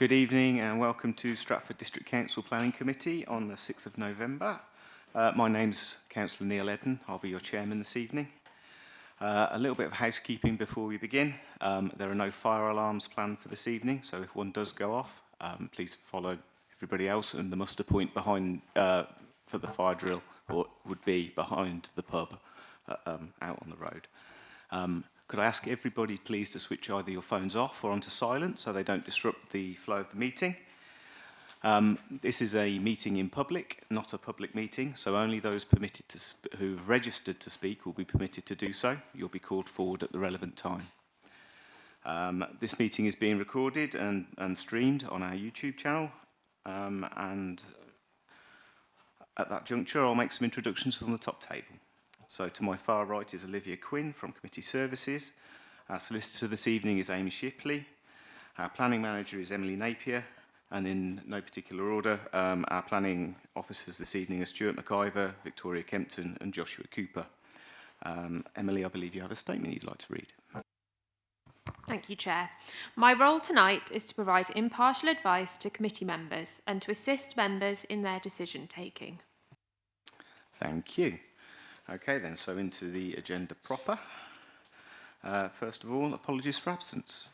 Good evening and welcome to Stratford District Council Planning Committee on the 6th of November. My name's Councillor Neil Eden. I'll be your chairman this evening. A little bit of housekeeping before we begin. There are no fire alarms planned for this evening, so if one does go off, please follow everybody else, and the muster point behind for the fire drill would be behind the pub out on the road. Could I ask everybody please to switch either your phones off or onto silent so they don't disrupt the flow of the meeting. This is a meeting in public, not a public meeting, so only those permitted to who've registered to speak will be permitted to do so. You'll be called forward at the relevant time. This meeting is being recorded and streamed on our YouTube channel, and at that juncture I'll make some introductions from the top table. So to my far right is Olivia Quinn from Committee Services. Our solicitor this evening is Amy Shipley. Our planning manager is Emily Napier. And in no particular order, our planning officers this evening are Stuart McIver, Victoria Kempton and Joshua Cooper. Emily, I believe you have a statement you'd like to read. Thank you, Chair. My role tonight is to provide impartial advice to committee members and to assist members in their decision taking. Thank you. Okay then, so into the agenda proper. First of all, apologies for absence.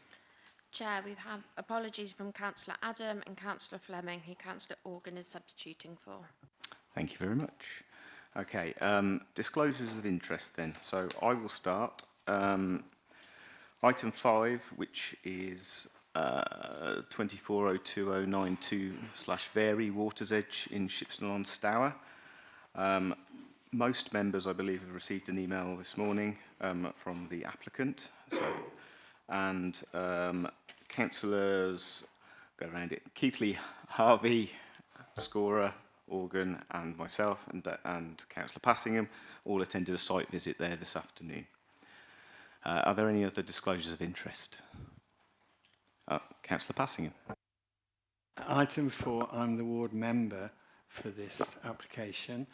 Chair, we have apologies from Councillor Adam and Councillor Fleming, who Councillor Organ is substituting for. Thank you very much. Okay, disclosures of interest then. So I will start. Item 5, which is 240209/Vary Water's Edge in Shipston-on-Stour. Most members, I believe, have received an email this morning from the applicant. And councillors, go around it, Keithley, Harvey, Scorer, Organ and myself and Councillor Passingham all attended a site visit there this afternoon. Are there any other disclosures of interest? Councillor Passingham. Item 4, I'm the ward member for this application,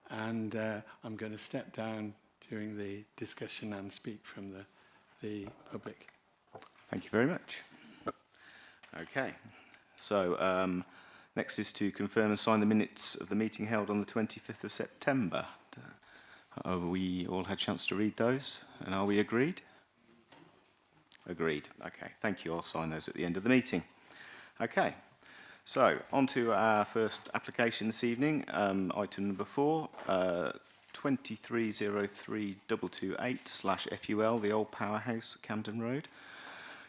and I'm going to step down during the discussion and speak from the public. Thank you very much. Okay, so next is to confirm and sign the minutes of the meeting held on the 25th of September. Have we all had a chance to read those, and are we agreed? Agreed. Okay, thank you. I'll sign those at the end of the meeting. Okay, so on to our first application this evening, item number 4, 2303-228/FUL, the Old Powerhouse, Camden Road,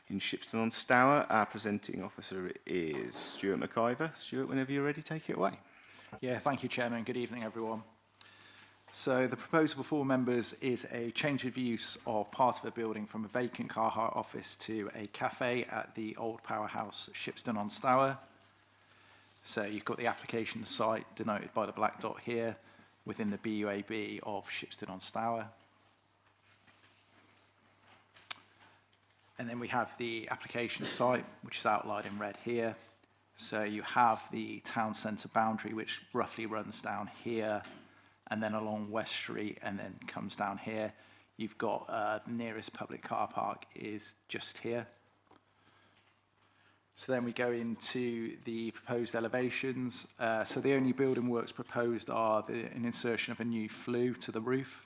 in Shipston-on-Stour. Our presenting officer is Stuart McIver. Stuart, whenever you're ready, take it away. Yeah, thank you, Chairman. Good evening, everyone. So the proposal before members is a change of use of part of a building from a vacant car hire office to a cafe at the Old Powerhouse, Shipston-on-Stour. So you've got the application site denoted by the black dot here within the BUAB of Shipston-on-Stour. And then we have the application site, which is outlined in red here. So you have the town centre boundary, which roughly runs down here, and then along West Street, and then comes down here. You've got the nearest public car park is just here. So then we go into the proposed elevations. So the only building works proposed are an insertion of a new flue to the roof.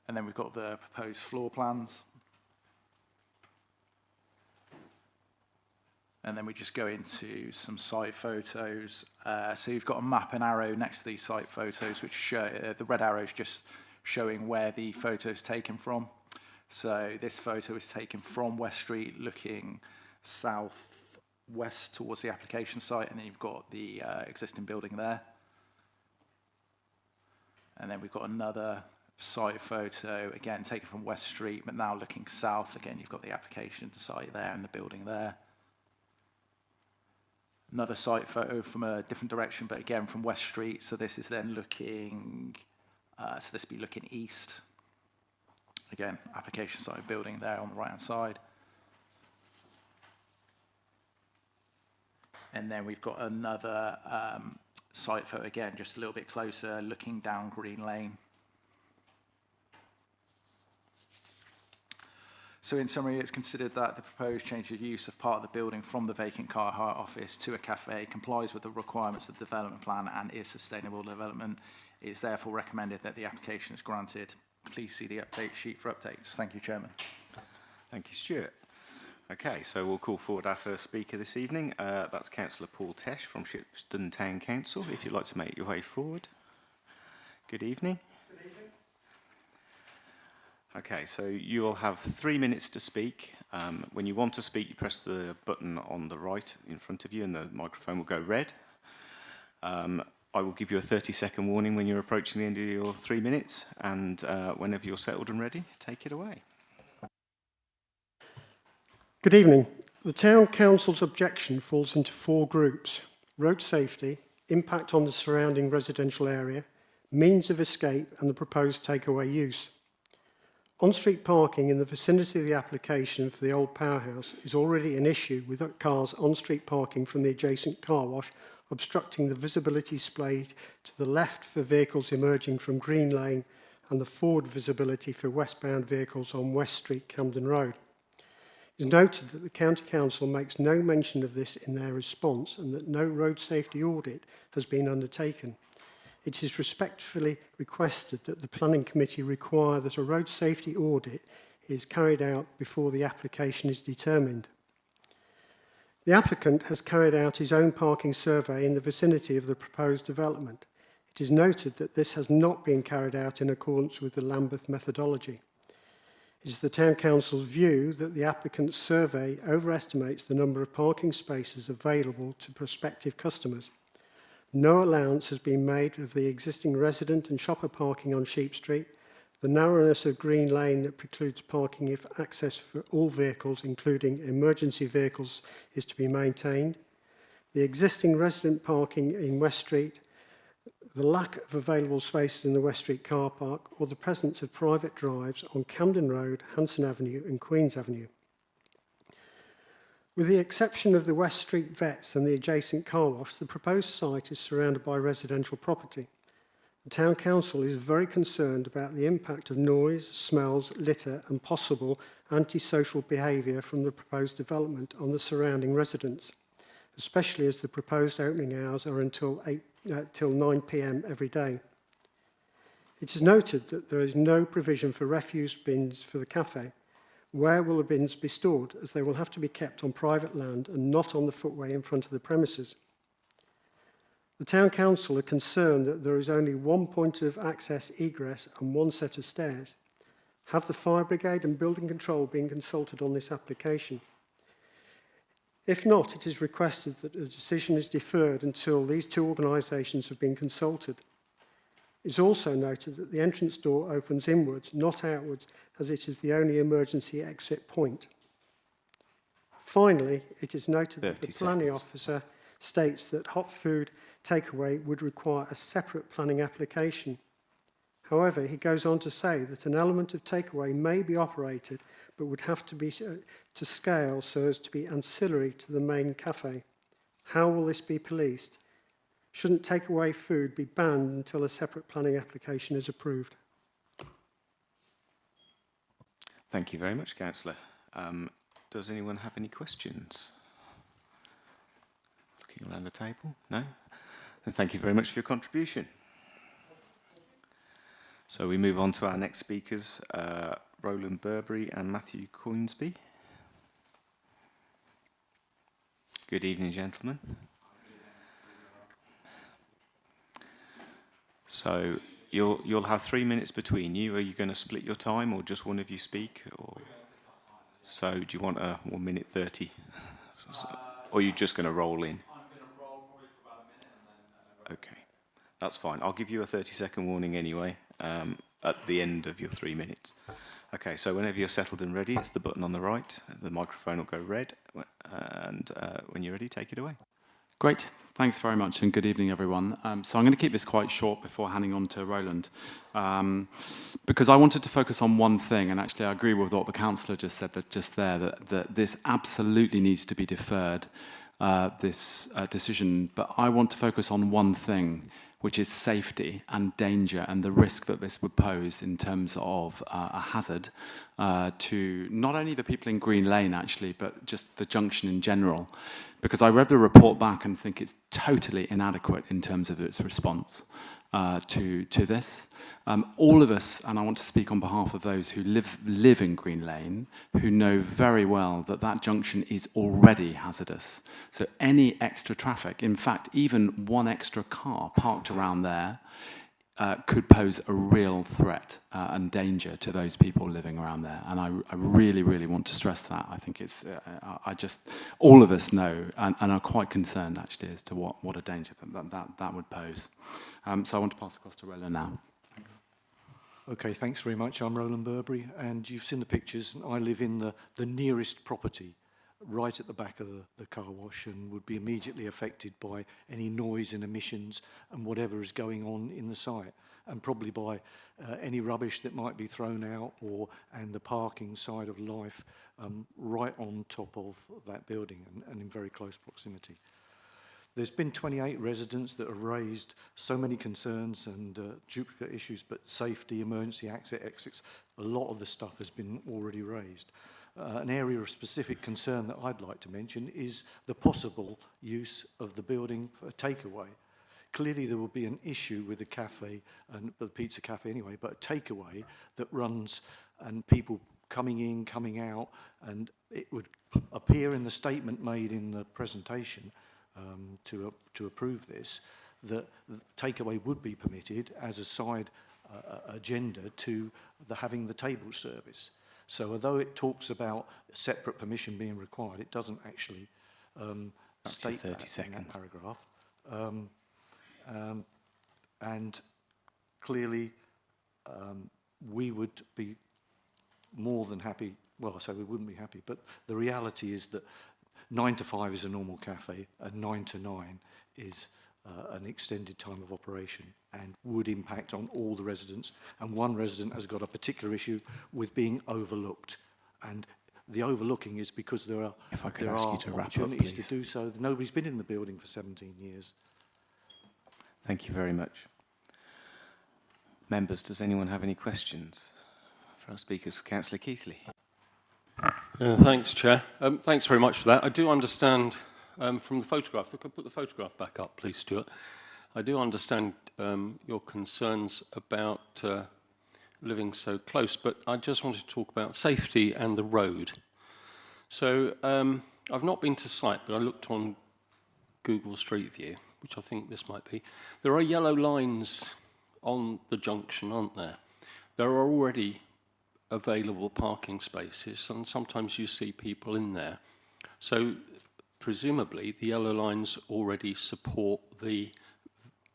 And then we've got the proposed floor plans. And then we just go into some site photos. So you've got a map and arrow next to these site photos, which show, the red arrow is just showing where the photo is taken from. So this photo is taken from West Street, looking south-west towards the application site, and then you've got the existing building there. And then we've got another site photo, again taken from West Street, but now looking south. Again, you've got the application site there and the building there. Another site photo from a different direction, but again from West Street. So this is then looking, so this would be looking east. Again, application site building there on the right-hand side. And then we've got another site photo, again, just a little bit closer, looking down Green Lane. So in summary, it's considered that the proposed change of use of part of the building from the vacant car hire office to a cafe complies with the requirements of the development plan and is sustainable development. It is therefore recommended that the application is granted. Please see the update sheet for updates. Thank you, Chairman. Thank you, Stuart. Okay, so we'll call forward our first speaker this evening. That's Councillor Paul Tesh from Shipston Town Council. If you'd like to make your way forward. Good evening. Good evening. Okay, so you will have 3 minutes to speak. When you want to speak, you press the button on the right in front of you and the microphone will go red. I will give you a 30-second warning when you're approaching the end of your 3 minutes, and whenever you're settled and ready, take it away. Good evening. The Town Council's objection falls into 4 groups: road safety, impact on the surrounding residential area, means of escape, and the proposed takeaway use. On-street parking in the vicinity of the application for the old powerhouse is already an issue, with cars on-street parking from the adjacent car wash obstructing the visibility display to the left for vehicles emerging from Green Lane and the forward visibility for westbound vehicles on West Street, Camden Road. It is noted that the County Council makes no mention of this in their response and that no road safety audit has been undertaken. It is respectfully requested that the Planning Committee require that a road safety audit is carried out before the application is determined. The applicant has carried out his own parking survey in the vicinity of the proposed development. It is noted that this has not been carried out in accordance with the Lambeth methodology. It is the Town Council's view that the applicant's survey overestimates the number of parking spaces available to prospective customers. No allowance has been made of the existing resident and shopper parking on Sheep Street. The narrowness of Green Lane that precludes parking if access for all vehicles, including emergency vehicles, is to be maintained. The existing resident parking in West Street, the lack of available spaces in the West Street car park, or the presence of private drives on Camden Road, Hanson Avenue and Queen's Avenue. With the exception of the West Street Vets and the adjacent car wash, the proposed site is surrounded by residential property. The Town Council is very concerned about the impact of noise, smells, litter and possible antisocial behaviour from the proposed development on the surrounding residents, especially as the proposed opening hours are until 9 p.m. every day. It is noted that there is no provision for refuse bins for the cafe. Where will the bins be stored, as they will have to be kept on private land and not on the footway in front of the premises? The Town Council are concerned that there is only one point of access egress and one set of stairs. Have the Fire Brigade and Building Control been consulted on this application? If not, it is requested that the decision is deferred until these 2 organisations have been consulted. It is also noted that the entrance door opens inwards, not outwards, as it is the only emergency exit point. Finally, it is noted that the planning officer states that hot food takeaway would require a separate planning application. However, he goes on to say that an element of takeaway may be operated, but would have to be to scale so as to be ancillary to the main cafe. How will this be policed? Shouldn't takeaway food be banned until a separate planning application is approved? Thank you very much, Councillor. Does anyone have any questions? Looking around the table? No? Then thank you very much for your contribution. So we move on to our next speakers, Roland Burberry and Matthew Coinsby. Good evening, gentlemen. So you'll have 3 minutes between you. Are you going to split your time, or just one of you speak? Or so do you want a 1 minute 30, or are you just going to roll in? I'm going to roll probably for about a minute and then. Okay, that's fine. I'll give you a 30-second warning anyway at the end of your 3 minutes. Okay, so whenever you're settled and ready, it's the button on the right. The microphone will go red, and when you're ready, take it away. Great, thanks very much, and good evening, everyone. So I'm going to keep this quite short before handing on to Roland, because I wanted to focus on one thing, and actually I agree with what the councillor just said that this absolutely needs to be deferred, this decision, but I want to focus on one thing, which is safety and danger and the risk that this would pose in terms of a hazard to not only the people in Green Lane, actually, but just the junction in general. Because I read the report back and think it's totally inadequate in terms of its response to this. All of us, and I want to speak on behalf of those who live in Green Lane, who know very well that that junction is already hazardous. So any extra traffic, in fact, even one extra car parked around there, could pose a real threat and danger to those people living around there. And I really, really want to stress that. I think it's, all of us know and are quite concerned, actually, as to what a danger that would pose. So I want to pass across to Roland now. Thanks. Okay, thanks very much. I'm Roland Burberry, and you've seen the pictures. I live in the nearest property, right at the back of the car wash, and would be immediately affected by any noise and emissions and whatever is going on in the site, and probably by any rubbish that might be thrown out and the parking side of life right on top of that building and in very close proximity. There's been 28 residents that have raised so many concerns and duplicate issues, but safety, emergency exits, a lot of the stuff has been already raised. An area of specific concern that I'd like to mention is the possible use of the building for a takeaway. Clearly there will be an issue with the cafe, and the pizza cafe anyway, but a takeaway that runs and people coming in, coming out, and it would appear in the statement made in the presentation to approve this, that takeaway would be permitted as a side agenda to having the table service. So although it talks about separate permission being required, it doesn't actually state 30 that seconds. in that paragraph. And clearly, we would be more than happy, well, I say we wouldn't be happy, but the reality is that 9 to 5 is a normal cafe, and 9 to 9 is an extended time of operation and would impact on all the residents. And one resident has got a particular issue with being overlooked. And the overlooking is because there are opportunities to do so. Nobody's been in the building for 17 years. Thank you very much. Members, does anyone have any questions for our speakers? Councillor Keithley. Thanks, Chair. Thanks very much for that. I do understand from the photograph, if I could put the photograph back up, please, Stuart. I do understand your concerns about living so close, but I just wanted to talk about safety and the road. So I've not been to site, but I looked on Google Street View, which I think this might be. There are yellow lines on the junction, aren't there? There are already available parking spaces, and sometimes you see people in there. So presumably the yellow lines already support the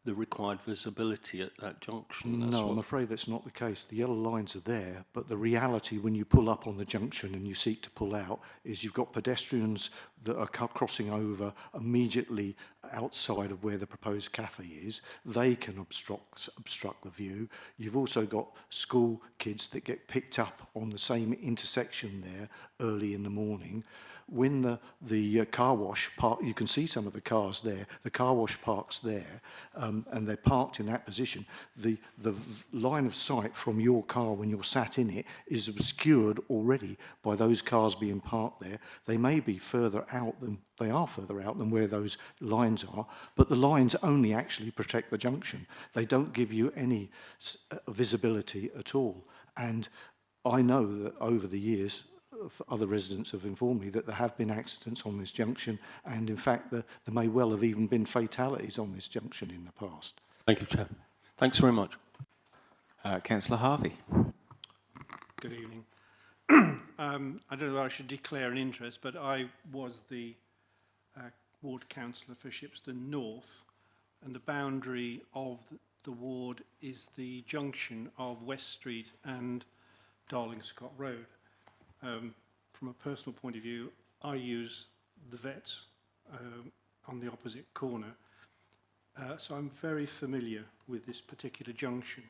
required visibility at that junction. No, I'm afraid that's not the case. The yellow lines are there, but the reality when you pull up on the junction and you seek to pull out is you've got pedestrians that are crossing over immediately outside of where the proposed cafe is. They can obstruct the view. You've also got school kids that get picked up on the same intersection there early in the morning. When the car wash park, you can see some of the cars there. The car wash parks there, and they're parked in that position. The line of sight from your car when you're sat in it is obscured already by those cars being parked there. They may be further out than where those lines are, but the lines only actually protect the junction. They don't give you any visibility at all. And I know that over the years, other residents have informed me that there have been accidents on this junction, and in fact there may well have even been fatalities on this junction in the past. Thank you, Chair. Thanks very much. Councillor Harvey. Good evening. I don't know whether I should declare an interest, but I was the ward councillor for Shipston North, and the boundary of the ward is the junction of West Street and Darling Scott Road. From a personal point of view, I use the vets on the opposite corner, so I'm very familiar with this particular junction.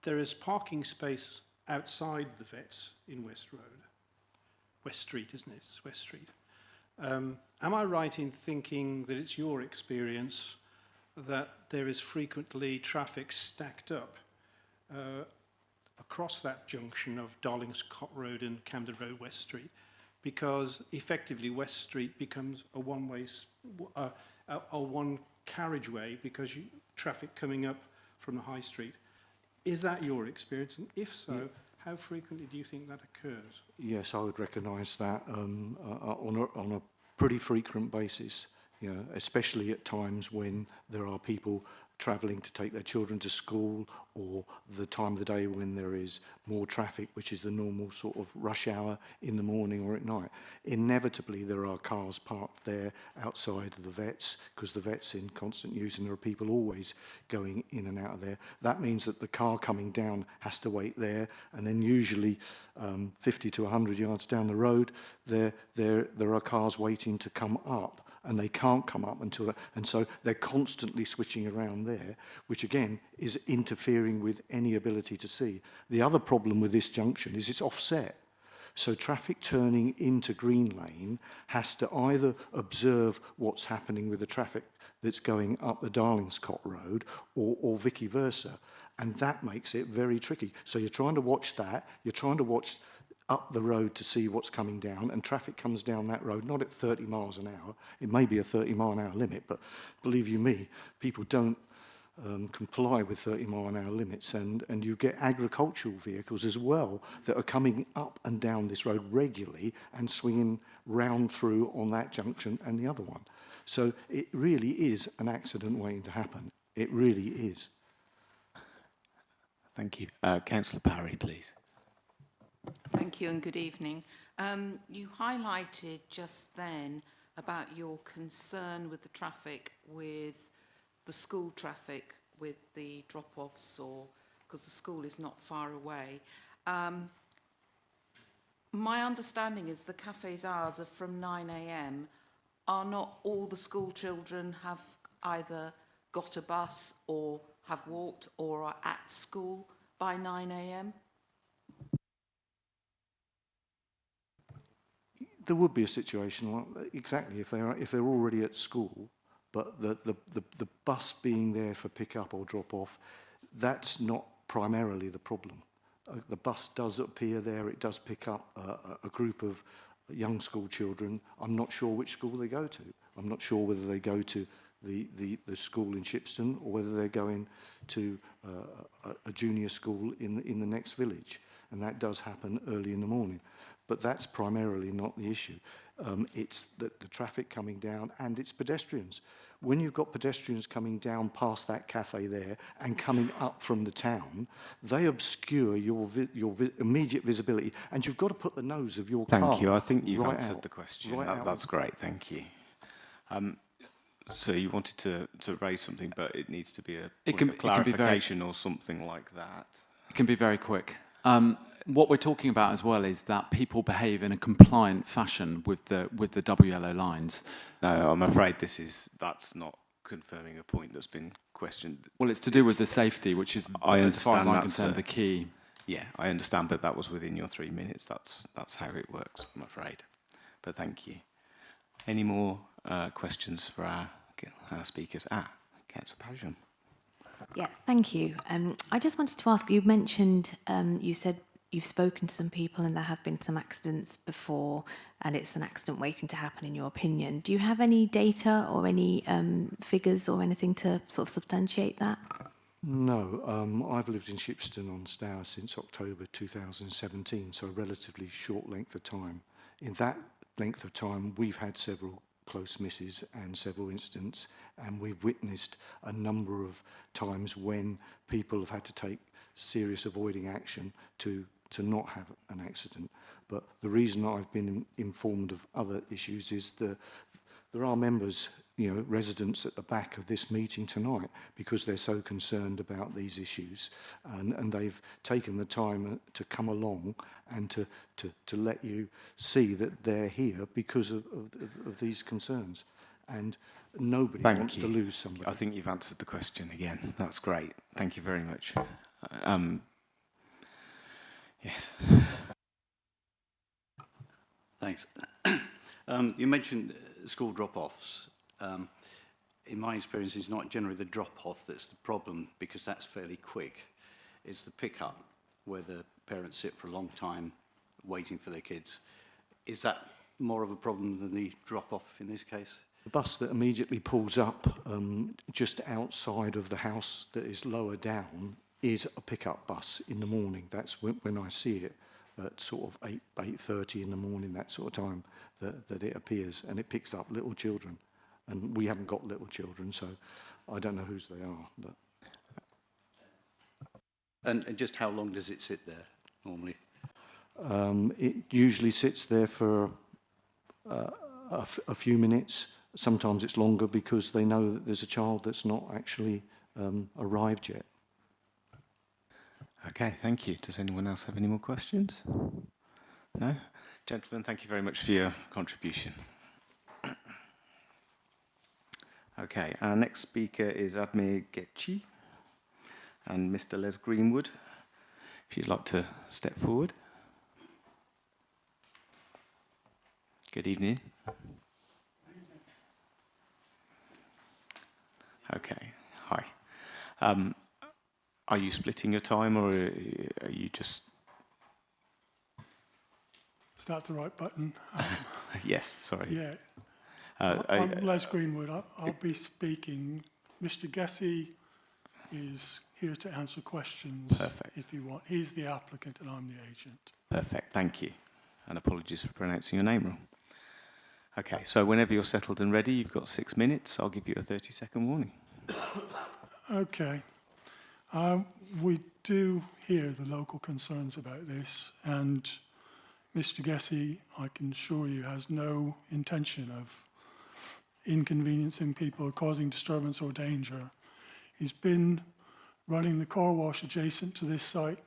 There is parking space outside the vets in West Street, isn't it? It's West Street. Am I right in thinking that it's your experience that there is frequently traffic stacked up across that junction of Darlingscott Road and Camden Road West Street, because effectively West Street becomes a one-way, a one carriageway because traffic coming up from the High Street. Is that your experience? And if so, how frequently do you think that occurs? Yes, I would recognise that on a pretty frequent basis, you know, especially at times when there are people travelling to take their children to school, or the time of the day when there is more traffic, which is the normal sort of rush hour in the morning or at night. Inevitably, there are cars parked there outside of the vets, because the vet's in constant use and there are people always going in and out of there. That means that the car coming down has to wait there, and then usually 50 to 100 yards down the road, there are cars waiting to come up, and they can't come up until that, and so they're constantly switching around there, which again is interfering with any ability to see. The other problem with this junction is it's offset. So traffic turning into Green Lane has to either observe what's happening with the traffic that's going up the Darlingscott Road, or vice versa, and that makes it very tricky. So you're trying to watch that, you're trying to watch up the road to see what's coming down, and traffic comes down that road, not at 30 miles an hour. It may be a 30-mile-an-hour limit, but believe you me, people don't comply with 30-mile-an-hour limits, and you get agricultural vehicles as well that are coming up and down this road regularly and swinging round through on that junction and the other one. So it really is an accident waiting to happen. It really is. Thank you. Councillor Parry, please. Thank you and good evening. You highlighted just then about your concern with the traffic, with the school traffic, with the drop-offs, or because the school is not far away. My understanding is the cafe's hours are from 9 a.m. Are not all the school children have either got a bus or have walked or are at school by 9 a.m? There would be a situation like exactly if they're already at school, but the bus being there for pick up or drop off, that's not primarily the problem. The bus does appear there, it does pick up a group of young school children. I'm not sure which school they go to. I'm not sure whether they go to the school in Shipston or whether they're going to a junior school in the next village, and that does happen early in the morning. But that's primarily not the issue. It's the traffic coming down, and it's pedestrians. When you've got pedestrians coming down past that cafe there and coming up from the town, they obscure your immediate visibility, and you've got to put the nose of your car. Thank you. I think you've right answered out, the question. Right That's great. Thank you. So you wanted to raise something, but it needs to be a clarification or something like that. It can be very quick. What we're talking about as well is that people behave in a compliant fashion with the double yellow lines. No, I'm afraid that's not confirming a point that's been questioned. Well, it's to do with the safety, which is, as far as I'm concerned, the key. Yeah, I understand, but that was within your 3 minutes. That's how it works, I'm afraid. But thank you. Any more questions for our speakers? Councillor Pajam. Yeah, thank you. I just wanted to ask, you mentioned, you said you've spoken to some people and there have been some accidents before, and it's an accident waiting to happen in your opinion. Do you have any data or any figures or anything to sort of substantiate that? No, I've lived in Shipston on Stour since October 2017, so a relatively short length of time. In that length of time, we've had several close misses and several incidents, and we've witnessed a number of times when people have had to take serious avoiding action to not have an accident. But the reason I've been informed of other issues is there are members, residents at the back of this meeting tonight, because they're so concerned about these issues, and they've taken the time to come along and to let you see that they're here because of these concerns. And nobody wants to lose somebody. I think you've answered the question again. That's great. Thank you very much. Yes. Thanks. You mentioned school drop-offs. In my experience, it's not generally the drop-off that's the problem, because that's fairly quick. It's the pick-up, where the parents sit for a long time waiting for their kids. Is that more of a problem than the drop-off in this case? The bus that immediately pulls up just outside of the house that is lower down is a pickup bus in the morning. That's when I see it at sort of 8:30 in the morning, that sort of time that it appears, and it picks up little children. And we haven't got little children, so I don't know whose they are. But And just how long does it sit there normally? it usually sits there for a few minutes. Sometimes it's longer because they know that there's a child that's not actually arrived yet. Okay, thank you. Does anyone else have any more questions? No? Gentlemen, thank you very much for your contribution. Okay, our next speaker is Admir Getchi and Mr. Les Greenwood. If you'd like to step forward. Good evening. Okay, hi. Are you splitting your time, or are you just... Is that the right button? Yes, sorry. Yeah. I'm Les Greenwood. I'll be speaking. Mr. Gessie is here to answer questions. Perfect. If you want. He's the applicant and I'm the agent. Perfect, thank you. And apologies for pronouncing your name wrong. Okay, so whenever you're settled and ready, you've got 6 minutes. I'll give you a 30-second warning. Okay. We do hear the local concerns about this, and Mr. Gessie, I can assure you, has no intention of inconveniencing people or causing disturbance or danger. He's been running the car wash adjacent to this site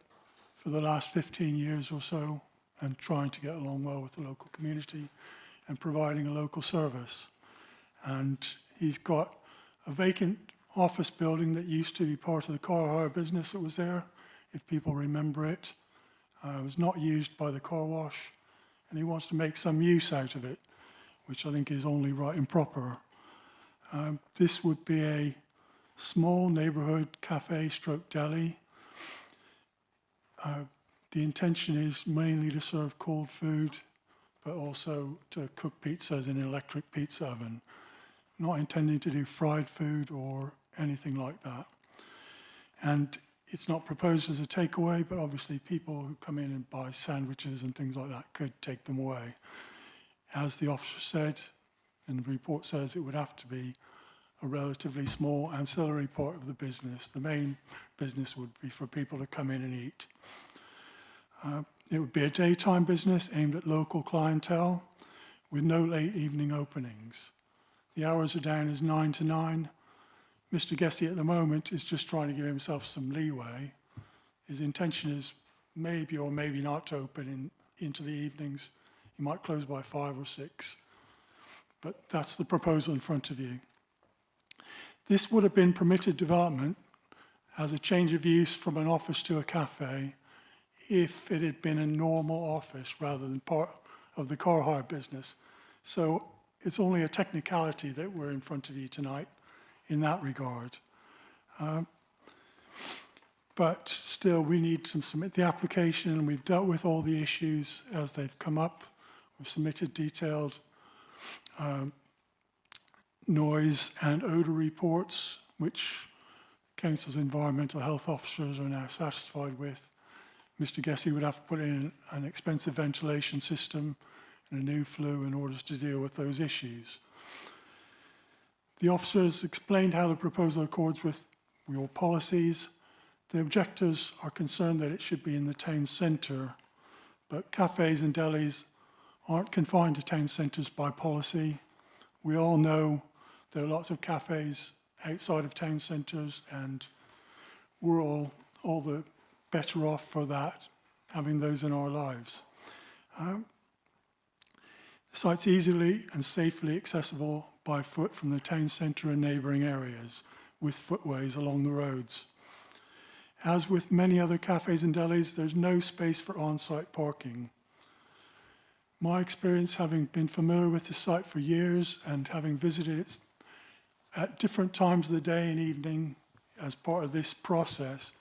for the last 15 years or so, and trying to get along well with the local community and providing a local service. And he's got a vacant office building that used to be part of the car hire business that was there, if people remember it. It was not used by the car wash, and he wants to make some use out of it, which I think is only right and proper. This would be a small neighbourhood cafe stroke deli. The intention is mainly to serve cold food, but also to cook pizzas in an electric pizza oven. Not intending to do fried food or anything like that. And it's not proposed as a takeaway, but obviously people who come in and buy sandwiches and things like that could take them away. As the officer said, and the report says, it would have to be a relatively small ancillary part of the business. The main business would be for people to come in and eat. It would be a daytime business aimed at local clientele with no late evening openings. The hours are down as 9 to 9. Mr. Gessie at the moment is just trying to give himself some leeway. His intention is maybe or maybe not to open into the evenings. He might close by 5 or 6. But that's the proposal in front of you. This would have been permitted development as a change of use from an office to a cafe if it had been a normal office rather than part of the car hire business. So it's only a technicality that we're in front of you tonight in that regard. But still, we need to submit the application. We've dealt with all the issues as they've come up. We've submitted detailed noise and odour reports, which Council's environmental health officers are now satisfied with. Mr. Gessie would have to put in an expensive ventilation system and a new flue in order to deal with those issues. The officers explained how the proposal accords with your policies. The objectors are concerned that it should be in the town centre, but cafes and delis aren't confined to town centres by policy. We all know there are lots of cafes outside of town centres, and we're all the better off for that, having those in our lives. The site's easily and safely accessible by foot from the town centre and neighbouring areas, with footways along the roads. As with many other cafes and delis, there's no space for on-site parking. My experience, having been familiar with the site for years and having visited it at different times of the day and evening as part of this process,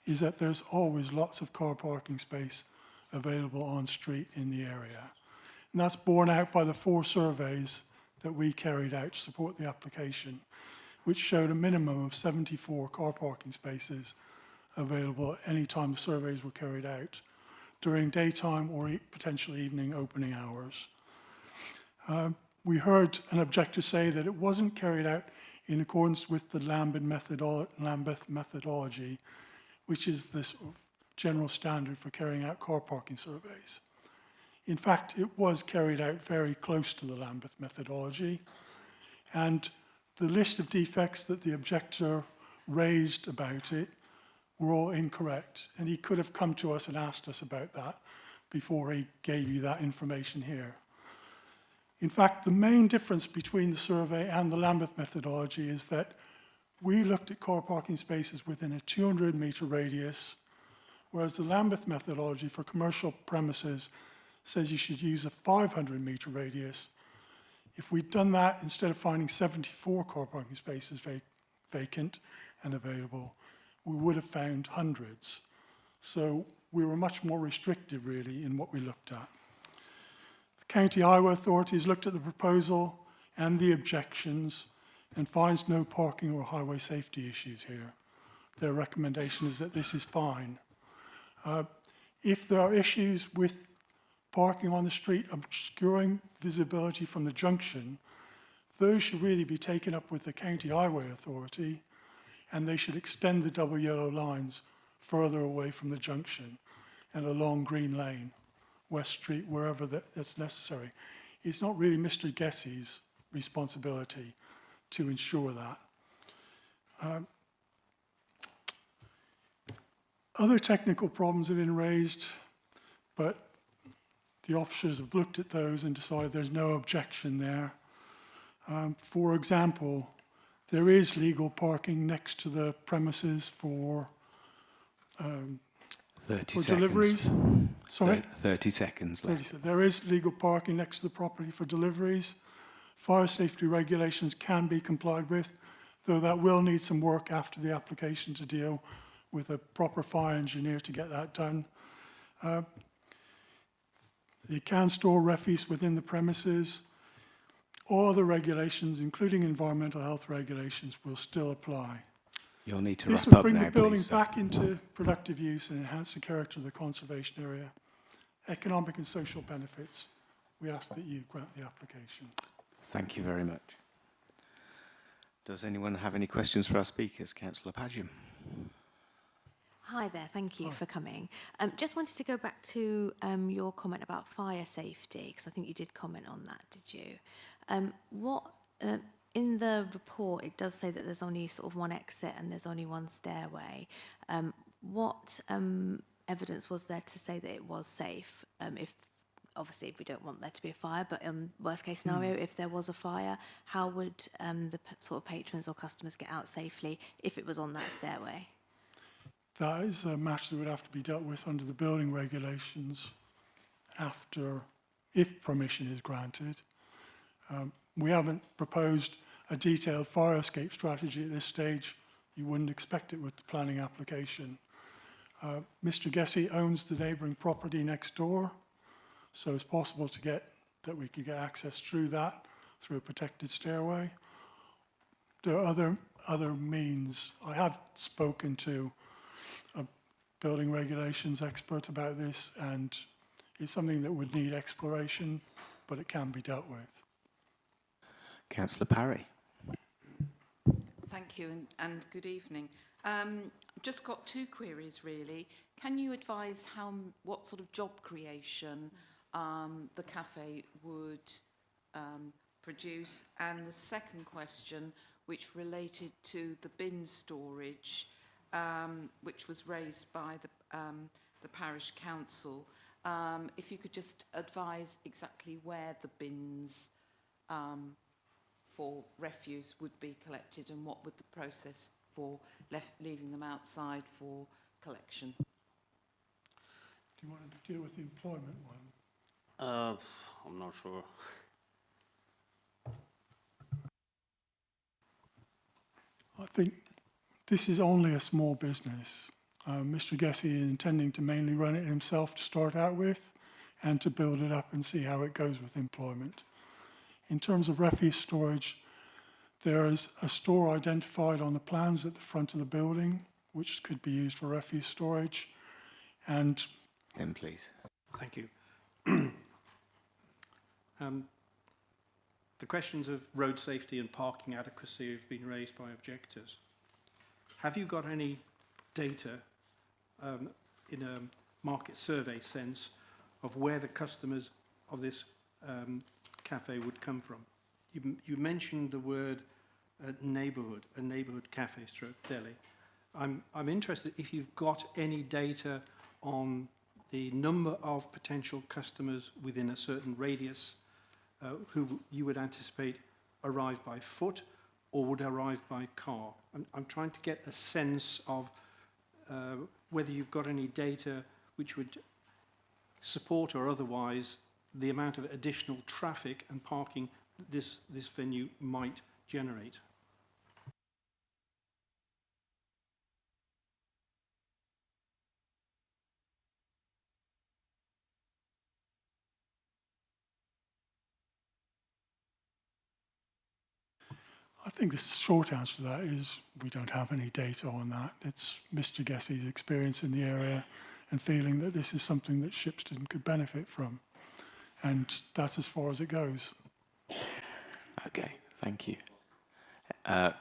is that there's always lots of car parking space available on street in the area. And that's borne out by the 4 surveys that we carried out to support the application, which showed a minimum of 74 car parking spaces available at any time the surveys were carried out, during daytime or potential evening opening hours. We heard an objector say that it wasn't carried out in accordance with the Lambeth methodology, which is the sort of general standard for carrying out car parking surveys. In fact, it was carried out very close to the Lambeth methodology, and the list of defects that the objector raised about it were all incorrect, and he could have come to us and asked us about that before he gave you that information here. In fact, the main difference between the survey and the Lambeth methodology is that we looked at car parking spaces within a 200-metre radius, whereas the Lambeth methodology for commercial premises says you should use a 500-metre radius. If we'd done that, instead of finding 74 car parking spaces vacant and available, we would have found hundreds. So we were much more restrictive, really, in what we looked at. The County Highway Authorities looked at the proposal and the objections and finds no parking or highway safety issues here. Their recommendation is that this is fine. If there are issues with parking on the street obscuring visibility from the junction, those should really be taken up with the County Highway Authority, and they should extend the double yellow lines further away from the junction and along Green Lane, West Street, wherever that's necessary. It's not really Mr. Gessie's responsibility to ensure that. Other technical problems have been raised, but the officers have looked at those and decided there's no objection there. For example, there is legal parking next to the premises for 30 seconds. Deliveries. Sorry? 30 seconds left. There is legal parking next to the property for deliveries. Fire safety regulations can be complied with, though that will need some work after the application to deal with a proper fire engineer to get that done. You can store refuse within the premises. All the regulations, including environmental health regulations, will still apply. You'll need to This wrap would up bring now, the building please. back into productive use and enhance the character of the conservation area. Economic and social benefits. We ask that you grant the application. Thank you very much. Does anyone have any questions for our speakers? Councillor Padgham. Hi there, thank you for coming. Just wanted to go back to your comment about fire safety, because I think you did comment on that, did you? In the report, it does say that there's only sort of one exit and there's only one stairway. What evidence was there to say that it was safe? Obviously, we don't want there to be a fire, but in worst case scenario, if there was a fire, how would the sort of patrons or customers get out safely if it was on that stairway? That is a matter that would have to be dealt with under the building regulations if permission is granted. We haven't proposed a detailed fire escape strategy at this stage. You wouldn't expect it with the planning application. Mr. Gessie owns the neighbouring property next door, so it's possible that we could get access through that, through a protected stairway. There are other means. I have spoken to a building regulations expert about this, and it's something that would need exploration, but it can be dealt with. Councillor Parry. Thank you and good evening. Just got 2 queries really. Can you advise what sort of job creation the cafe would produce? And the second question, which related to the bin storage, which was raised by the parish council. If you could just advise exactly where the bins for refuse would be collected and what would the process for leaving them outside for collection. Do you want to deal with the employment one? I'm not sure. I think this is only a small business. Mr. Gessie is intending to mainly run it himself to start out with and to build it up and see how it goes with employment. In terms of refuse storage, there is a store identified on the plans at the front of the building, which could be used for refuse storage. And then please. Thank you. The questions of road safety and parking adequacy have been raised by objectors. Have you got any data in a market survey sense of where the customers of this cafe would come from? You mentioned the word neighbourhood, a neighbourhood cafe stroke deli. I'm interested if you've got any data on the number of potential customers within a certain radius who you would anticipate arrive by foot or would arrive by car. I'm trying to get a sense of whether you've got any data which would support or otherwise the amount of additional traffic and parking this venue might generate. I think the short answer to that is we don't have any data on that. It's Mr. Gessie's experience in the area and feeling that this is something that Shipston could benefit from. And that's as far as it goes. Okay, thank you.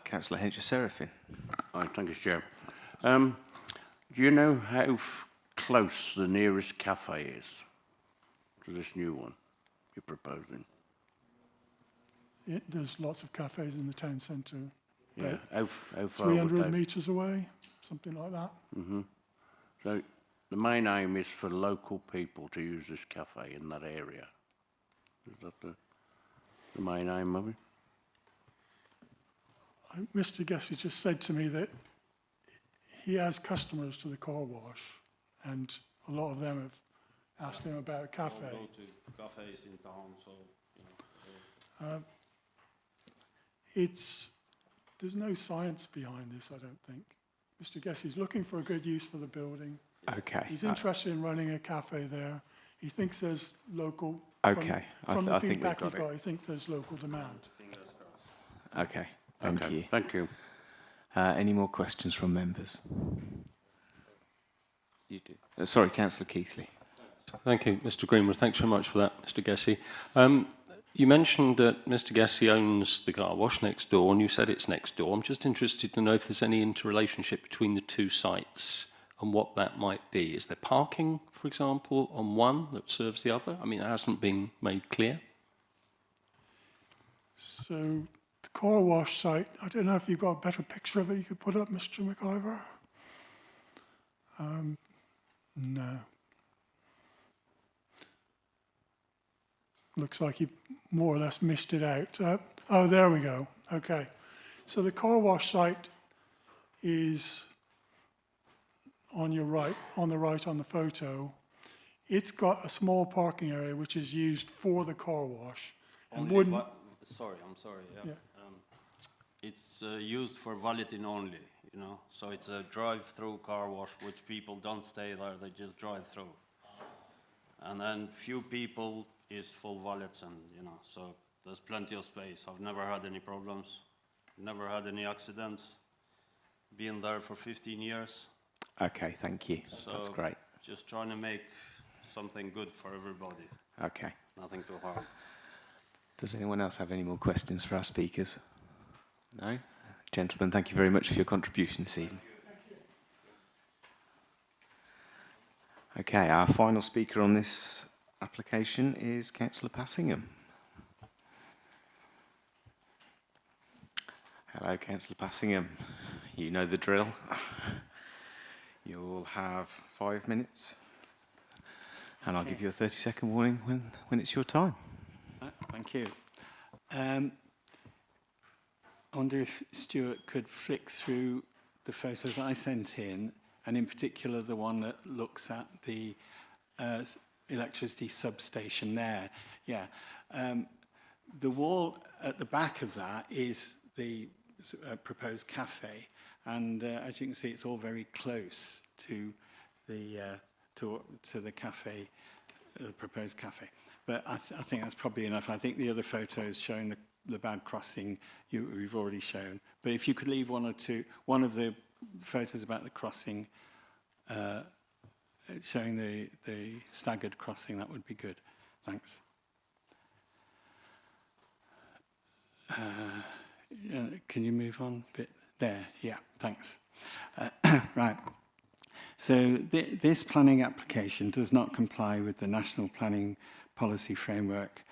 Councillor Hencher-Seraphin. Right, thank you, Chair. Do you know how close the nearest cafe is to this new one you're proposing? There's lots of cafes in the town centre. Yeah, how far 300 metres away, something like that. Mm-hmm. So the main aim is for local people to use this cafe in that area. Is that the main aim of it? Mr. Gessie just said to me that he has customers to the car wash, and a lot of them have asked him about a cafe. I go to cafes in town, so you know. There's no science behind this, I don't think. Mr. Gessie's looking for a good use for the building. Okay. He's interested in running a cafe there. He thinks there's local. Okay. From the I think we've feedback got he's got, it. he thinks there's local demand. Okay. Thank you. Thank you. Any more questions from members? You do. Sorry, Councillor Keithley. Thank you, Mr. Greenwood. Thanks very much for that, Mr. Gessie. You mentioned that Mr. Gessie owns the car wash next door, and you said it's next door. I'm just interested to know if there's any interrelationship between the two sites and what that might be. Is there parking, for example, on one that serves the other? I mean, it hasn't been made clear. So the car wash site, I don't know if you've got a better picture of it you could put up, Mr. McIver. No. Looks like you more or less missed it out. Oh, there we go. Okay. So the car wash site is on your right, on the photo. It's got a small parking area which is used for the car wash. And wouldn't. Sorry, I'm sorry. Yeah. It's used for valeting only, you know. So it's a drive-through car wash, which people don't stay there; they just drive through. And then few people is full valets, and you know, so there's plenty of space. I've never had any problems, never had any accidents. Been there for 15 years. Okay, thank you. So that's great. Just trying to make something good for everybody. Okay. Nothing too hard. Does anyone else have any more questions for our speakers? No? Gentlemen, thank you very much for your contribution this evening. Okay, our final speaker on this application is Councillor Passingham. Hello, Councillor Passingham. You know the drill. You'll have 5 minutes, and I'll give you a 30-second warning when it's your time. Thank you. I wonder if Stuart could flick through the photos I sent in, and in particular the one that looks at the electricity substation there. Yeah. The wall at the back of that is the proposed cafe, and as you can see, it's all very close to the cafe, the proposed cafe. But I think that's probably enough. I think the other photos showing the bad crossing we've already shown. But if you could leave one of the photos about the crossing, showing the staggered crossing, that would be good. Thanks. Can you move on a bit? There, yeah, thanks. Right. So this planning application does not comply with the National Planning Policy Framework,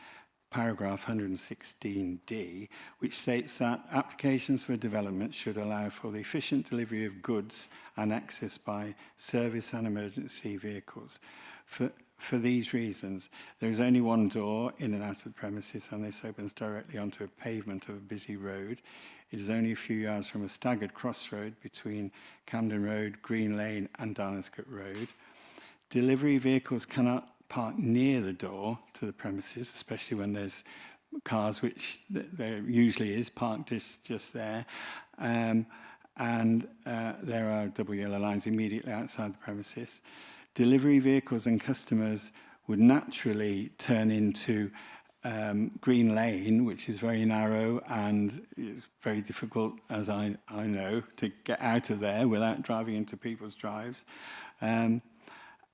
paragraph 116D, which states that applications for development should allow for the efficient delivery of goods and access by service and emergency vehicles. For these reasons, there is only one door in and out of the premises, and this opens directly onto a pavement of a busy road. It is only a few yards from a staggered crossroad between Camden Road, Green Lane and Darlinscote Road. Delivery vehicles cannot park near the door to the premises, especially when there's cars, which there usually is, parked just there. And there are double yellow lines immediately outside the premises. Delivery vehicles and customers would naturally turn into Green Lane, which is very narrow and it's very difficult, as I know, to get out of there without driving into people's drives. And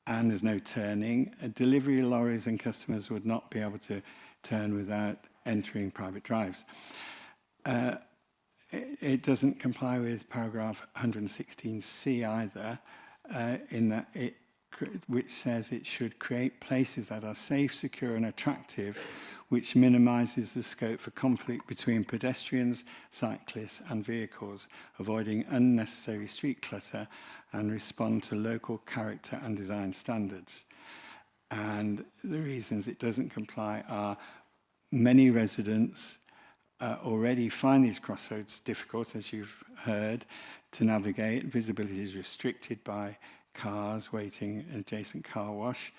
there's no turning. Delivery lorries and customers would not be able to turn without entering private drives. It doesn't comply with paragraph 116C either, in that which says it should create places that are safe, secure and attractive, which minimises the scope for conflict between pedestrians, cyclists and vehicles, avoiding unnecessary street clutter and respond to local character and design standards. And the reasons it doesn't comply are many residents already find these crossroads difficult, as you've heard, to navigate. Visibility is restricted by cars waiting an adjacent car wash.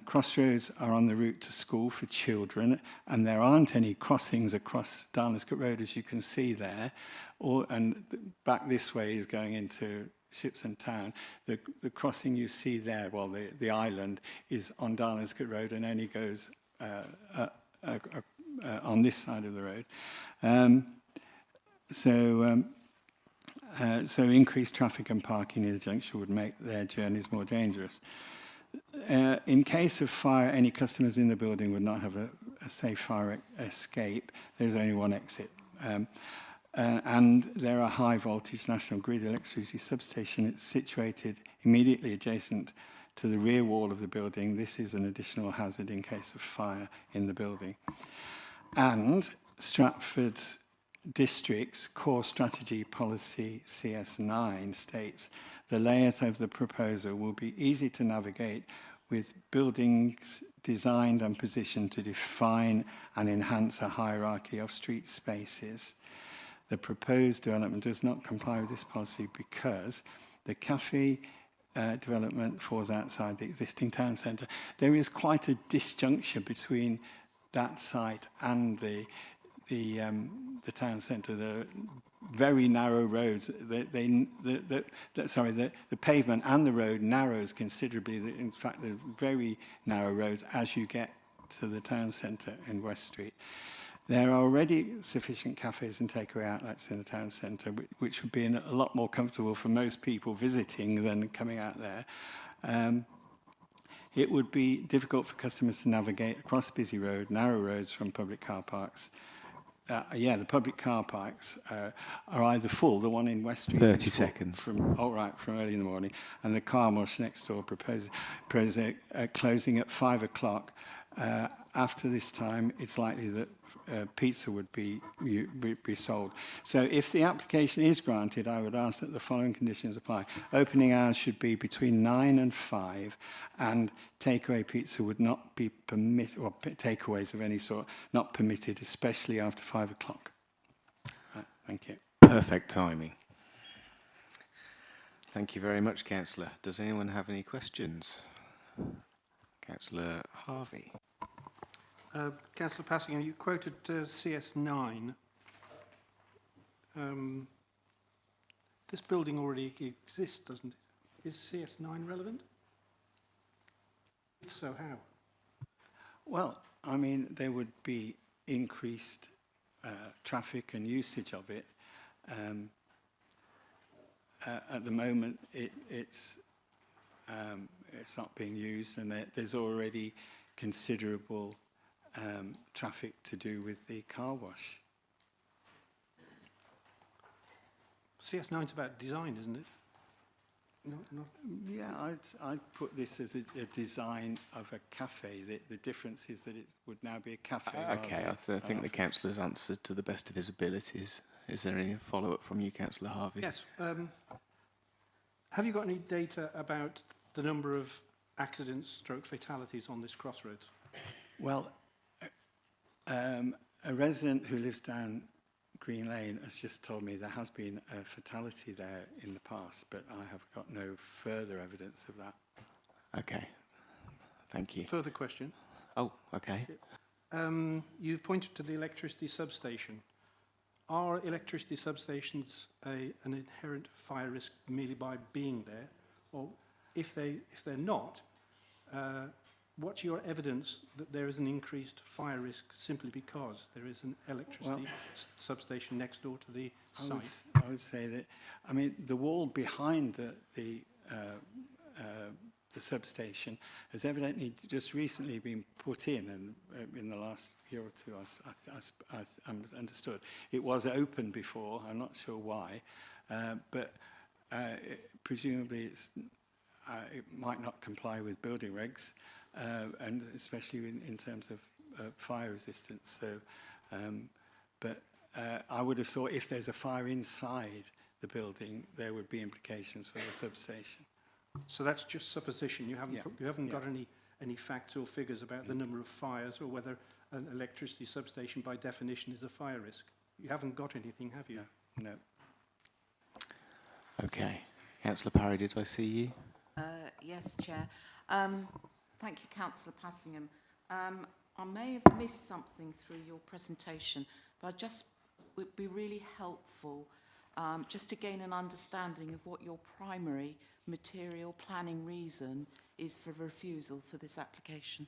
Crossroads are on the route to school for children, and there aren't any crossings across Darlinscote Road, as you can see there. And back this way is going into Shipson Town. The crossing you see there, well, the island, is on Darlinscote Road and only goes on this side of the road. So increased traffic and parking near the junction would make their journeys more dangerous. In case of fire, any customers in the building would not have a safe fire escape. There's only one exit. And there are high voltage National Grid electricity substation. It's situated immediately adjacent to the rear wall of the building. This is an additional hazard in case of fire in the building. And Stratford's district's core strategy policy CS9 states the layout of the proposal will be easy to navigate with buildings designed and positioned to define and enhance a hierarchy of street spaces. The proposed development does not comply with this policy because the cafe development falls outside the existing town centre. There is quite a disjuncture between that site and the town centre. There are very narrow roads. The pavement and the road narrows considerably. In fact, they're very narrow roads as you get to the town centre in West Street. There are already sufficient cafes and takeaway outlets in the town centre, which would be a lot more comfortable for most people visiting than coming out there. It would be difficult for customers to navigate across busy road, narrow roads from public car parks. The public car parks are either full, the one in West Street. 30 seconds. From early in the morning, and the car wash next door proposes closing at 5 o'clock. After this time, it's likely that pizza would be sold. So if the application is granted, I would ask that the following conditions apply. Opening hours should be between 9 and 5, and takeaway pizza would not be permitted, or takeaways of any sort, not permitted, especially after 5 o'clock. Right, thank you. Perfect timing. Thank you very much, Councillor. Does anyone have any questions? Councillor Harvey. Councillor Passingham, you quoted CS9. This building already exists, doesn't it? Is CS9 relevant? If so, how? Well, I mean, there would be increased traffic and usage of it. At the moment, it's not being used, and there's already considerable traffic to do with the car wash. CS9's about design, isn't it? Yeah, I'd put this as a design of a cafe. The difference is that it would now be a cafe. Okay, I think the councillor's answered to the best of his abilities. Is there any follow-up from you, Councillor Harvey? Yes. Have you got any data about the number of accidents stroke fatalities on this crossroads? Well, a resident who lives down Green Lane has just told me there has been a fatality there in the past, but I have got no further evidence of that. Okay, thank you. Further question. Oh, okay. You've pointed to the electricity substation. Are electricity substations an inherent fire risk merely by being there? Or if they're not, what's your evidence that there is an increased fire risk simply because there is an electricity substation next door to the site? I would say that, I mean, the wall behind the substation has evidently just recently been put in, and in the last year or two, I understood. It was open before, I'm not sure why, but presumably it might not comply with building regs, and especially in terms of fire resistance. So, but I would have thought if there's a fire inside the building, there would be implications for the substation. So that's just supposition. You haven't got any facts or figures about the number of fires or whether an electricity substation by definition is a fire risk. You haven't got anything, have you? No. Okay. Councillor Parry, did I see you? Yes, Chair. Thank you, Councillor Passingham. I may have missed something through your presentation, but would be really helpful just to gain an understanding of what your primary material planning reason is for refusal for this application.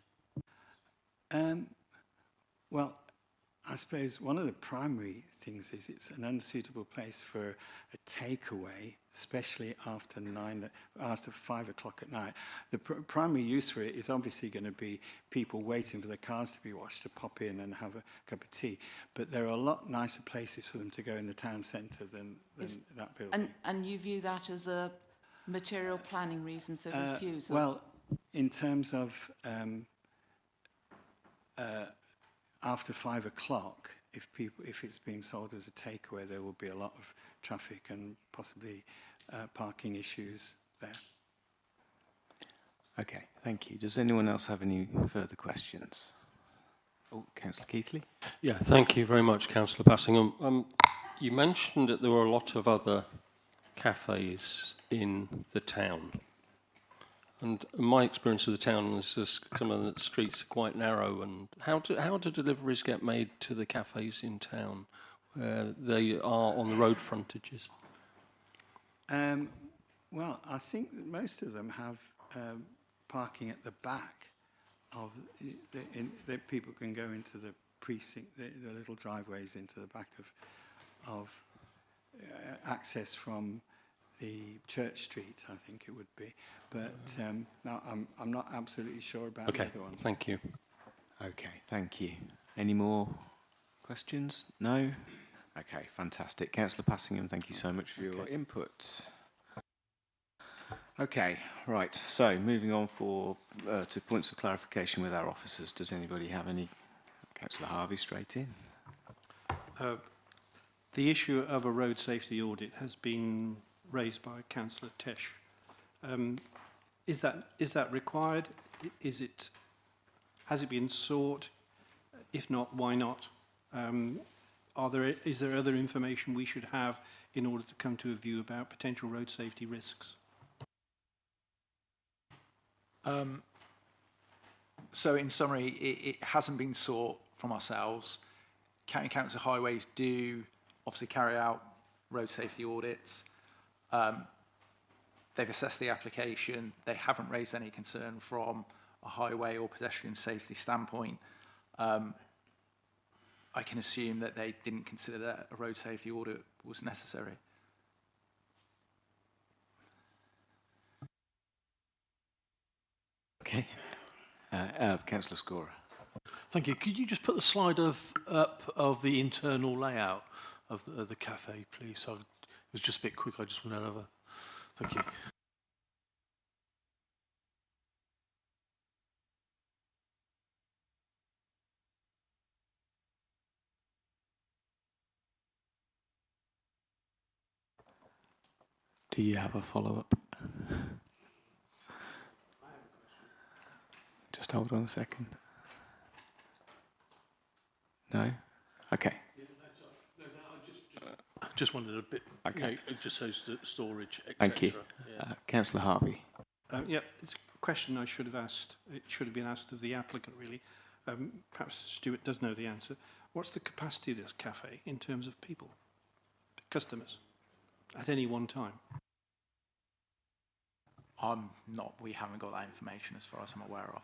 Well, I suppose one of the primary things is it's an unsuitable place for a takeaway, especially after 5 o'clock at night. The primary use for it is obviously going to be people waiting for their cars to be washed to pop in and have a cup of tea. But there are a lot nicer places for them to go in the town centre than that building. And you view that as a material planning reason for refusal? Well, in terms of after 5 o'clock, if it's being sold as a takeaway, there will be a lot of traffic and possibly parking issues there. Okay, thank you. Does anyone else have any further questions? Oh, Councillor Keithley. Yeah, thank you very much, Councillor Passingham. You mentioned that there were a lot of other cafes in the town. And my experience of the town is just some of the streets are quite narrow. And how do deliveries get made to the cafes in town where they are on the road frontages? Well, I think that most of them have parking at the back of that people can go into the precinct, the little driveways into the back of access from the Church Street, I think it would be. But now I'm not absolutely sure about the other ones. Thank you. Okay, thank you. Any more questions? No? Okay, fantastic. Councillor Passingham, thank you so much for your input. Okay, right. So moving on to points of clarification with our officers. Does anybody have any? Councillor Harvey, straight in. The issue of a road safety audit has been raised by Councillor Tesh. Is that required? Has it been sought? If not, why not? Is there other information we should have in order to come to a view about potential road safety risks? So in summary, it hasn't been sought from ourselves. County Council Highways do obviously carry out road safety audits. They've assessed the application. They haven't raised any concern from a highway or pedestrian safety standpoint. I can assume that they didn't consider that a road safety audit was necessary. Okay. Councillor Scorer. Thank you. Could you just put the slide up of the internal layout of the cafe, please? It was just a bit quick. I just went over. Thank you. Do you have a follow-up? Just hold on a second. No? Okay. Just wanted a bit. Okay. It just shows the storage, etc. Thank you. Yeah. Councillor Harvey. Yeah, it's a question I should have asked. It should have been asked of the applicant, really. Perhaps Stuart does know the answer. What's the capacity of this cafe in terms of people, customers, at any one time? We haven't got that information as far as I'm aware of.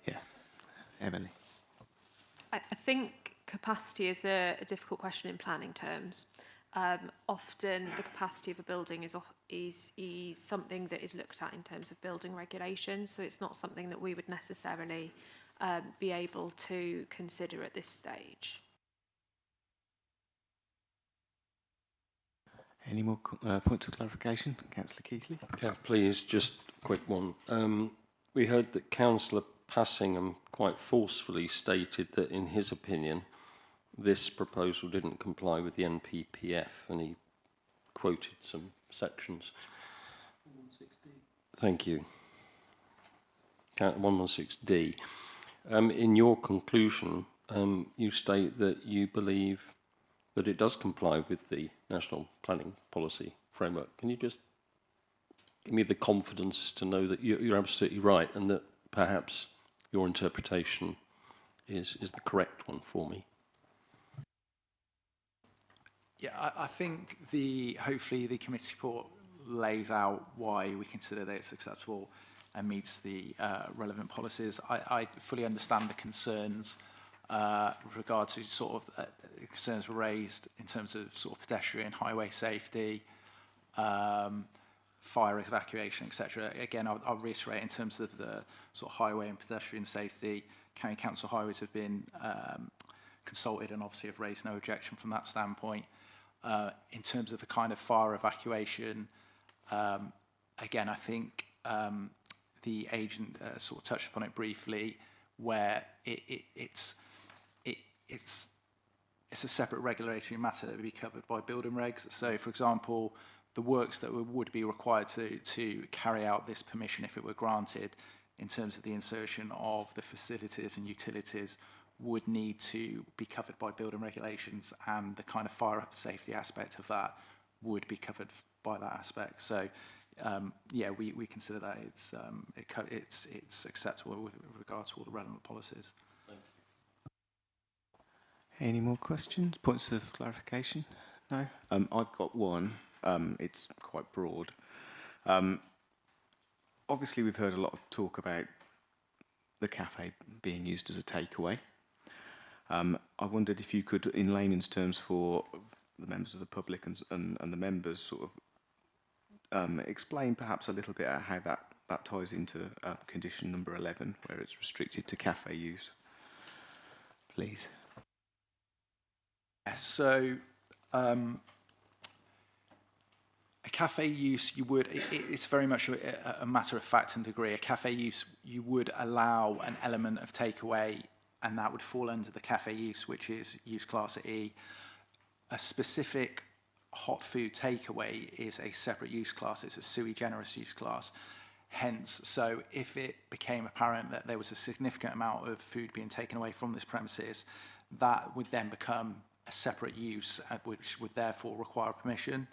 Yeah. Emily. I think capacity is a difficult question in planning terms. Often the capacity of a building is something that is looked at in terms of building regulations, so it's not something that we would necessarily be able to consider at this stage. Any more points of clarification? Councillor Keithley? Yeah, please, just a quick one. We heard that Councillor Passingham quite forcefully stated that, in his opinion, this proposal didn't comply with the NPPF, and he quoted some sections. 116D. Thank you. 116D. In your conclusion, you state that you believe that it does comply with the National Planning Policy Framework. Can you just give me the confidence to know that you're absolutely right and that perhaps your interpretation is the correct one for me? Yeah, I think hopefully the committee report lays out why we consider that it's acceptable and meets the relevant policies. I fully understand the concerns with regard to sort of concerns raised in terms of sort of pedestrian highway safety, fire evacuation, etc. Again, I'll reiterate in terms of the sort of highway and pedestrian safety, County Council Highways have been consulted and obviously have raised no objection from that standpoint. In terms of the kind of fire evacuation, again, I think the agent sort of touched upon it briefly, where it's a separate regulatory matter that would be covered by building regs. So, for example, the works that would be required to carry out this permission, if it were granted, in terms of the insertion of the facilities and utilities, would need to be covered by building regulations, and the kind of fire safety aspect of that would be covered by that aspect. So, yeah, we consider that it's acceptable with regard to all the relevant policies. Thank you. Any more questions? Points of clarification? No? I've got one. It's quite broad. Obviously, we've heard a lot of talk about the cafe being used as a takeaway. I wondered if you could, in layman's terms for the members of the public and the members, sort of explain perhaps a little bit how that ties into condition number 11, where it's restricted to cafe use. Please. Yeah, so a cafe use, it's very much a matter of fact and degree. A cafe use, you would allow an element of takeaway, and that would fall under the cafe use, which is use class E. A specific hot food takeaway is a separate use class. It's a sui generis use class. Hence, so if it became apparent that there was a significant amount of food being taken away from this premises, that would then become a separate use, which would therefore require permission.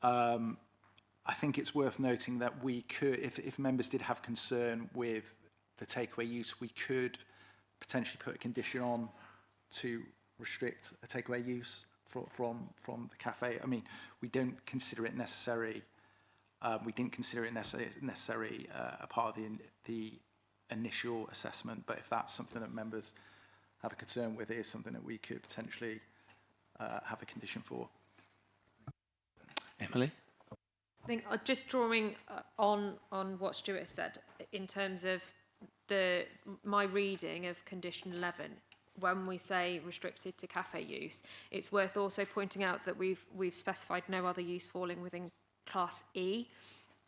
I think it's worth noting that we could, if members did have concern with the takeaway use, we could potentially put a condition on to restrict a takeaway use from the cafe. I mean, we don't consider it necessary. We didn't consider it necessary a part of the initial assessment, but if that's something that members have a concern with, it is something that we could potentially have a condition for. Emily? I think just drawing on what Stuart has said in terms of my reading of condition 11, when we say restricted to cafe use, it's worth also pointing out that we've specified no other use falling within Class E.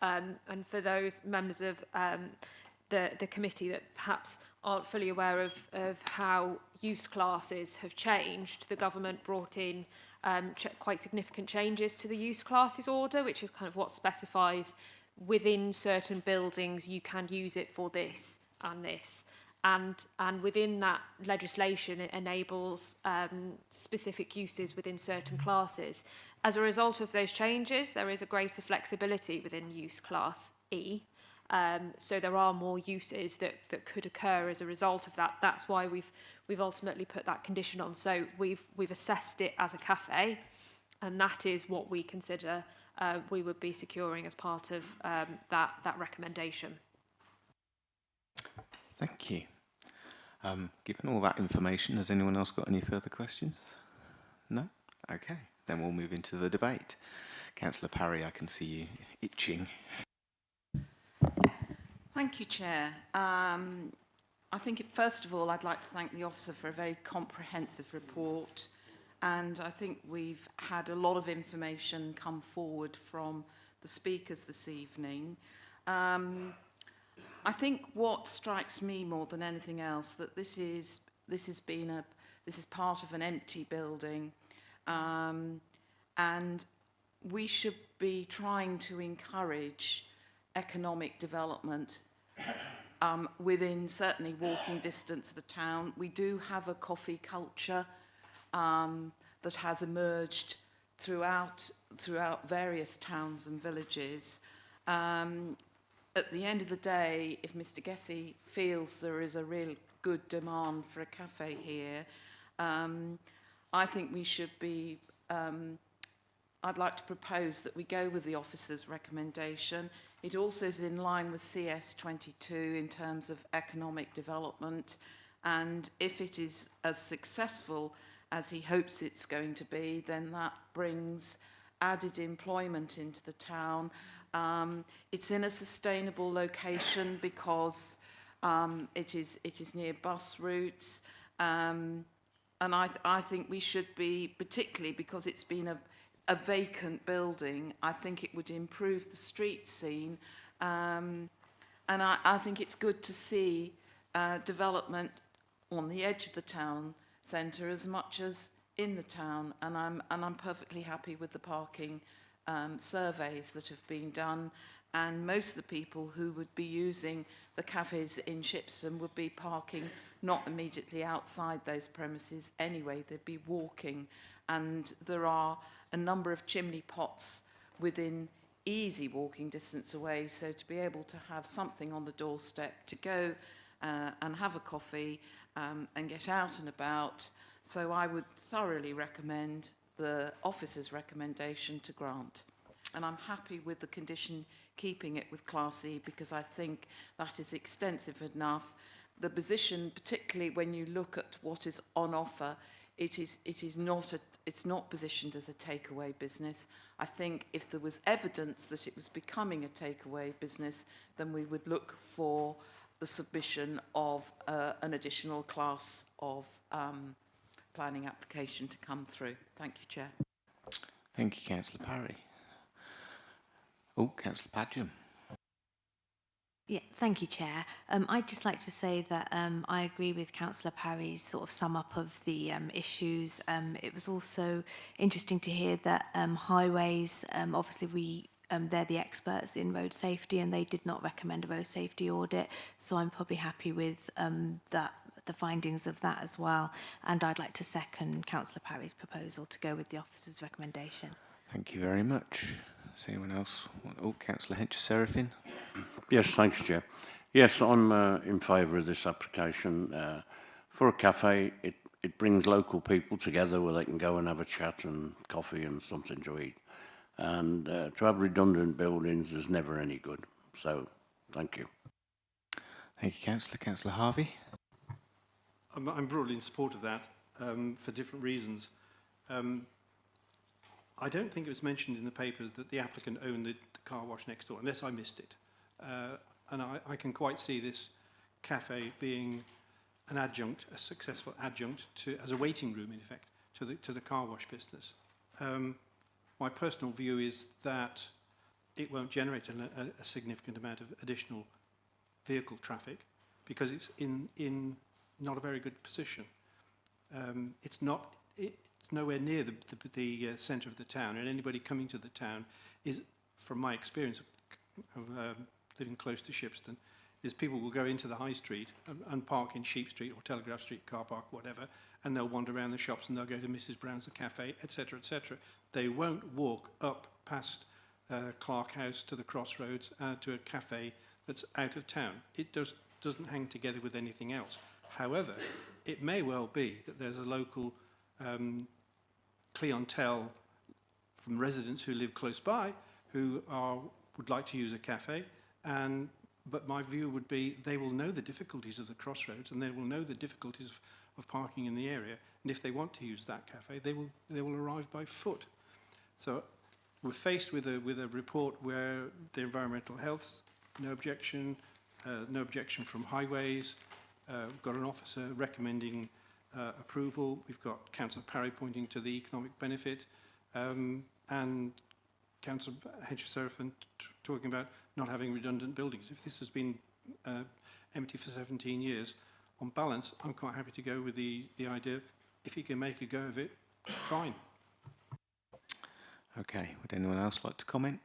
And for those members of the committee that perhaps aren't fully aware of how use classes have changed, the government brought in quite significant changes to the use classes order, which is kind of what specifies within certain buildings you can use it for this and this. And within that legislation, it enables specific uses within certain classes. As a result of those changes, there is a greater flexibility within use class E. So there are more uses that could occur as a result of that. That's why we've ultimately put that condition on. So we've assessed it as a cafe, and that is what we consider we would be securing as part of that recommendation. Thank you. Given all that information, has anyone else got any further questions? No? Okay, then we'll move into the debate. Councillor Parry, I can see you itching. Thank you, Chair. I think, first of all, I'd like to thank the officer for a very comprehensive report. And I think we've had a lot of information come forward from the speakers this evening. I think what strikes me more than anything else, that this is part of an empty building, and we should be trying to encourage economic development within certainly walking distance of the town. We do have a coffee culture that has emerged throughout various towns and villages. At the end of the day, if Mr. Gessie feels there is a real good demand for a cafe here, I think we should be, I'd like to propose that we go with the officer's recommendation. It also is in line with CS22 in terms of economic development, and if it is as successful as he hopes it's going to be, then that brings added employment into the town. It's in a sustainable location because it is near bus routes, and I think we should be, particularly because it's been a vacant building, I think it would improve the street scene, and I think it's good to see development on the edge of the town centre as much as in the town, and I'm perfectly happy with the parking surveys that have been done, and most of the people who would be using the cafes in Shipston would be parking not immediately outside those premises anyway, they'd be walking, and there are a number of chimney pots within easy walking distance away, so to be able to have something on the doorstep to go and have a coffee and get out and about. So I would thoroughly recommend the officer's recommendation to grant. And I'm happy with the condition keeping it with Class E because I think that is extensive enough. The position, particularly when you look at what is on offer, it's not positioned as a takeaway business. I think if there was evidence that it was becoming a takeaway business, then we would look for the submission of an additional class of planning application to come through. Thank you, Chair. Thank you, Councillor Parry. Oh, Councillor Padgham. Yeah, thank you, Chair. I'd just like to say that I agree with Councillor Parry's sort of sum up of the issues. It was also interesting to hear that highways, obviously they're the experts in road safety and they did not recommend a road safety audit. So I'm probably happy with that the findings of that as well. And I'd like to second Councillor Parry's proposal to go with the officer's recommendation. Thank you very much. Does anyone else? Oh, Councillor Hedges-Serafin. Yes, thanks, Chair. Yes, I'm in favour of this application. For a cafe, it brings local people together where they can go and have a chat and coffee and something to eat. And to have redundant buildings is never any good. So, thank you. Thank you, Councillor. Councillor Harvey. I'm broadly in support of that for different reasons. I don't think it was mentioned in the papers that the applicant owned the car wash next door, unless I missed it. And I can quite see this cafe being an adjunct, a successful adjunct to, as a waiting room, in effect, to the car wash business. My personal view is that it won't generate a significant amount of additional vehicle traffic because it's in not a very good position. It's nowhere near the centre of the town, and anybody coming to the town is, from my experience of living close to Shipston, is people will go into the high street and park in Sheep Street or Telegraph Street car park, whatever, and they'll wander around the shops and they'll go to Mrs. Brown's, the cafe, etc., etc. They won't walk up past Clark House to the crossroads to a cafe that's out of town. It doesn't hang together with anything else. However, it may well be that there's a local clientele from residents who live close by who would like to use a cafe, but my view would be they will know the difficulties of the crossroads and they will know the difficulties of parking in the area, and if they want to use that cafe, they will arrive by foot. So we're faced with a report where the environmental health, no objection from highways, we've got an officer recommending approval, we've got Councillor Parry pointing to the economic benefit, and Councillor Hedges-Serafin talking about not having redundant buildings. If this has been empty for 17 years, on balance, I'm quite happy to go with the idea, if he can make a go of it, fine. Okay, would anyone else like to comment?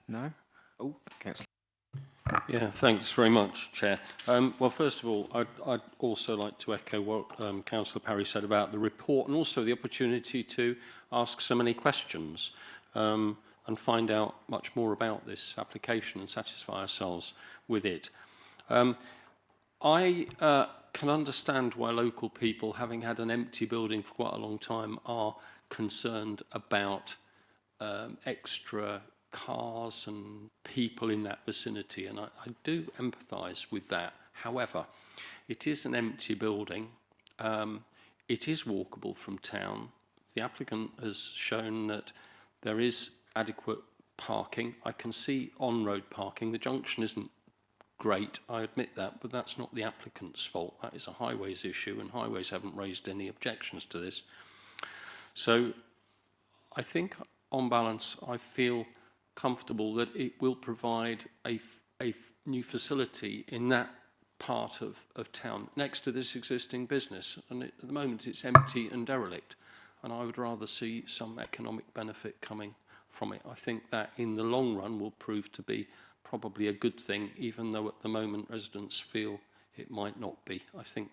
No? Oh, Councillor. Yeah, thanks very much, Chair. Well, first of all, I'd also like to echo what Councillor Parry said about the report and also the opportunity to ask so many questions and find out much more about this application and satisfy ourselves with it. I can understand why local people, having had an empty building for quite a long time, are concerned about extra cars and people in that vicinity, and I do empathise with that. However, it is an empty building. It is walkable from town. The applicant has shown that there is adequate parking. I can see on-road parking. The junction isn't great, I admit that, but that's not the applicant's fault. That is a highways issue, and highways haven't raised any objections to this. So I think, on balance, I feel comfortable that it will provide a new facility in that part of town next to this existing business, and at the moment it's empty and derelict, and I would rather see some economic benefit coming from it. I think that in the long run will prove to be probably a good thing, even though at the moment residents feel it might not be. I think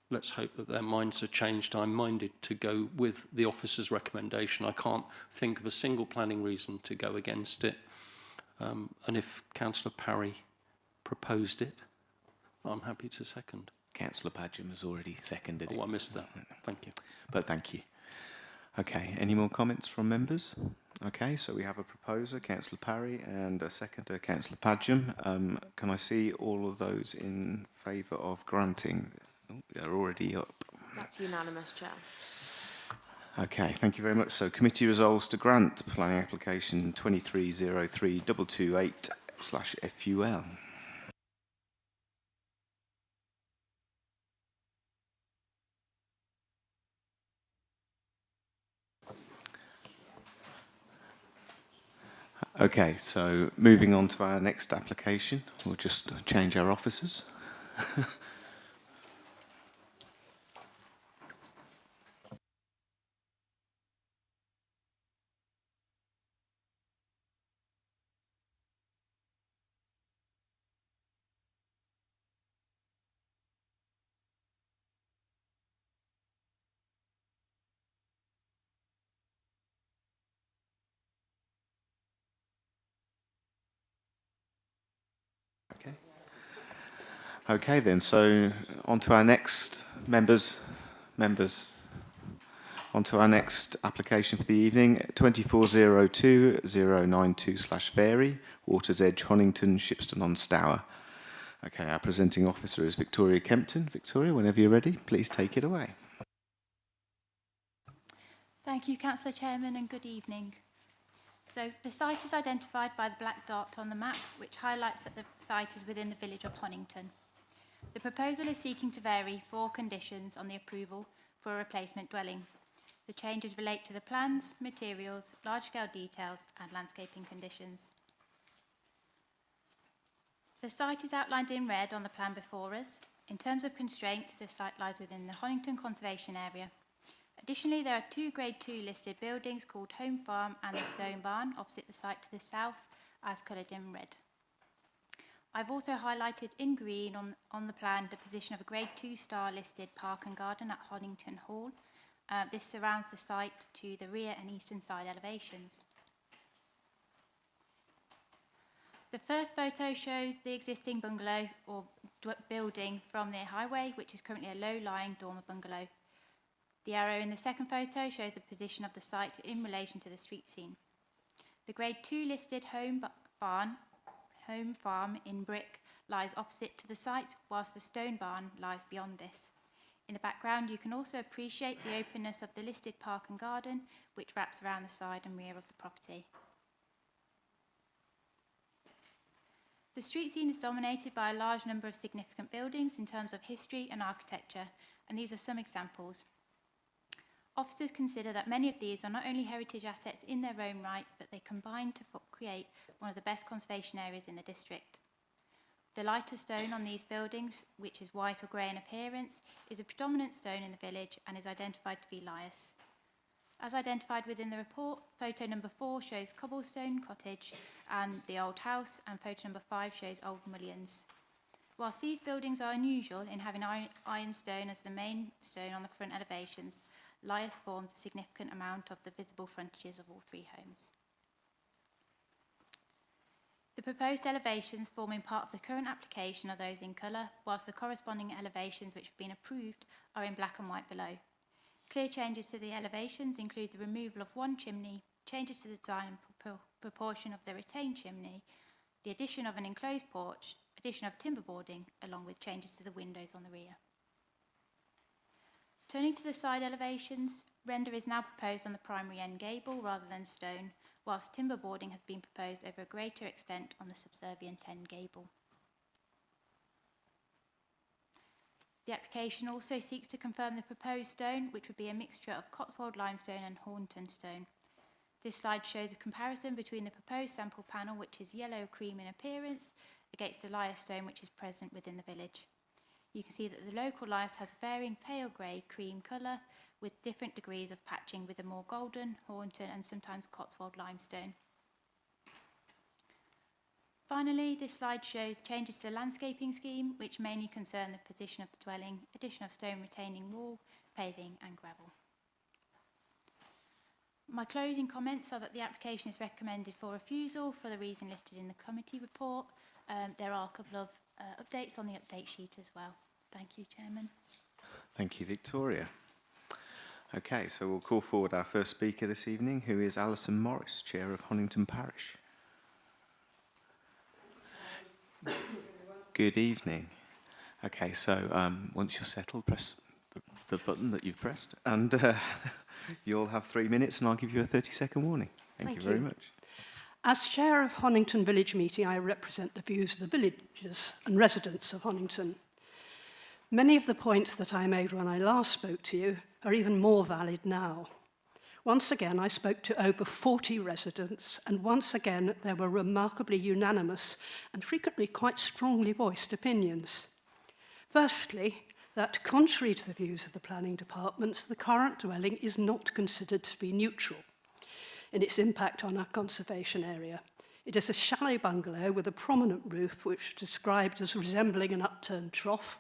let's hope that their minds are changed. I'm minded to go with the officer's recommendation. I can't think of a single planning reason to go against it. And if Councillor Parry proposed it, I'm happy to second. Councillor Padgham has already seconded it. Oh, I missed that. Thank you. But thank you. Okay, any more comments from members? Okay, so we have a proposer, Councillor Parry, and a seconder, Councillor Padgham. Can I see all of those in favour of granting? Oh, they're already up. That's unanimous, Chair. Okay, thank you very much. So committee resolves to grant planning application 23032228/FUL. Okay, so moving on to our next application, we'll just change our officers. Okay then, so on to our next on to our next application for the evening, 2402092/Fairy, Water's Edge, Honington, Shipston-on-Stour. Okay, our presenting officer is Victoria Kempton. Victoria, whenever you're ready, please take it away. Thank you, Councillor Chairman, and good evening. So the site is identified by the black dot on the map, which highlights that the site is within the village of Honington. The proposal is seeking to vary 4 conditions on the approval for a replacement dwelling. The changes relate to the plans, materials, large-scale details and landscaping conditions. The site is outlined in red on the plan before us. In terms of constraints, the site lies within the Honington Conservation Area. Additionally, there are 2 Grade 2 listed buildings called Home Farm and the Stone Barn opposite the site to the south, as coloured in red. I've also highlighted in green on the plan the position of a Grade 2 star listed park and garden at Honington Hall. This surrounds the site to the rear and eastern side elevations. The first photo shows the existing bungalow or building from the highway, which is currently a low-lying dormer bungalow. The arrow in the second photo shows the position of the site in relation to the street scene. The Grade 2 listed home farm in brick lies opposite to the site, whilst the stone barn lies beyond this. In the background, you can also appreciate the openness of the listed park and garden, which wraps around the side and rear of the property. The street scene is dominated by a large number of significant buildings in terms of history and architecture, and these are some examples. Officers consider that many of these are not only heritage assets in their own right, but they combine to create one of the best conservation areas in the district. The lighter stone on these buildings, which is white or grey in appearance, is a predominant stone in the village and is identified to be lias. As identified within the report, photo number 4 shows Cobblestone Cottage and the old house, and photo number 5 shows Old Mullions. Whilst these buildings are unusual in having ironstone as the main stone on the front elevations, lias forms a significant amount of the visible frontages of all 3 homes. The proposed elevations forming part of the current application are those in colour, whilst the corresponding elevations which have been approved are in black and white below. Clear changes to the elevations include the removal of 1 chimney, changes to the design and proportion of the retained chimney, the addition of an enclosed porch, addition of timber boarding, along with changes to the windows on the rear. Turning to the side elevations, render is now proposed on the primary end gable rather than stone, whilst timber boarding has been proposed over a greater extent on the subservient end gable. The application also seeks to confirm the proposed stone, which would be a mixture of Cotswold limestone and Hornton stone. This slide shows a comparison between the proposed sample panel, which is yellow-cream in appearance, against the lias stone, which is present within the village. You can see that the local lias has a varying pale grey cream colour with different degrees of patching with a more golden, Hornton and sometimes Cotswold limestone. Finally, this slide shows changes to the landscaping scheme, which mainly concern the position of the dwelling, addition of stone retaining wall, paving and gravel. My closing comments are that the application is recommended for refusal for the reason listed in the committee report. There are a couple of updates on the update sheet as well. Thank you, Chairman. Thank you, Victoria. Okay, so we'll call forward our first speaker this evening, who is Alison Morris, Chair of Honington Parish. Good evening. Okay, so once you're settled, press the button that you've pressed, and you'll have 3 minutes, and I'll give you a 30-second warning. Thank you very much. As Chair of Honington Village Meeting, I represent the views of the villagers and residents of Honington. Many of the points that I made when I last spoke to you are even more valid now. Once again, I spoke to over 40 residents, and once again, there were remarkably unanimous and frequently quite strongly voiced opinions. Firstly, that contrary to the views of the planning department, the current dwelling is not considered to be neutral in its impact on our conservation area. It is a shallow bungalow with a prominent roof, which is described as resembling an upturned trough.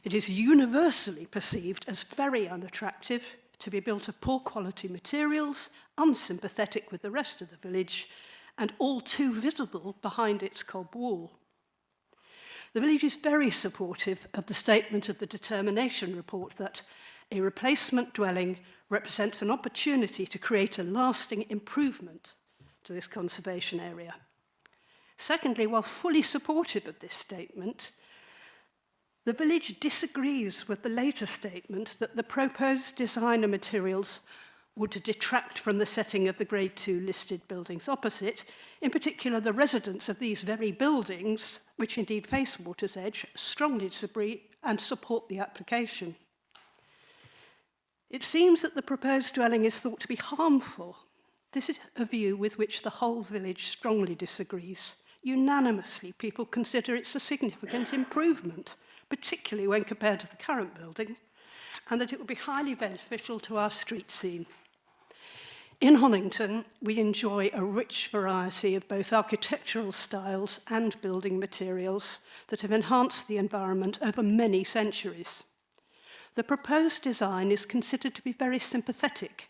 It is universally perceived as very unattractive, to be built of poor quality materials, unsympathetic with the rest of the village, and all too visible behind its cob wall. The village is very supportive of the statement of the determination report that a replacement dwelling represents an opportunity to create a lasting improvement to this conservation area. Secondly, while fully supportive of this statement, the village disagrees with the later statement that the proposed design and materials would detract from the setting of the Grade 2 listed buildings opposite. In particular, the residents of these very buildings, which indeed face Water's Edge, strongly disagree and support the application. It seems that the proposed dwelling is thought to be harmful. This is a view with which the whole village strongly disagrees. Unanimously, people consider it's a significant improvement, particularly when compared to the current building, and that it would be highly beneficial to our street scene. In Honington, we enjoy a rich variety of both architectural styles and building materials that have enhanced the environment over many centuries. The proposed design is considered to be very sympathetic,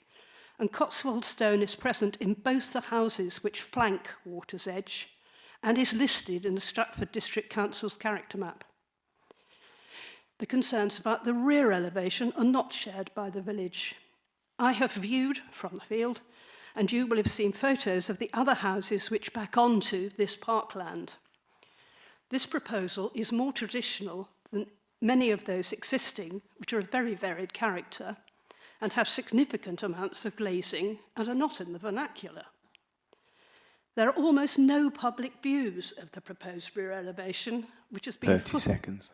and Cotswold stone is present in both the houses which flank Water's Edge and is listed in the Stratford District Council's character map. The concerns about the rear elevation are not shared by the village. I have viewed from the field, and you will have seen photos of the other houses which back onto this parkland. This proposal is more traditional than many of those existing, which are of very varied character and have significant amounts of glazing and are not in the vernacular. There are almost no public views of the proposed rear elevation, which has been 30 seconds.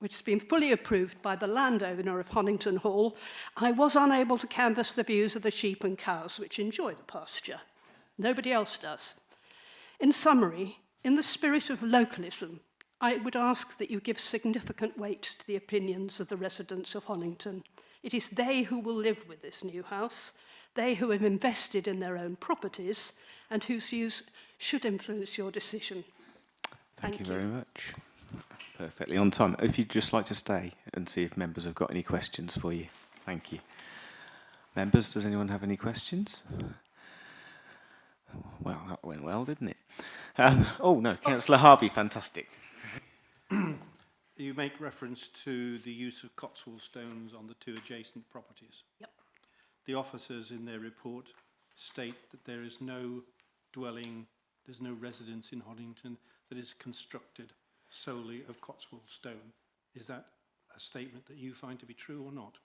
Which has been fully approved by the landowner of Honington Hall. I was unable to canvass the views of the sheep and cows, which enjoy the pasture. Nobody else does. In summary, in the spirit of localism, I would ask that you give significant weight to the opinions of the residents of Honington. It is they who will live with this new house, they who have invested in their own properties, and whose views should influence your decision. Thank you very much. Perfectly on time. If you'd just like to stay and see if members have got any questions for you. Thank you. Members, does anyone have any questions? Well, that went well, didn't it? Oh, no, Councillor Harvey, fantastic. You make reference to the use of Cotswold stones on the two adjacent properties. Yep. The officers in their report state that there is no dwelling, there's no residence in Honington that is constructed solely of Cotswold stone. Is that a statement that you find to be true or not?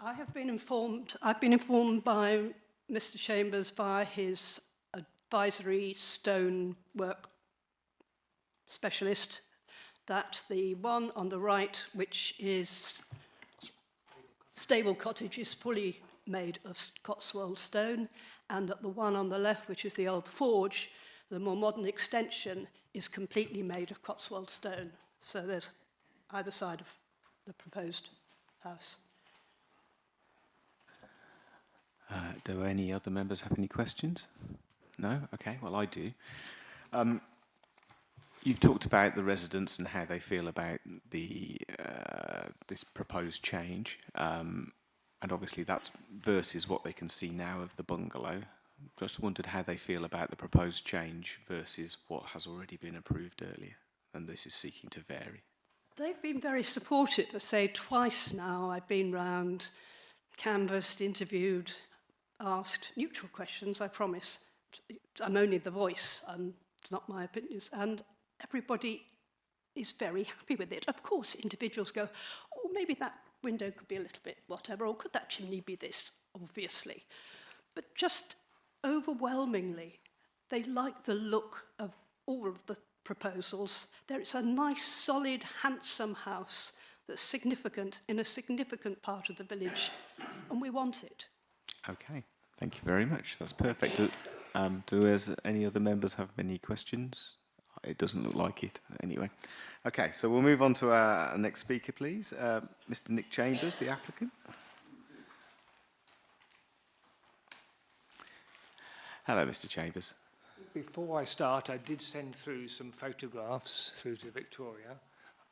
I have been informed. I've been informed by Mr. Chambers via his advisory stone work specialist that the one on the right, which is Stable Cottage, is fully made of Cotswold stone, and that the one on the left, which is the old forge, the more modern extension, is completely made of Cotswold stone. So there's either side of the proposed house. Do any other members have any questions? No? Okay, well, I do. You've talked about the residents and how they feel about the this proposed change, and obviously that's versus what they can see now of the bungalow. Just wondered how they feel about the proposed change versus what has already been approved earlier, and this is seeking to vary. They've been very supportive. I say twice now I've been round, canvassed, interviewed, asked neutral questions, I promise. I'm only the voice, it's not my opinions, and everybody is very happy with it. Of course, individuals go, oh, maybe that window could be a little bit whatever, or could that chimney be this, obviously. But just overwhelmingly, they like the look of all of the proposals. There is a nice, solid, handsome house that's significant in a significant part of the village, and we want it. Okay, thank you very much. That's perfect. Do any other members have any questions? It doesn't look like it, anyway. Okay, so we'll move on to our next speaker, please. Mr. Nick Chambers, the applicant. Hello, Mr. Chambers. Before I start, I did send through some photographs through to Victoria.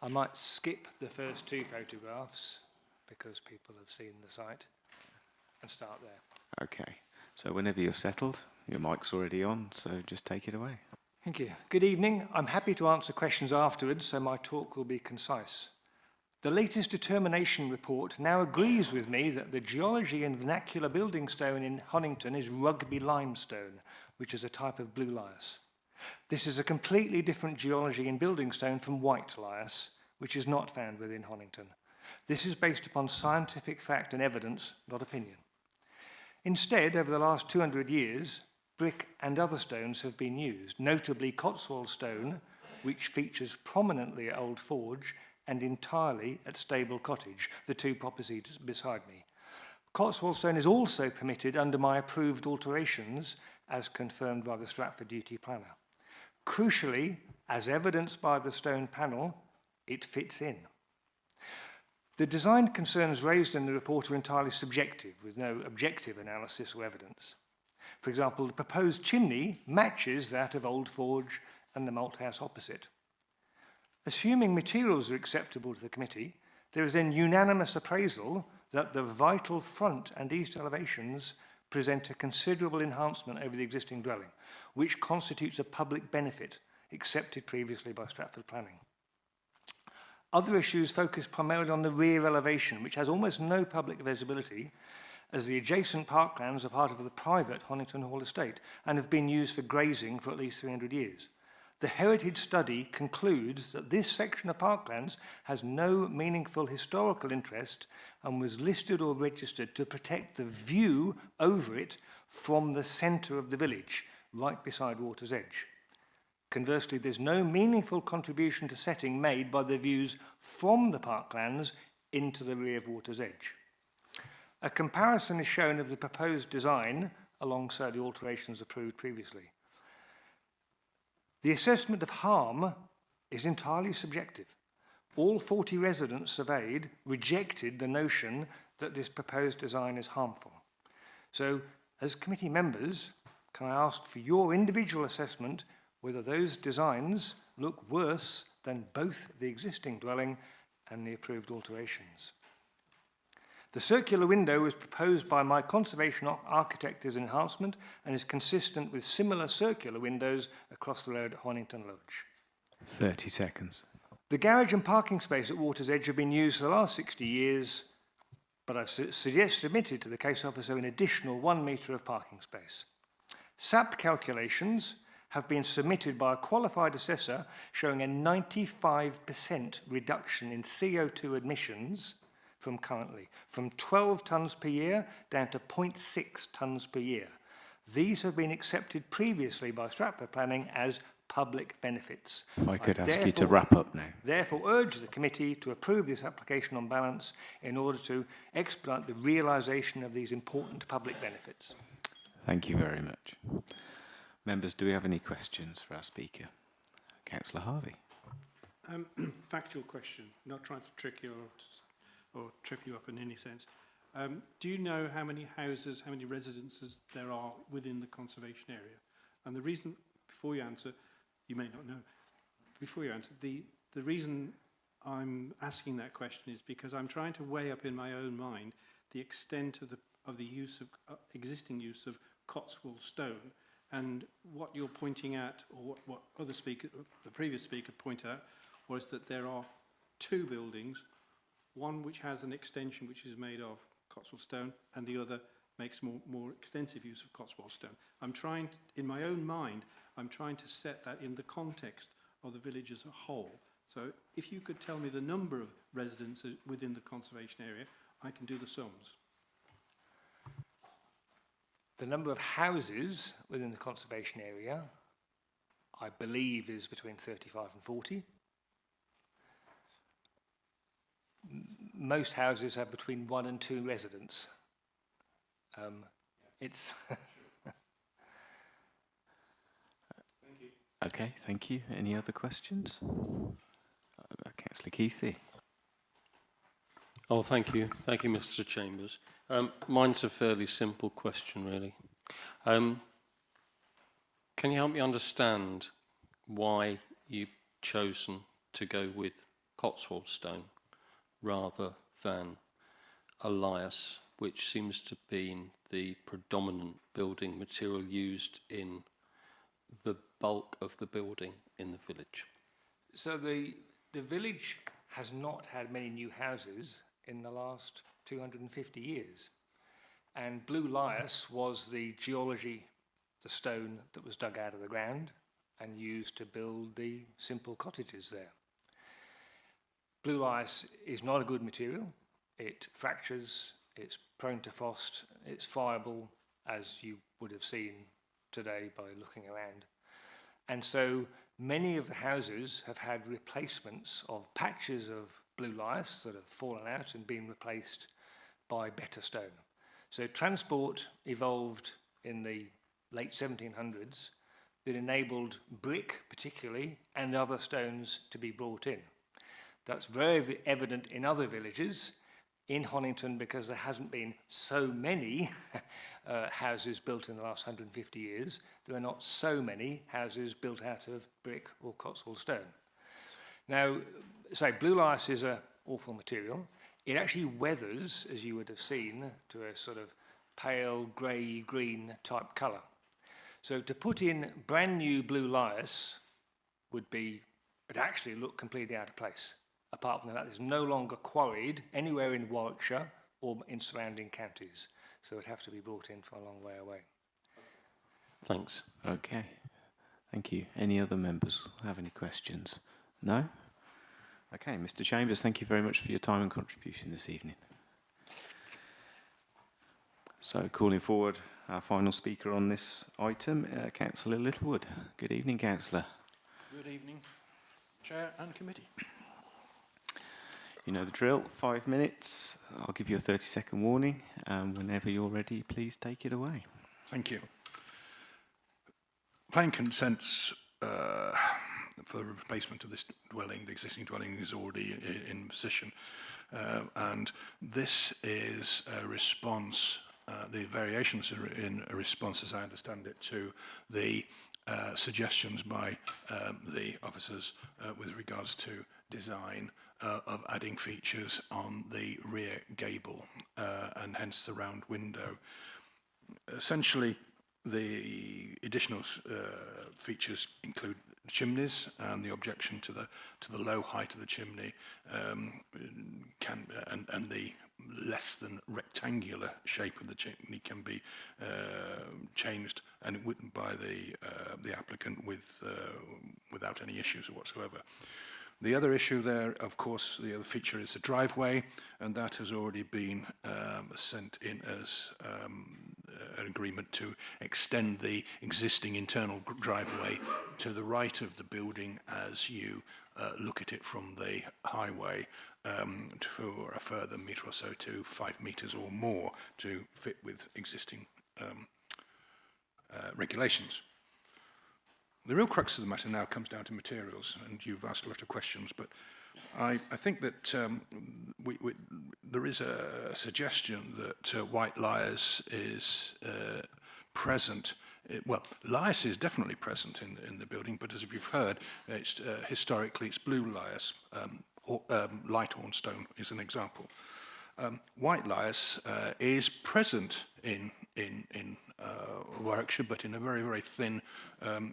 I might skip the first two photographs because people have seen the site and start there. Okay, so whenever you're settled, your mic's already on, so just take it away. Thank you. Good evening. I'm happy to answer questions afterwards, so my talk will be concise. The latest determination report now agrees with me that the geology in vernacular building stone in Honington is rugby limestone, which is a type of blue lias. This is a completely different geology in building stone from white lias, which is not found within Honington. This is based upon scientific fact and evidence, not opinion. Instead, over the last 200 years, brick and other stones have been used, notably Cotswold stone, which features prominently at Old Forge and entirely at Stable Cottage, the two properties beside me. Cotswold stone is also permitted under my approved alterations, as confirmed by the Stratford Duty Planner. Crucially, as evidenced by the stone panel, it fits in. The design concerns raised in the report are entirely subjective, with no objective analysis or evidence. For example, the proposed chimney matches that of Old Forge and the Malthouse opposite. Assuming materials are acceptable to the committee, there is then unanimous appraisal that the vital front and east elevations present a considerable enhancement over the existing dwelling, which constitutes a public benefit accepted previously by Stratford Planning. Other issues focus primarily on the rear elevation, which has almost no public visibility, as the adjacent parklands are part of the private Honington Hall estate and have been used for grazing for at least 300 years. The heritage study concludes that this section of parklands has no meaningful historical interest and was listed or registered to protect the view over it from the centre of the village, right beside water's edge. Conversely, there's no meaningful contribution to setting made by the views from the parklands into the rear of water's edge. A comparison is shown of the proposed design alongside the alterations approved previously. The assessment of harm is entirely subjective. All 40 residents surveyed rejected the notion that this proposed design is harmful. So, as committee members, can I ask for your individual assessment whether those designs look worse than both the existing dwelling and the approved alterations? The circular window was proposed by my conservation architect as an enhancement and is consistent with similar circular windows across the road at Honington Lodge. 30 seconds. The garage and parking space at Water's Edge have been used for the last 60 years, but I've submitted to the case officer an additional 1 metre of parking space. SAP calculations have been submitted by a qualified assessor showing a 95% reduction in CO2 emissions from currently, from 12 tonnes per year down to 0.6 tonnes per year. These have been accepted previously by Stratford Planning as public benefits. If I could ask you to wrap up now. Therefore urge the committee to approve this application on balance in order to expedite the realisation of these important public benefits. Thank you very much. Members, do we have any questions for our speaker? Councillor Harvey. Factual question, not trying to trick you or trip you up in any sense. Do you know how many houses, how many residences there are within the conservation area? And the reason, before you answer, you may not know, before you answer, the reason I'm asking that question is because I'm trying to weigh up in my own mind the extent of the use of existing use of Cotswold stone, and what you're pointing at, or what the previous speaker pointed out, was that there are two buildings, one which has an extension which is made of Cotswold stone, and the other makes more extensive use of Cotswold stone. I'm trying, in my own mind, I'm trying to set that in the context of the village as a whole. So if you could tell me the number of residents within the conservation area, I can do the sums. The number of houses within the conservation area, I believe, is between 35 and 40. Most houses have between 1 and 2 residents. It's Okay, thank you. Any other questions? Councillor Keithy. Oh, thank you. Thank you, Mr. Chambers. Mine's a fairly simple question, really. Can you help me understand why you've chosen to go with Cotswold stone rather than Elias, which seems to be the predominant building material used in the bulk of the building in the village? So the village has not had many new houses in the last 250 years. And blue lias was the geology, the stone that was dug out of the ground and used to build the simple cottages there. Blue lias is not a good material. It fractures, it's prone to frost, it's friable, as you would have seen today by looking around. And so many of the houses have had replacements of patches of blue lias that have fallen out and been replaced by better stone. So transport evolved in the late 1700s that enabled brick particularly and other stones to be brought in. That's very evident in other villages. In Honington, because there hasn't been so many houses built in the last 150 years, there are not so many houses built out of brick or Cotswold stone. Now, blue lias is an awful material. It actually weathers, as you would have seen, to a sort of pale grey-green type colour. So to put in brand new blue lias would actually look completely out of place. Apart from that, it's no longer quarried anywhere in Warwickshire or in surrounding counties. So it would have to be brought in from a long way away. Thanks. Okay. Thank you. Any other members have any questions? No? Okay, Mr. Chambers, thank you very much for your time and contribution this evening. So calling forward our final speaker on this item, Councillor Littlewood. Good evening, Councillor. Good evening, Chair and Committee. You know the drill, 5 minutes. I'll give you a 30-second warning. Whenever you're ready, please take it away. Thank you. Planning consents for the replacement of this dwelling, the existing dwelling, is already in position. And this is a response, the variations are in a response, as I understand it, to the suggestions by the officers with regards to design of adding features on the rear gable and hence the round window. Essentially, the additional features include chimneys, and the objection to the low height of the chimney and the less than rectangular shape of the chimney can be changed, and it wouldn't by the applicant without any issues whatsoever. The other issue there, of course, the other feature is the driveway, and that has already been sent in as an agreement to extend the existing internal driveway to the right of the building as you look at it from the highway for a further metre or so to 5 metres or more to fit with existing regulations. The real crux of the matter now comes down to materials, and you've asked a lot of questions, but I think that there is a suggestion that white lias is present. Well, lias is definitely present in the building, but as you've heard, it's, historically it's blue lias. Light hornstone is an example. White lias is present in Warwickshire, but in a very, very thin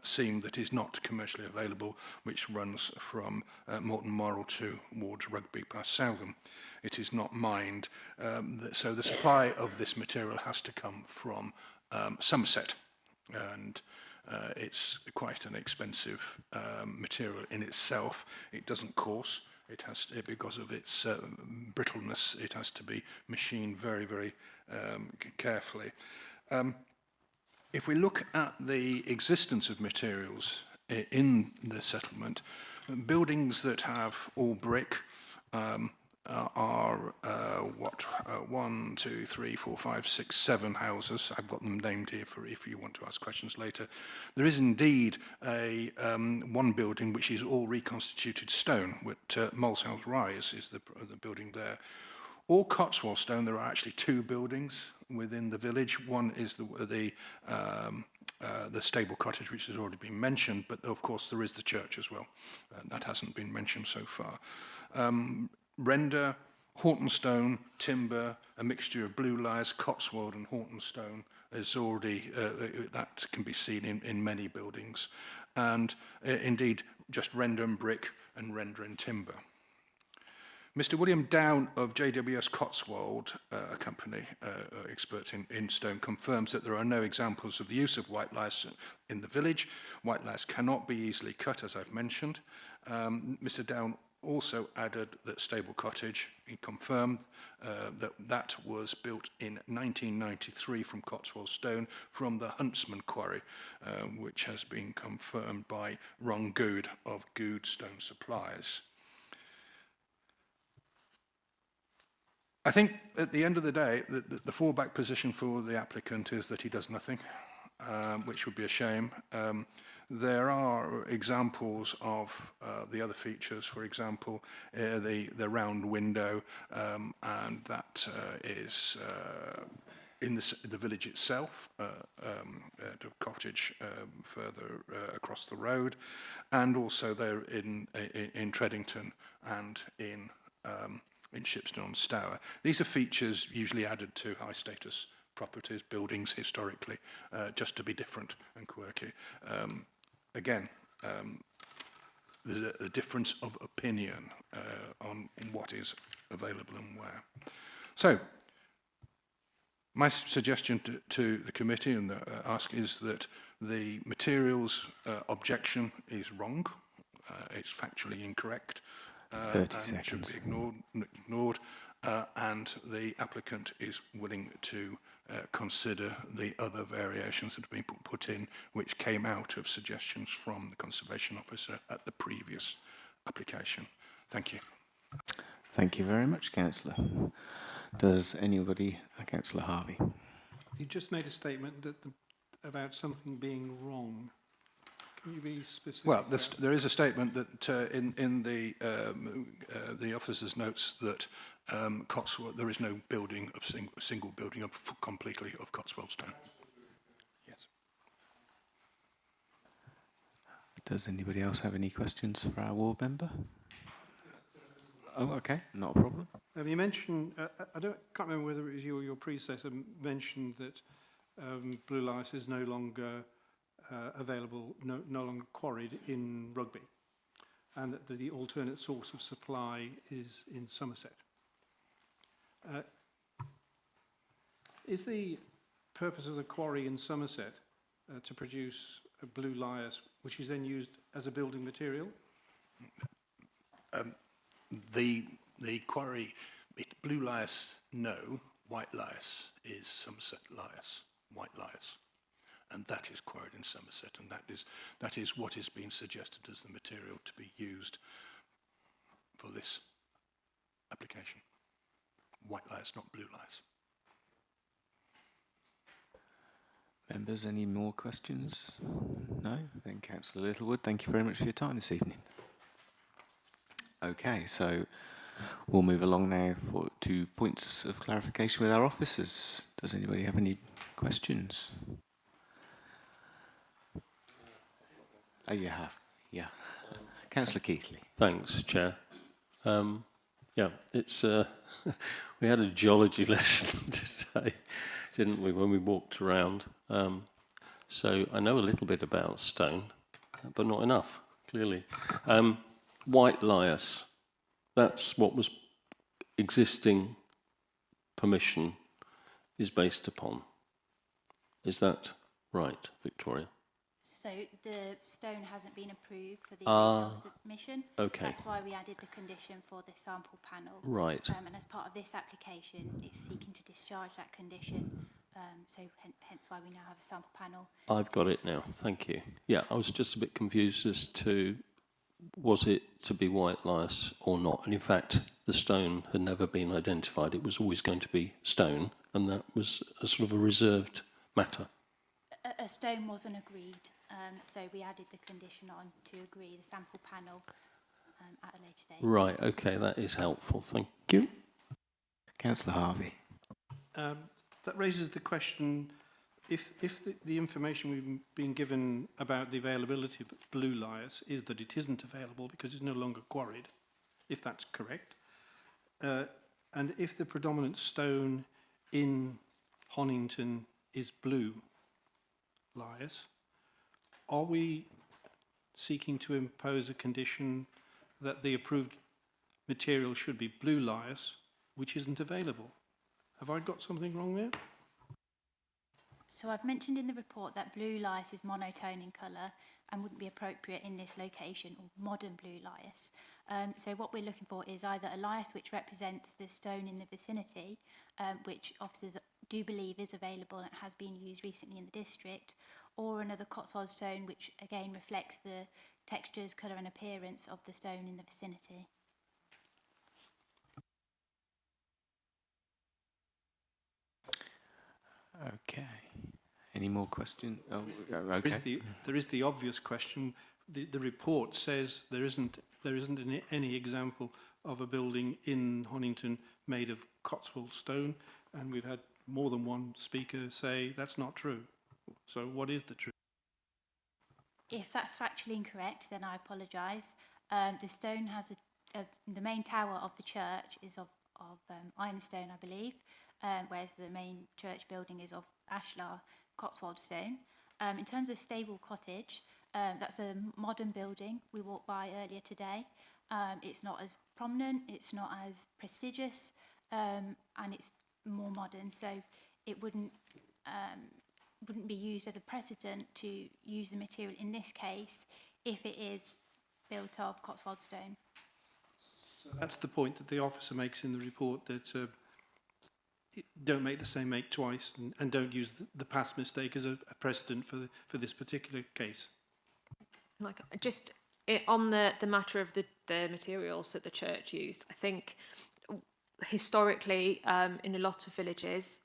seam that is not commercially available, which runs from Morton Morrell towards Rugby past Southam. It is not mined, so the supply of this material has to come from Somerset, and it's quite an expensive material in itself. It doesn't course. It has to, because of its brittleness, it has to be machined very, very carefully. If we look at the existence of materials in the settlement, buildings that have all brick are 1, 2, 3, 4, 5, 6, 7 houses. I've got them named here for if you want to ask questions later. There is indeed a one building which is all reconstituted stone. Moleshouse Rise is the building there. All Cotswold stone. There are actually 2 buildings within the village. One is the stable cottage, which has already been mentioned, but of course there is the church as well. That hasn't been mentioned so far. Render, Horton stone, timber, a mixture of blue lias, Cotswold and Horton stone is already, that can be seen in many buildings, and indeed just render and brick and render and timber. Mr. William Down of JWS Cotswold, a company expert in stone, confirms that there are no examples of the use of white lice in the village. White lice cannot be easily cut, as I've mentioned. Mr. Down also added that Stable Cottage, he confirmed that was built in 1993 from Cotswold stone from the Huntsman Quarry, which has been confirmed by Ron Good of Good Stone Supplies. I think at the end of the day, the fallback position for the applicant is that he does nothing, which would be a shame. There are examples of the other features, for example, the round window, and that is in the village itself, at a cottage further across the road, and also there in Treddington and in Shipston-on-Stour. These are features usually added to high-status properties, buildings historically, just to be different and quirky. Again, there's a difference of opinion on what is available and where. So, my suggestion to the committee and ask is that the materials objection is wrong. It's factually incorrect. 30 and seconds. should be ignored, and the applicant is willing to consider the other variations that have been put in, which came out of suggestions from the Conservation Officer at the previous application. Thank you. Thank you very much, Councillor. Does anybody, Councillor Harvey? You just made a statement that about something being wrong. Can you be specific? Well, there is a statement that in the officer's notes that Cotswold, there is no building of single building of completely of Cotswold stone. Yes. Does anybody else have any questions for our ward member? Oh, okay, not a problem. You mentioned, I can't remember whether it was you or your predecessor mentioned that blue lice is no longer available, no longer quarried in Rugby, and that the alternate source of supply is in Somerset. Is the purpose of the quarry in Somerset to produce a blue lias, which is then used as a building material? The quarry, blue lias, no. White lias is Somerset lias, white lias. And that is quarried in Somerset, and that is what is being suggested as the material to be used for this application. White lias, not blue lias. Members, any more questions? No? Then Councillor Littlewood, thank you very much for your time this evening. Okay, so we'll move along now to points of clarification with our officers. Does anybody have any questions? Oh, you have? Yeah. Councillor Keithley. Thanks, Chair. Yeah, it's we had a geology lesson today, didn't we, when we walked around? So I know a little bit about stone, but not enough, clearly. White lias, that's what was existing permission is based upon. Is that right, Victoria? So the stone hasn't been approved for the original submission. Okay. That's why we added the condition for the sample panel. Right. And as part of this application, it's seeking to discharge that condition. So hence why we now have a sample panel. I've got it now. Thank you. Yeah, I was just a bit confused as to was it to be white lias or not. And in fact, the stone had never been identified. It was always going to be stone, and that was a sort of a reserved matter. A stone wasn't agreed, so we added the condition on to agree the sample panel at a later date. Right, okay, that is helpful. Thank you. Councillor Harvey. That raises the question, if the information we've been given about the availability of blue lias is that it isn't available because it's no longer quarried, if that's correct, and if the predominant stone in Honington is blue lias, are we seeking to impose a condition that the approved material should be blue lias, which isn't available? Have I got something wrong there? So I've mentioned in the report that blue lias is monotone in colour and wouldn't be appropriate in this location, or modern blue lias. So what we're looking for is either a lias which represents the stone in the vicinity, which officers do believe is available and has been used recently in the district, or another Cotswold stone which again reflects the textures, colour and appearance of the stone in the vicinity. Okay. Any more questions? Oh, okay. There is the obvious question. The report says there isn't any example of a building in Honington made of Cotswold stone, and we've had more than one speaker say that's not true. So what is the truth? If that's factually incorrect, then I apologise. The stone has the main tower of the church is of ironstone, I believe, whereas the main church building is of ashlar Cotswold stone. In terms of Stable Cottage, that's a modern building we walked by earlier today. It's not as prominent, it's not as prestigious, and it's more modern, so it wouldn't be used as a precedent to use the material in this case if it is built of Cotswold stone. So that's the point that the officer makes in the report, that don't make the same make twice, and don't use the past mistake as a precedent for this particular case. Like, just on the matter of the materials that the church used, I think historically in a lot of villages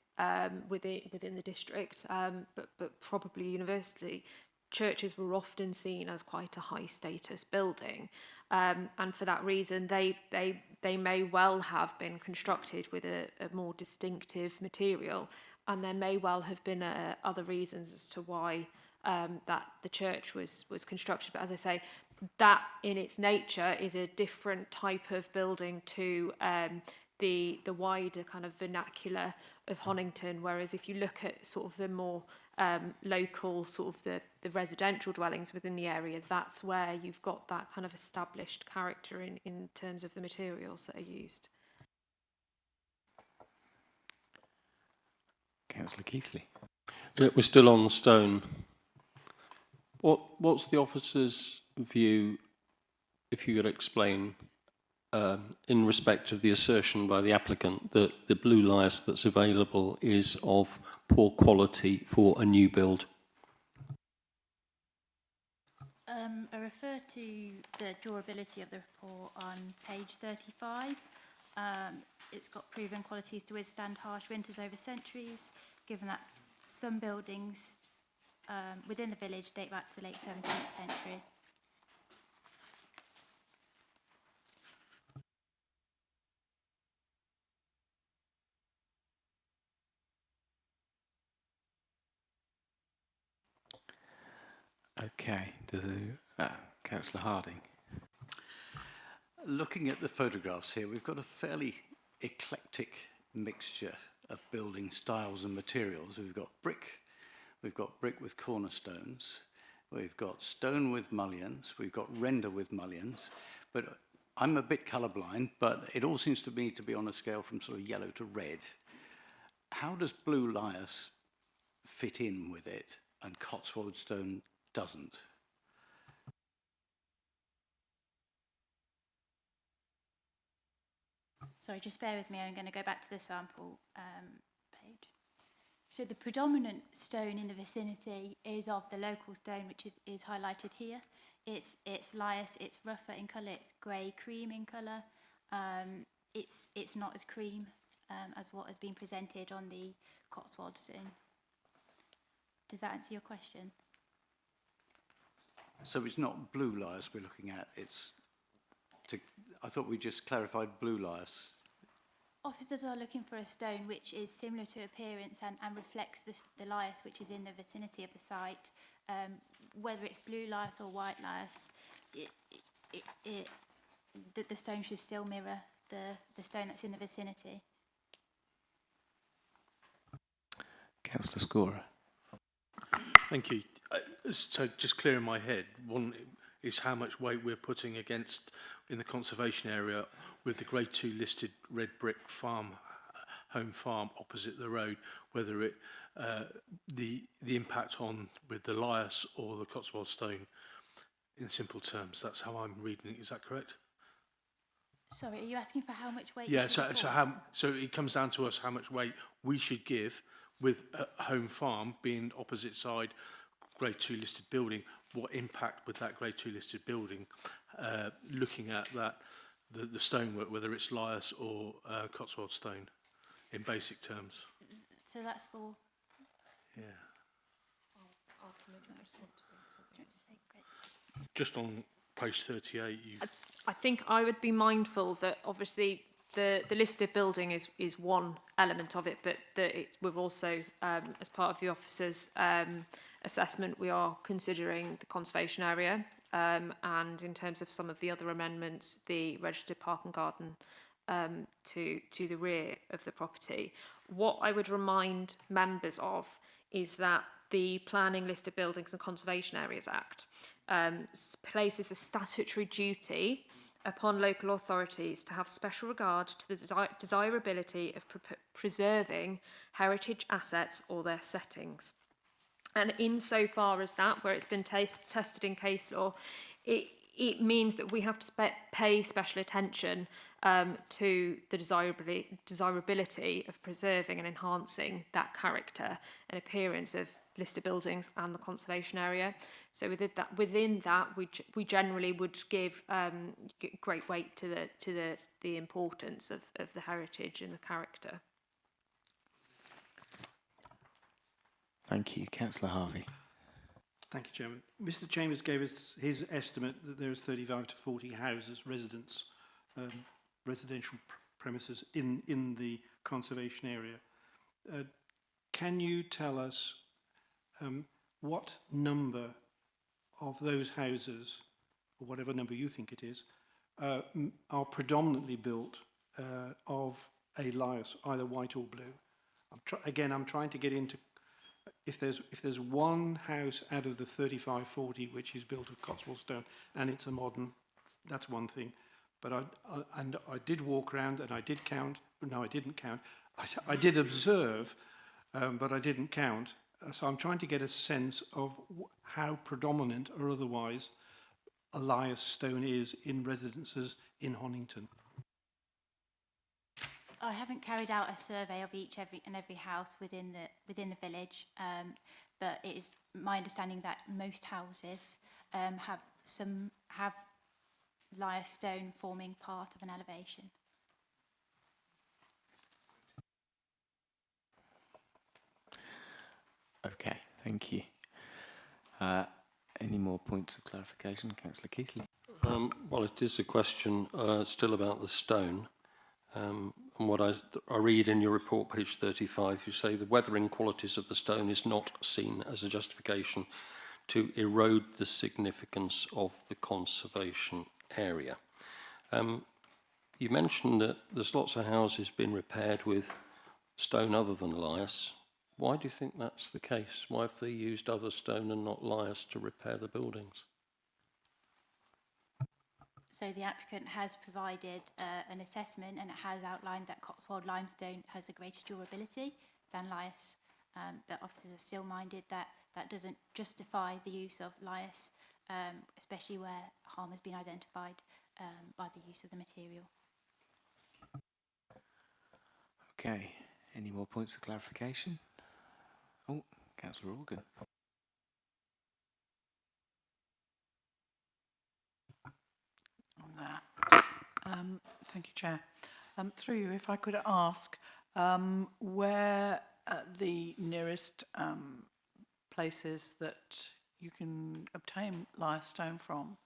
within the district, but probably universally, churches were often seen as quite a high status building, and for that reason they may well have been constructed with a more distinctive material, and there may well have been other reasons as to why that the church was constructed. But as I say, that in its nature is a different type of building to the wider kind of vernacular of Honington, whereas if you look at sort of the more local sort of the residential dwellings within the area, that's where you've got that kind of established character in terms of the materials that are used. Councillor Keithley. Yeah, we're still on stone. What's the officer's view, if you could explain, in respect of the assertion by the applicant that the blue lias that's available is of poor quality for a new build? I refer to the durability of the report on page 35. It's got proven qualities to withstand harsh winters over centuries, given that some buildings within the village date back to the late 17th century. Okay. Councillor Harding. Looking at the photographs here, we've got a fairly eclectic mixture of building styles and materials. We've got brick with cornerstones, we've got stone with mullions, we've got render with mullions, but I'm a bit colourblind, but it all seems to me to be on a scale from sort of yellow to red. How does blue lias fit in with it and Cotswold stone doesn't? Sorry, just bear with me. I'm going to go back to the sample page. So the predominant stone in the vicinity is of the local stone, which is highlighted here. It's lias, it's rougher in colour, it's grey cream in colour. It's not as cream as what has been presented on the Cotswold stone. Does that answer your question? So it's not blue lias we're looking at, I thought we just clarified blue lias. Officers are looking for a stone which is similar to appearance and reflects the lias which is in the vicinity of the site. Whether it's blue lias or white lias, the stone should still mirror the stone that's in the vicinity. Councillor Scorer. Thank you. So just clear in my head, one is how much weight we're putting against in the conservation area with the Grade 2 listed red brick farm, home farm opposite the road, whether it the impact on with the lias or the Cotswold stone. In simple terms, that's how I'm reading it. Is that correct? Sorry, are you asking for how much weight? Yeah. So it comes down to us how much weight we should give with a home farm being opposite side Grade 2 listed building. What impact would that Grade 2 listed building, looking at that the stonework, whether it's lias or Cotswold stone, in basic terms? So that's for. Yeah. Just on page 38, you. I think I would be mindful that obviously the listed building is one element of it, but that we've also, as part of the officer's assessment, we are considering the conservation area, and in terms of some of the other amendments, the registered park and garden to the rear of the property. What I would remind members of is that the Planning, Listed Buildings and Conservation Areas Act places a statutory duty upon local authorities to have special regard to the desirability of preserving heritage assets or their settings. And insofar as that, where it's been tested in case law, it means that we have to pay special attention to the desirability of preserving and enhancing that character and appearance of listed buildings and the conservation area. So within that, we generally would give great weight to the importance of the heritage and the character. Thank you. Councillor Harvey. Thank you, Chairman. Mr. Chambers gave us his estimate that there is 35 to 40 houses, residential premises in the conservation area. Can you tell us what number of those houses, or whatever number you think it is, are predominantly built of a lias, either white or blue? I'm trying to get into if there's one house out of the 35-40 which is built of Cotswold stone and it's a modern, that's one thing. But I did walk around and I did count. No, I didn't count. I did observe, but I didn't count. So I'm trying to get a sense of how predominant or otherwise a lias stone is in residences in Honington. I haven't carried out a survey of every house within the village, but it is my understanding that most houses have lias stone forming part of an elevation. Okay, thank you. Any more points of clarification, Councillor Keithley? Well, it is a question still about the stone. And what I read in your report, page 35, you say the weathering qualities of the stone is not seen as a justification to erode the significance of the conservation area. You mentioned that there's lots of houses being repaired with stone other than lias. Why do you think that's the case? Why have they used other stone and not lias to repair the buildings? So the applicant has provided an assessment and it has outlined that Cotswold limestone has a greater durability than lias, but officers are still minded that that doesn't justify the use of lias, especially where harm has been identified by the use of the material. Okay, any more points of clarification? Oh, Councillor Organ. On that. Thank you, Chair. Through you, if I could ask where the nearest places that you can obtain lias stone from?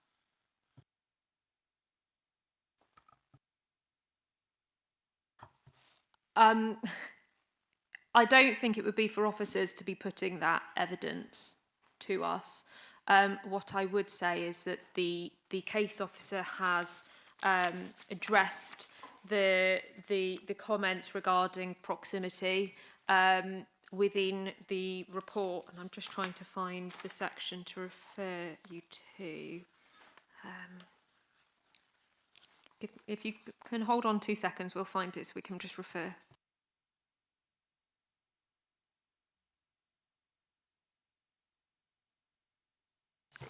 I don't think it would be for officers to be putting that evidence to us. What I would say is that the case officer has addressed the comments regarding proximity, and within the report, and I'm just trying to find the section to refer you to. If you can hold on 2 seconds, we'll find it so we can just refer.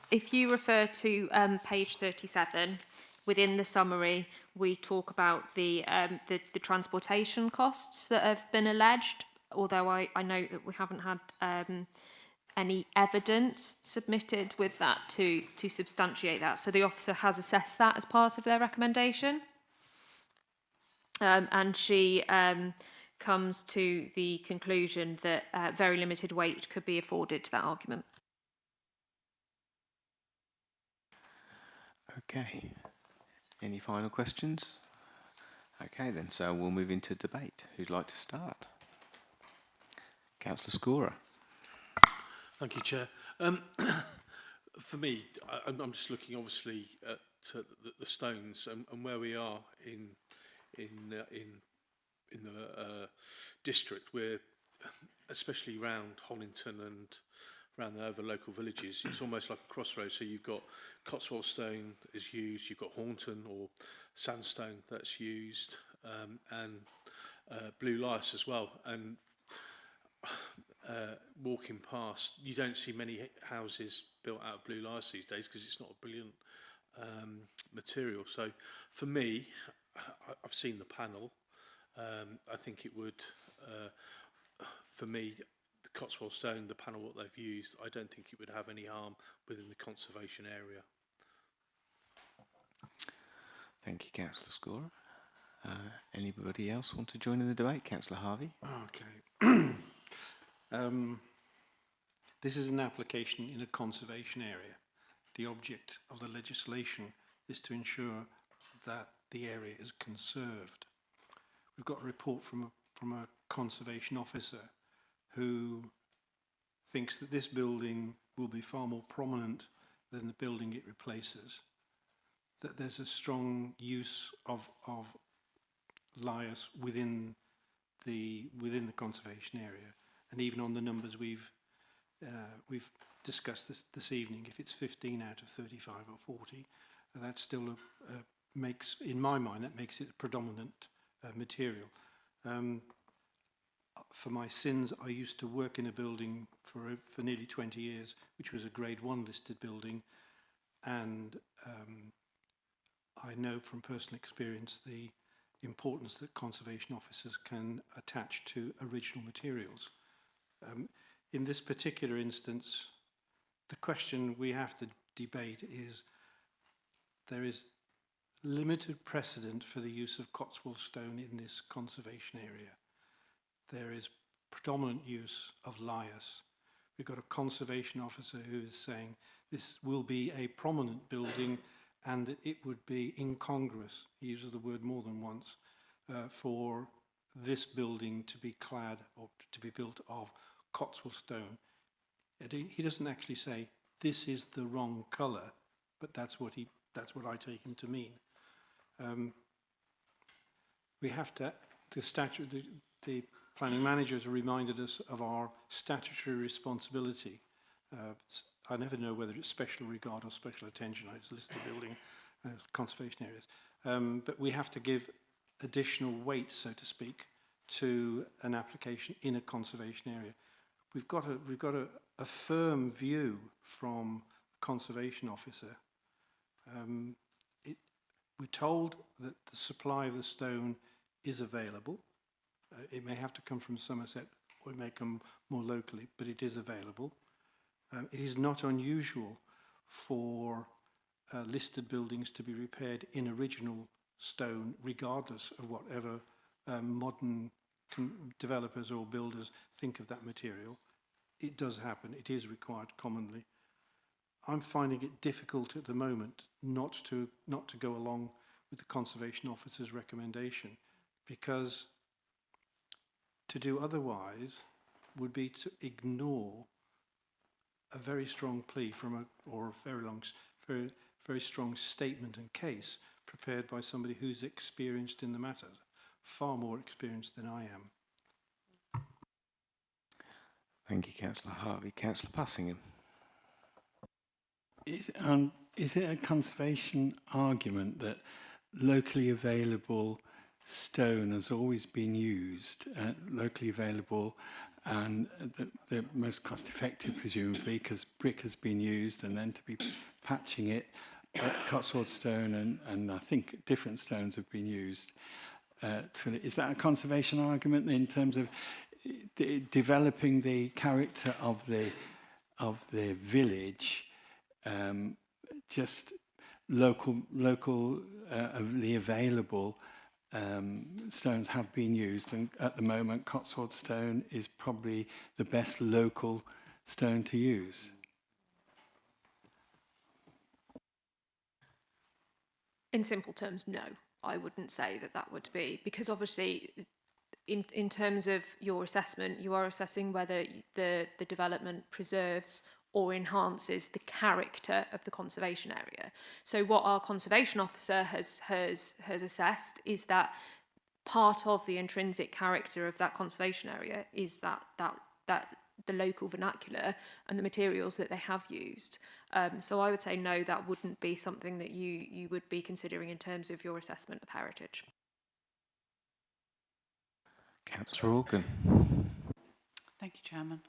If you refer to page 37, within the summary, we talk about the transportation costs that have been alleged, although I note that we haven't had any evidence submitted with that to substantiate that. So the officer has assessed that as part of their recommendation. And she comes to the conclusion that very limited weight could be afforded to that argument. Okay. Any final questions? Okay then, so we'll move into debate. Who'd like to start? Councillor Scorer. Thank you, Chair. For me, I'm just looking obviously at the stones and where we are in the district. We're especially around Honington and around the other local villages. It's almost like a crossroads. So you've got Cotswold stone is used, you've got Hornton or sandstone that's used, and blue lias as well. And walking past, you don't see many houses built out of blue lias these days because it's not a brilliant material. So for me, I've seen the panel. I think it would, for me, the Cotswold stone, the panel what they've used, I don't think it would have any harm within the conservation area. Thank you, Councillor Scorer. Anybody else want to join in the debate? Councillor Harvey. Okay. This is an application in a conservation area. The object of the legislation is to ensure that the area is conserved. We've got a report from a conservation officer who thinks that this building will be far more prominent than the building it replaces, that there's a strong use of lias within the conservation area, and even on the numbers we've discussed this evening, if it's 15 out of 35 or 40, that still makes, in my mind, that makes it a predominant material. For my sins, I used to work in a building for nearly 20 years, which was a Grade 1 listed building, and I know from personal experience the importance that conservation officers can attach to original materials. In this particular instance, the question we have to debate is there is limited precedent for the use of Cotswold stone in this conservation area. There is predominant use of lias. We've got a conservation officer who is saying this will be a prominent building and that it would be incongruous, he uses the word more than once, for this building to be clad or to be built of Cotswold stone. He doesn't actually say this is the wrong colour, but that's what I take him to mean. We have to, the planning manager has reminded us of our statutory responsibility. I never know whether it's special regard or special attention. It's listed building conservation areas. But we have to give additional weight, so to speak, to an application in a conservation area. We've got a firm view from the conservation officer. We're told that the supply of the stone is available. It may have to come from Somerset or it may come more locally, but it is available. It is not unusual for listed buildings to be repaired in original stone, regardless of whatever modern developers or builders think of that material. It does happen. It is required commonly. I'm finding it difficult at the moment not to go along with the conservation officer's recommendation, because to do otherwise would be to ignore a very strong plea or a very strong statement and case prepared by somebody who's experienced in the matter, far more experienced than I am. Thank you, Councillor Harvey. Councillor Passingham. Is it a conservation argument that locally available stone has always been used, locally available, and the most cost effective presumably because brick has been used, and then to be patching it, Cotswold stone and I think different stones have been used. Is that a conservation argument in terms of developing the character of the village, just locally available stones have been used, and at the moment Cotswold stone is probably the best local stone to use? In simple terms, no. I wouldn't say that that would be, because obviously in terms of your assessment, you are assessing whether the development preserves or enhances the character of the conservation area. So what our conservation officer has assessed is that part of the intrinsic character of that conservation area is that the local vernacular and the materials that they have used. So I would say no, that wouldn't be something that you would be considering in terms of your assessment of heritage. Councillor Organ. Thank you, Chairman.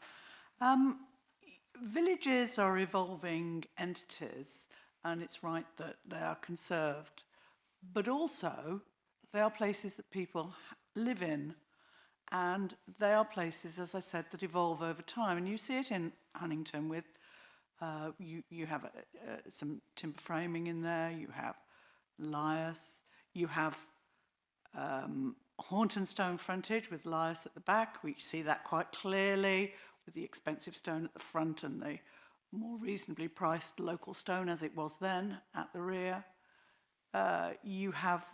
Villages are evolving entities, and it's right that they are conserved, but also they are places that people live in, and they are places, as I said, that evolve over time. And you see it in Huntington with, you have some timber framing in there, you have lias, you have Hornton stone frontage with lias at the back. We see that quite clearly with the expensive stone at the front and the more reasonably priced local stone as it was then at the rear. You have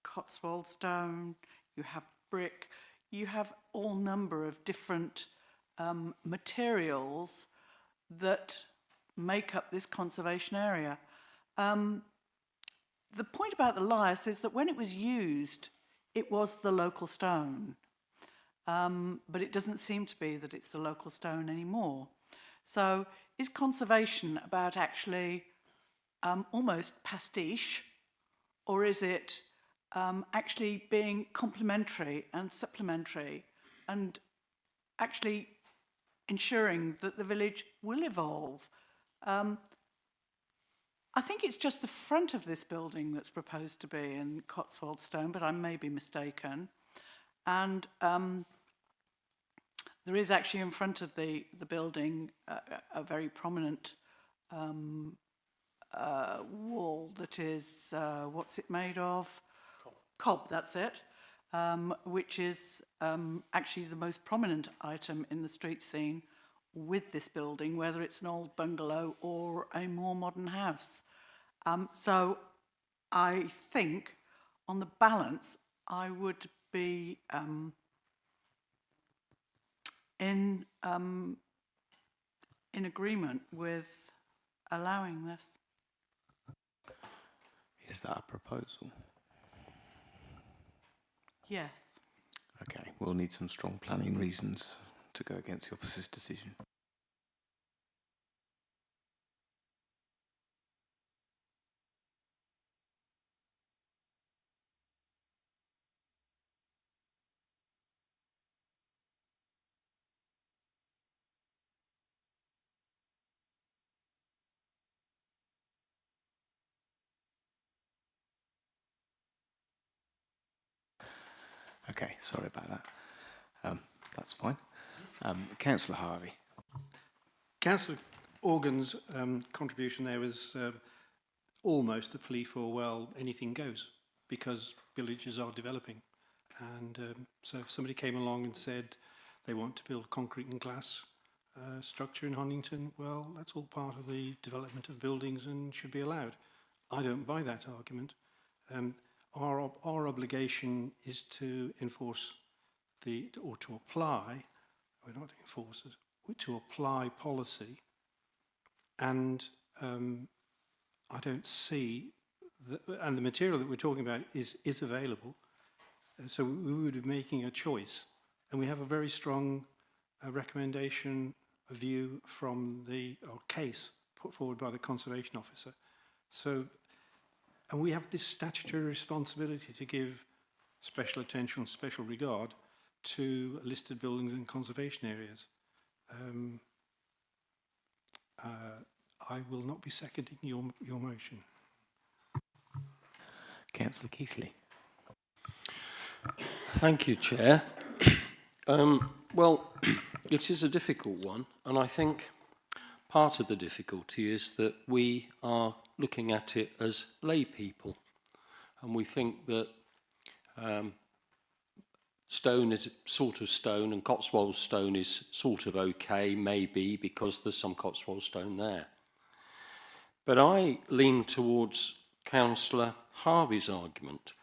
Cotswold stone, you have brick, you have all number of different materials that make up this conservation area. The point about the lias is that when it was used, it was the local stone. But it doesn't seem to be that it's the local stone anymore. So is conservation about actually almost pastiche, or is it actually being complementary and supplementary and actually ensuring that the village will evolve? I think it's just the front of this building that's proposed to be in Cotswold stone, but I may be mistaken. And there is actually in front of the building a very prominent wall that is, what's it made of? Cob, that's it, which is actually the most prominent item in the street scene with this building, whether it's an old bungalow or a more modern house. So I think, on the balance, I would be in agreement with allowing this. Is that a proposal? Yes. Okay, we'll need some strong planning reasons to go against the officer's decision. Okay, sorry about that. That's fine. Councillor Harvey. Councillor Organ's contribution there was almost a plea for, well, anything goes, because villages are developing. And so if somebody came along and said they want to build concrete and glass structure in Huntington, well, that's all part of the development of buildings and should be allowed. I don't buy that argument. Our obligation is to enforce or to apply, we're not enforcers, to apply policy, and I don't see, and the material that we're talking about is available, so we would be making a choice, and we have a very strong a recommendation, a view from the or case put forward by the conservation officer. So, and we have this statutory responsibility to give special attention, special regard to listed buildings and conservation areas. I will not be seconding your motion. Councillor Keithley. Thank you, Chair. Well, it is a difficult one, and I think part of the difficulty is that we are looking at it as lay people, and we think that stone is sort of stone and Cotswold stone is sort of okay, maybe, because there's some Cotswold stone there. But I lean towards Councillor Harvey's argument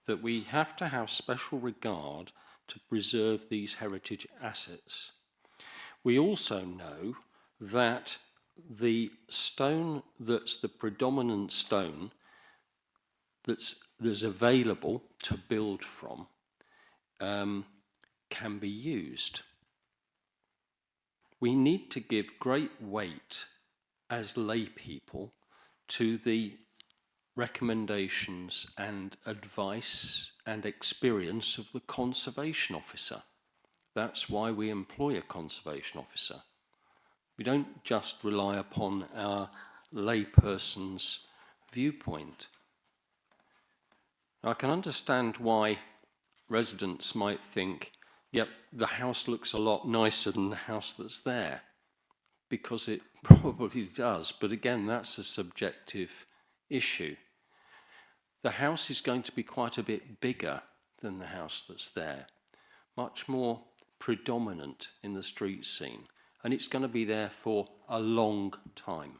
that we have to have special regard to preserve these heritage assets. We also know that the stone that's the predominant stone that's available to build from can be used. We need to give great weight as lay people to the recommendations and advice and experience of the conservation officer. That's why we employ a conservation officer. We don't just rely upon our layperson's viewpoint. I can understand why residents might think, yep, the house looks a lot nicer than the house that's there, because it probably does. But again, that's a subjective issue. The house is going to be quite a bit bigger than the house that's there, much more predominant in the street scene, and it's going to be there for a long time.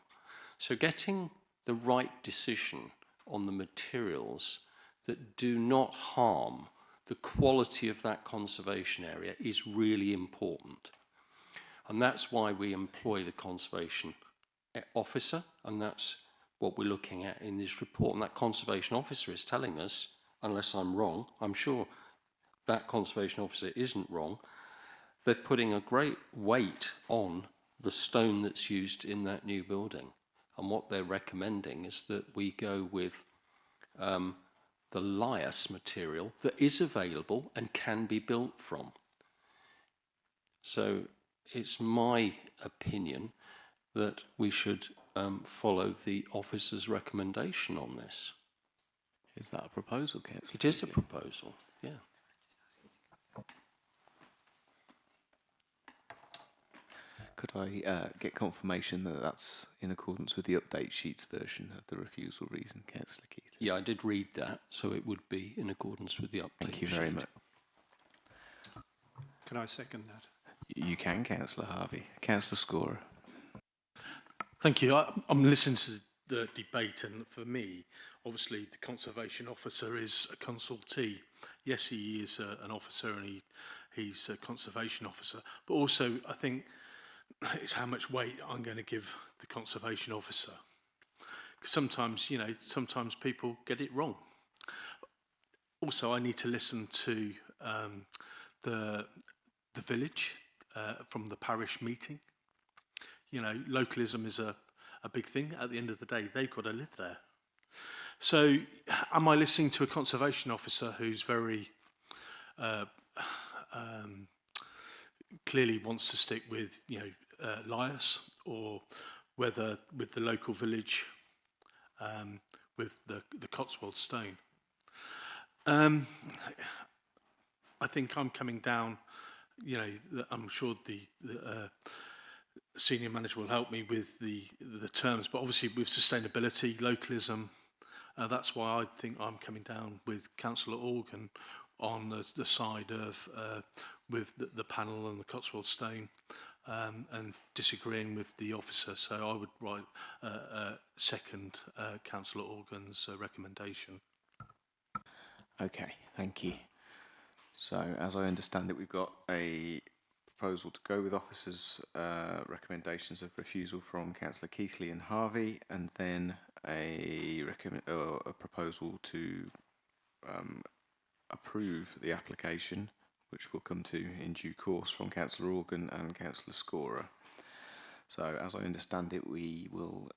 So getting the right decision on the materials that do not harm the quality of that conservation area is really important. And that's why we employ the conservation officer, and that's what we're looking at in this report. And that conservation officer is telling us, unless I'm wrong, I'm sure that conservation officer isn't wrong, they're putting a great weight on the stone that's used in that new building. And what they're recommending is that we go with the lias material that is available and can be built from. So it's my opinion that we should follow the officer's recommendation on this. Is that a proposal, Councillor? It is a proposal, yeah. Could I get confirmation that that's in accordance with the update sheets version of the refusal reason, Councillor Keith? Yeah, I did read that, so it would be in accordance with the update. Thank you very much. Can I second that? You can, Councillor Harvey. Councillor Scorer. Thank you. I'm listening to the debate, and for me, obviously, the conservation officer is a consultee. Yes, he is an officer, and he's a conservation officer. But also, I think it's how much weight I'm going to give the conservation officer. Because sometimes, you know, sometimes people get it wrong. Also, I need to listen to the village from the parish meeting. You know, localism is a big thing. At the end of the day, they've got to live there. So am I listening to a conservation officer who's very clearly wants to stick with, you know, lias, or whether with the local village with the Cotswold stone? I think I'm coming down, you know, I'm sure the senior manager will help me with the terms, but obviously with sustainability, localism, that's why I think I'm coming down with Councillor Organ on the side of with the panel and the Cotswold stone, and disagreeing with the officer. So I would write second Councillor Organ's recommendation. Okay, thank you. So, as I understand it, we've got a proposal to go with officers' recommendations of refusal from Councillor Keithley and Harvey, and then a proposal to approve the application which we'll come to in due course from Councillor Organ and Councillor Scorer. So, as I understand it, we will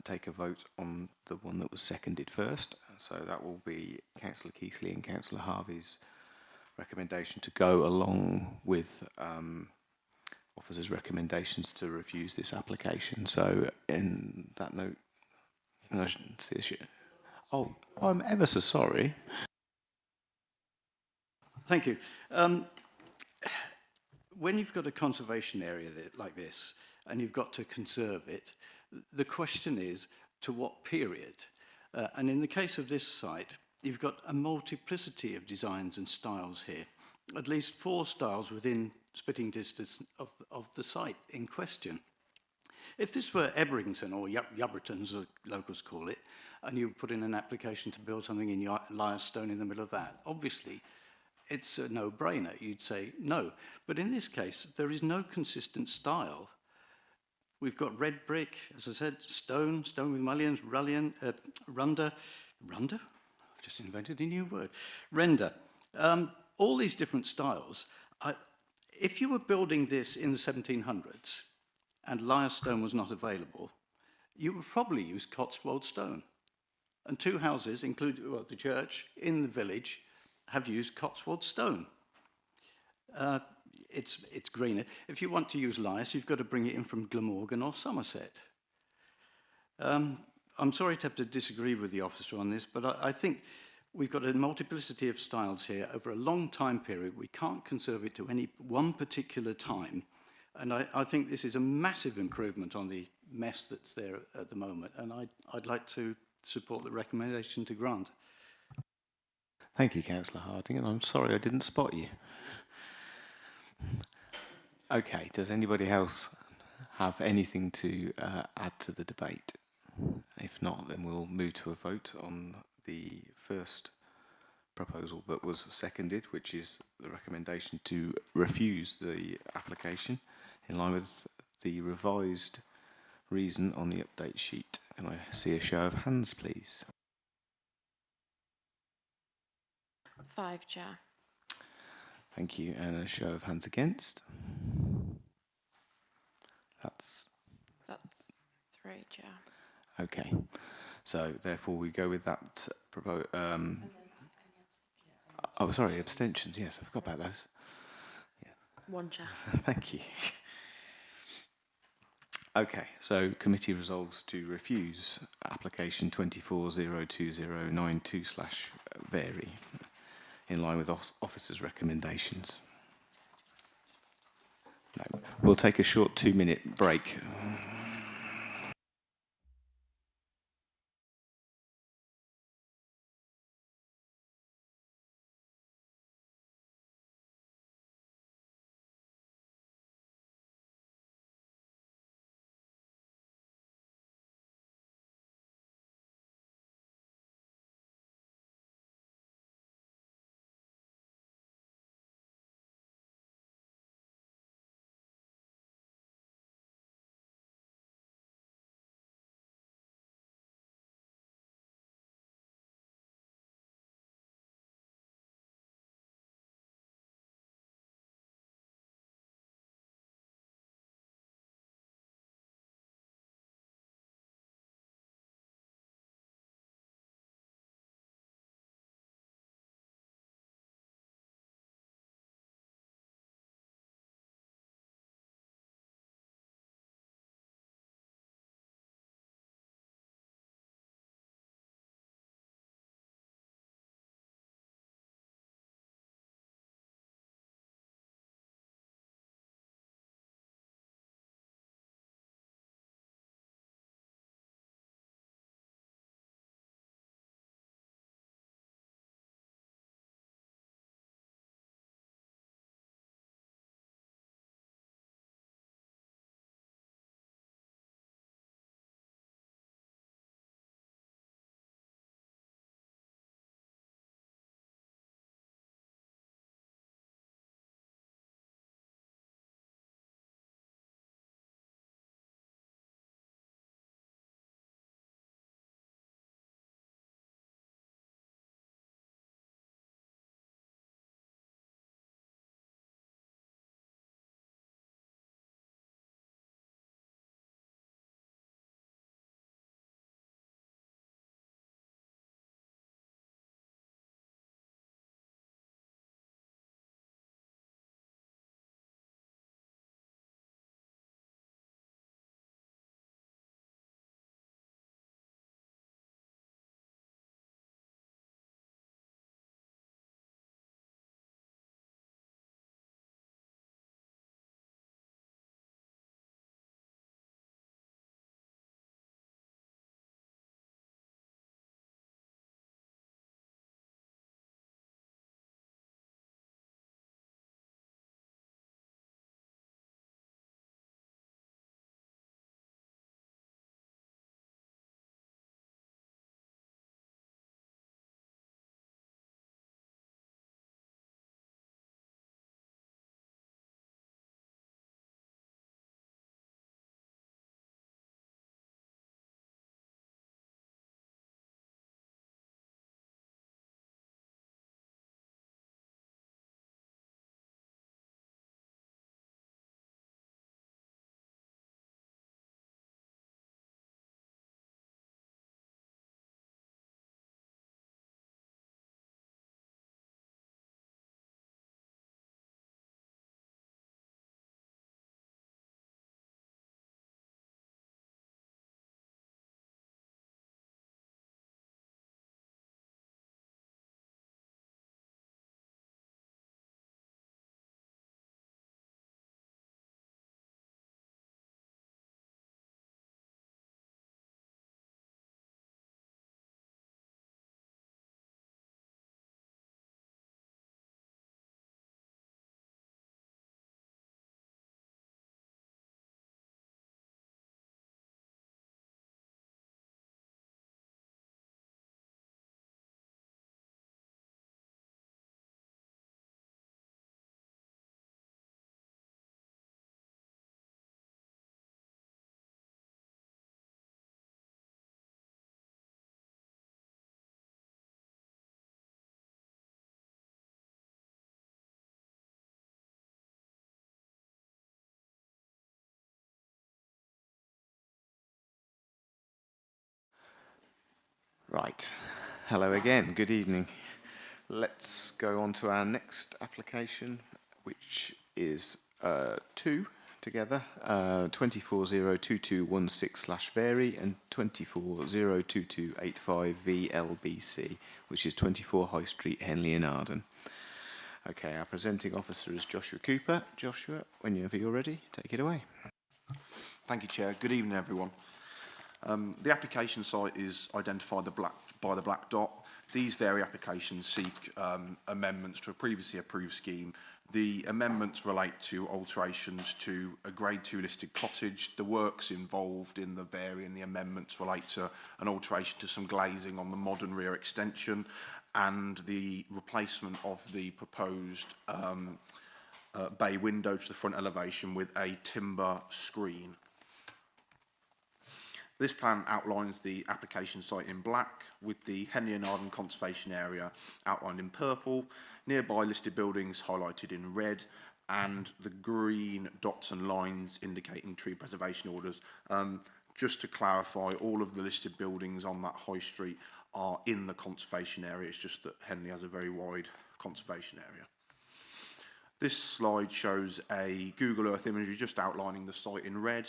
take a vote on the one that was seconded first. So that will be Councillor Keithley and Councillor Harvey's recommendation to go along with officers' recommendations to refuse this application. So, in that note, I shouldn't see a shit. Oh, I'm ever so sorry. Thank you. When you've got a conservation area like this, and you've got to conserve it, the question is, to what period? And in the case of this site, you've got a multiplicity of designs and styles here, at least 4 styles within spitting distance of the site in question. If this were Ebrington, or Yubberton, as the locals call it, and you put in an application to build something in Lionstone in the middle of that, obviously it's a no-brainer. You'd say no. But in this case, there is no consistent style. We've got red brick, as I said, stone with mullions, runda. I've just invented a new word. Render. All these different styles. If you were building this in the 1700s and Lionstone was not available, you would probably use Cotswold stone. And 2 houses, including the church in the village, have used Cotswold stone. It's greener. If you want to use lias, you've got to bring it in from Glamorgan or Somerset. I'm sorry to have to disagree with the officer on this, but I think we've got a multiplicity of styles here over a long time period. We can't conserve it to any one particular time. And I think this is a massive improvement on the mess that's there at the moment. And I'd like to support the recommendation to grant. Thank you, Councillor Harding, and I'm sorry I didn't spot you. Okay, does anybody else have anything to add to the debate? If not, then we'll move to a vote on the first proposal that was seconded, which is the recommendation to refuse the application in line with the revised reason on the update sheet. Can I see a show of hands, please? 5, Chair. Thank you. And a show of hands against? That's 3, Chair. okay. So therefore we go with that oh, sorry, abstentions. Yes, I forgot about those. 1, Chair. Thank you. Okay, so committee resolves to refuse application 240292/vary in line with officers' recommendations. No, we'll take a short 2-minute break. Right. Hello again. Good evening. Let's go on to our next application, which is two together, 24-02216/Vary and 24-02285-VLBC, which is 24 High Street, Henley and Arden. Okay, our presenting officer is Joshua Cooper. Joshua, whenever you're ready, take it away. Thank you, Chair. Good evening, everyone. The application site is identified by the black dot. These Vary applications seek amendments to a previously approved scheme. The amendments relate to alterations to a Grade 2 listed cottage. The works involved in the Vary and the amendments relate to an alteration to some glazing on the modern rear extension and the replacement of the proposed bay window to the front elevation with a timber screen. This plan outlines the application site in black with the Henley and Arden conservation area outlined in purple, nearby listed buildings highlighted in red, and the green dots and lines indicating tree preservation orders. Just to clarify, all of the listed buildings on that high street are in the conservation area. It's just that Henley has a very wide conservation area. This slide shows a Google Earth imagery just outlining the site in red.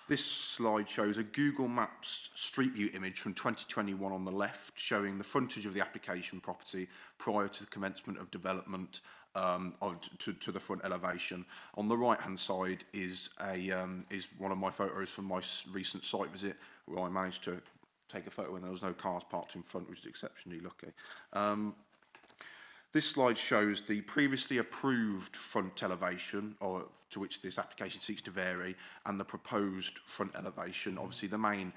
This slide shows a Google Maps Street View image from 2021 on the left, showing the frontage of the application property prior to the commencement of development to the front elevation. On the right-hand side is one of my photos from my recent site visit, where I managed to take a photo when there was no cars parked in front, which is exceptionally lucky. This slide shows the previously approved front elevation, or to which this application seeks to vary, and the proposed front elevation. Obviously, the main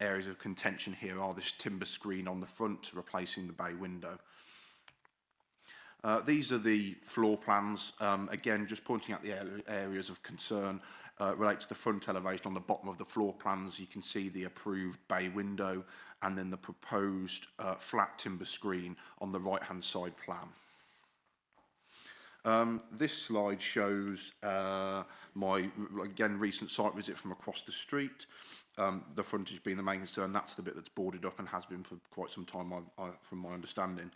areas of contention here are this timber screen on the front, replacing the bay window. These are the floor plans. Again, just pointing out the areas of concern relate to the front elevation. On the bottom of the floor plans, you can see the approved bay window and then the proposed flat timber screen on the right-hand side plan. This slide shows my, again, recent site visit from across the street. The frontage being the main concern. That's the bit that's boarded up and has been for quite some time, from my understanding.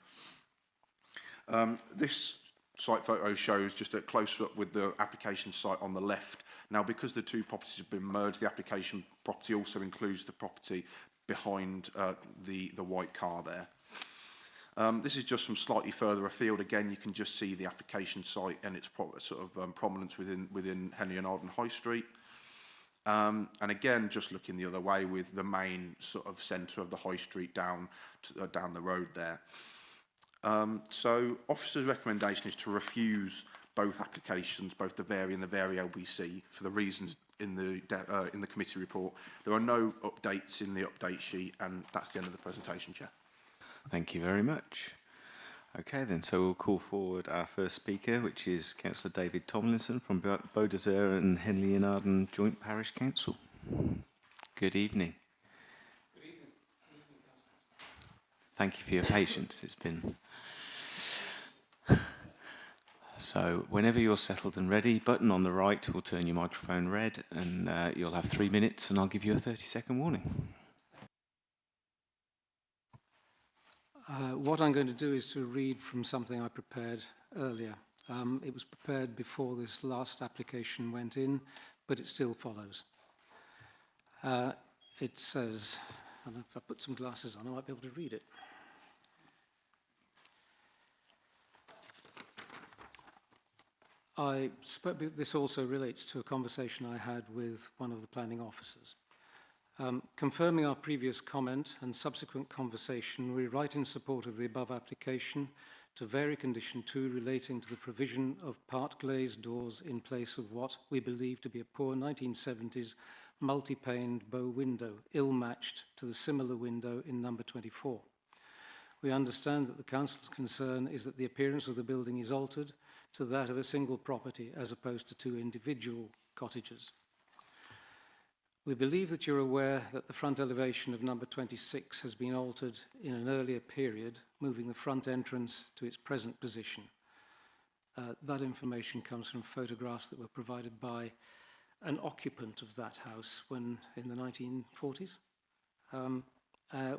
This site photo shows just a close-up with the application site on the left. Now, because the two properties have been merged, the application property also includes the property behind the white car there. This is just from slightly further afield. Again, you can just see the application site and its prominence within Henley and Arden High Street. And again, just looking the other way with the main sort of centre of the High Street down the road there. So, officer's recommendation is to refuse both applications, both the Vary and the Vary LBC, for the reasons in the committee report. There are no updates in the update sheet, and that's the end of the presentation, Chair. Thank you very much. Okay then, so we'll call forward our first speaker, which is Councillor David Tomlinson from Beaudesert and Henley and Arden Joint Parish Council. Good evening. Good evening. Thank you for your patience. It's been... So whenever you're settled and ready, button on the right will turn your microphone red, and you'll have 3 minutes, and I'll give you a 30-second warning. What I'm going to do is to read from something I prepared earlier. It was prepared before this last application went in, but it still follows. It says, and if I put some glasses on, I might be able to read it. This also relates to a conversation I had with one of the planning officers. Confirming our previous comment and subsequent conversation, we write in support of the above application to vary condition 2 relating to the provision of part glazed doors in place of what we believe to be a poor 1970s multi-paned bow window, ill-matched to the similar window in number 24. We understand that the Council's concern is that the appearance of the building is altered to that of a single property as opposed to two individual cottages. We believe that you're aware that the front elevation of number 26 has been altered in an earlier period, moving the front entrance to its present position. That information comes from photographs that were provided by an occupant of that house when in the 1940s.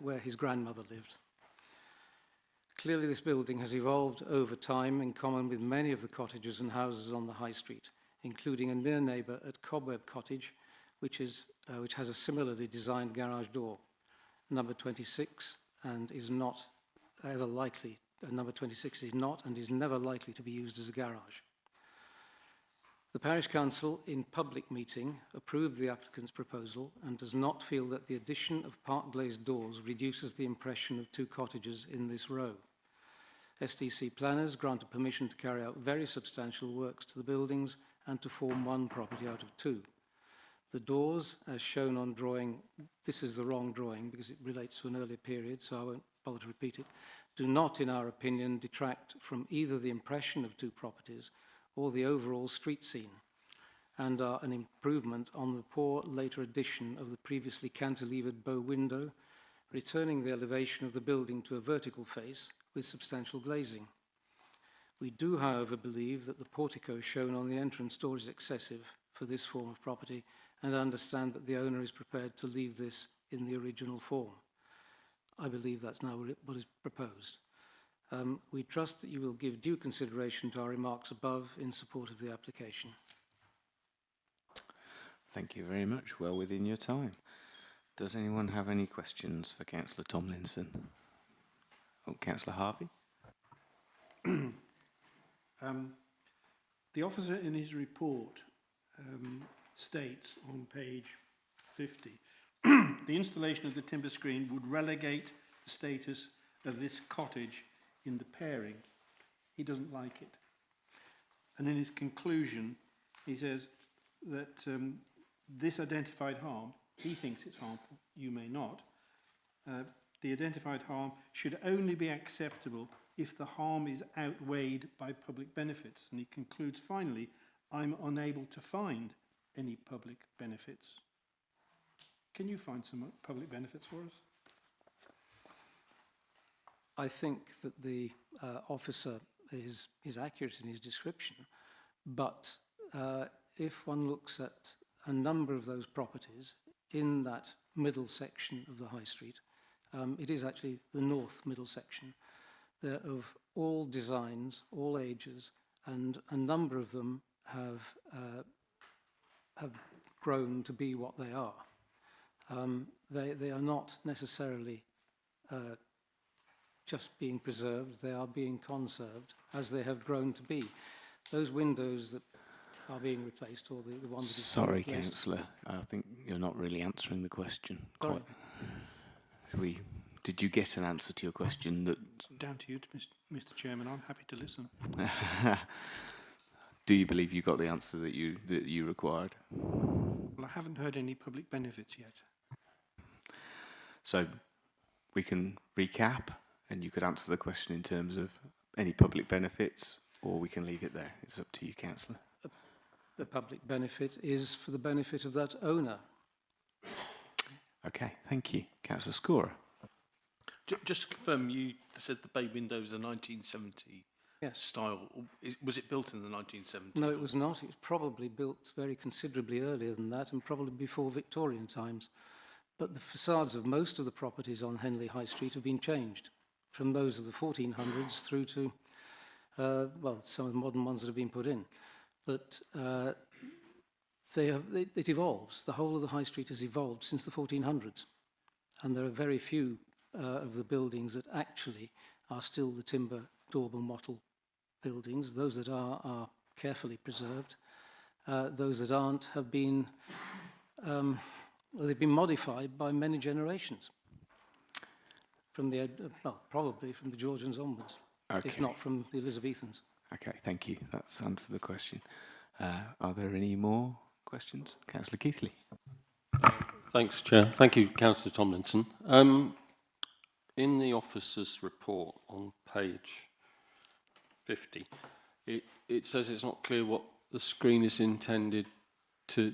where his grandmother lived. Clearly, this building has evolved over time in common with many of the cottages and houses on the high street, including a near neighbour at Cobweb Cottage, which has a similarly designed garage door, number 26, and is not ever likely. Number 26 is not and is never likely to be used as a garage. The Parish Council, in public meeting, approved the applicant's proposal and does not feel that the addition of park glazed doors reduces the impression of two cottages in this row. SDC planners granted permission to carry out very substantial works to the buildings and to form one property out of two. The doors, as shown on drawing, this is the wrong drawing because it relates to an earlier period, so I won't bother to repeat it, do not, in our opinion, detract from either the impression of two properties or the overall street scene, and are an improvement on the poor later addition of the previously cantilevered bow window, returning the elevation of the building to a vertical face with substantial glazing. We do, however, believe that the portico shown on the entrance door is excessive for this form of property and understand that the owner is prepared to leave this in the original form. I believe that's now what is proposed. We trust that you will give due consideration to our remarks above in support of the application. Thank you very much. Well within your time. Does anyone have any questions for Councillor Tomlinson? Oh, Councillor Harvey? The officer in his report states on page 50, the installation of the timber screen would relegate the status of this cottage in the pairing. He doesn't like it. And in his conclusion, he says that this identified harm, he thinks it's harmful, you may not, the identified harm should only be acceptable if the harm is outweighed by public benefits. And he concludes finally, I'm unable to find any public benefits. Can you find some public benefits for us? I think that the officer is accurate in his description, but if one looks at a number of those properties in that middle section of the high street, it is actually the north middle section. They're of all designs, all ages, and a number of them have grown to be what they are. They are not necessarily just being preserved, they are being conserved as they have grown to be. Those windows that are being replaced, or the ones that are Sorry, replaced. Councillor, I think you're not really answering the question. Sorry. Did you get an answer to your question? That Down to you, Mr. Chairman. I'm happy to listen. Do you believe you got the answer that you required? Well, I haven't heard any public benefits yet. So we can recap, and you could answer the question in terms of any public benefits, or we can leave it there. It's up to you, Councillor. The public benefit is for the benefit of that owner. Okay, thank you. Councillor Scorer. Just to confirm, you said the bay windows are 1970 style. Was it built in the 1970s? No, it was not. It was probably built very considerably earlier than that, and probably before Victorian times. But the facades of most of the properties on Henley High Street have been changed, from those of the 1400s through to, well, some of the modern ones that have been put in. But it evolves. The whole of the High Street has evolved since the 1400s. And there are very few of the buildings that actually are still the timber daub and wattle buildings. Those that are carefully preserved. Those that aren't have been, well, they've been modified by many generations. From the, well, probably from the Georgians onwards, if not from the Elizabethans. Okay, thank you. That's answered the question. Are there any more questions? Councillor Keithley. Thanks, Chair. Thank you, Councillor Tomlinson. In the officer's report on page 50, it says it's not clear what the screen is intended to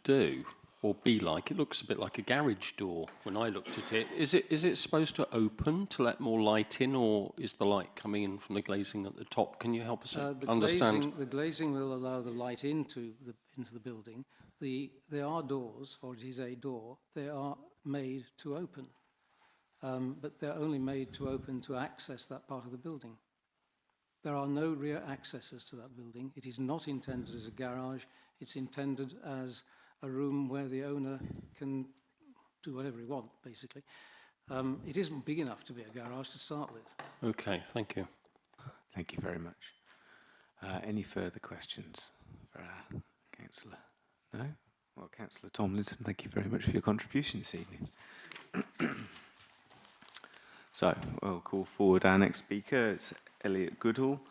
do or be like. It looks a bit like a garage door when I looked at it. Is it supposed to open to let more light in, or is the light coming in from the glazing at the top? Can you help us understand? The glazing will allow the light into the building. There are doors, or it is a door. They are made to open. But they're only made to open to access that part of the building. There are no rear accesses to that building. It is not intended as a garage. It's intended as a room where the owner can do whatever he wants, basically. It isn't big enough to be a garage to start with. Okay, thank you. Thank you very much. Any further questions for our councillor? No? Well, Councillor Tomlinson, thank you very much for your contribution this evening. So, we'll call forward our next speaker. It's Elliot Goodall,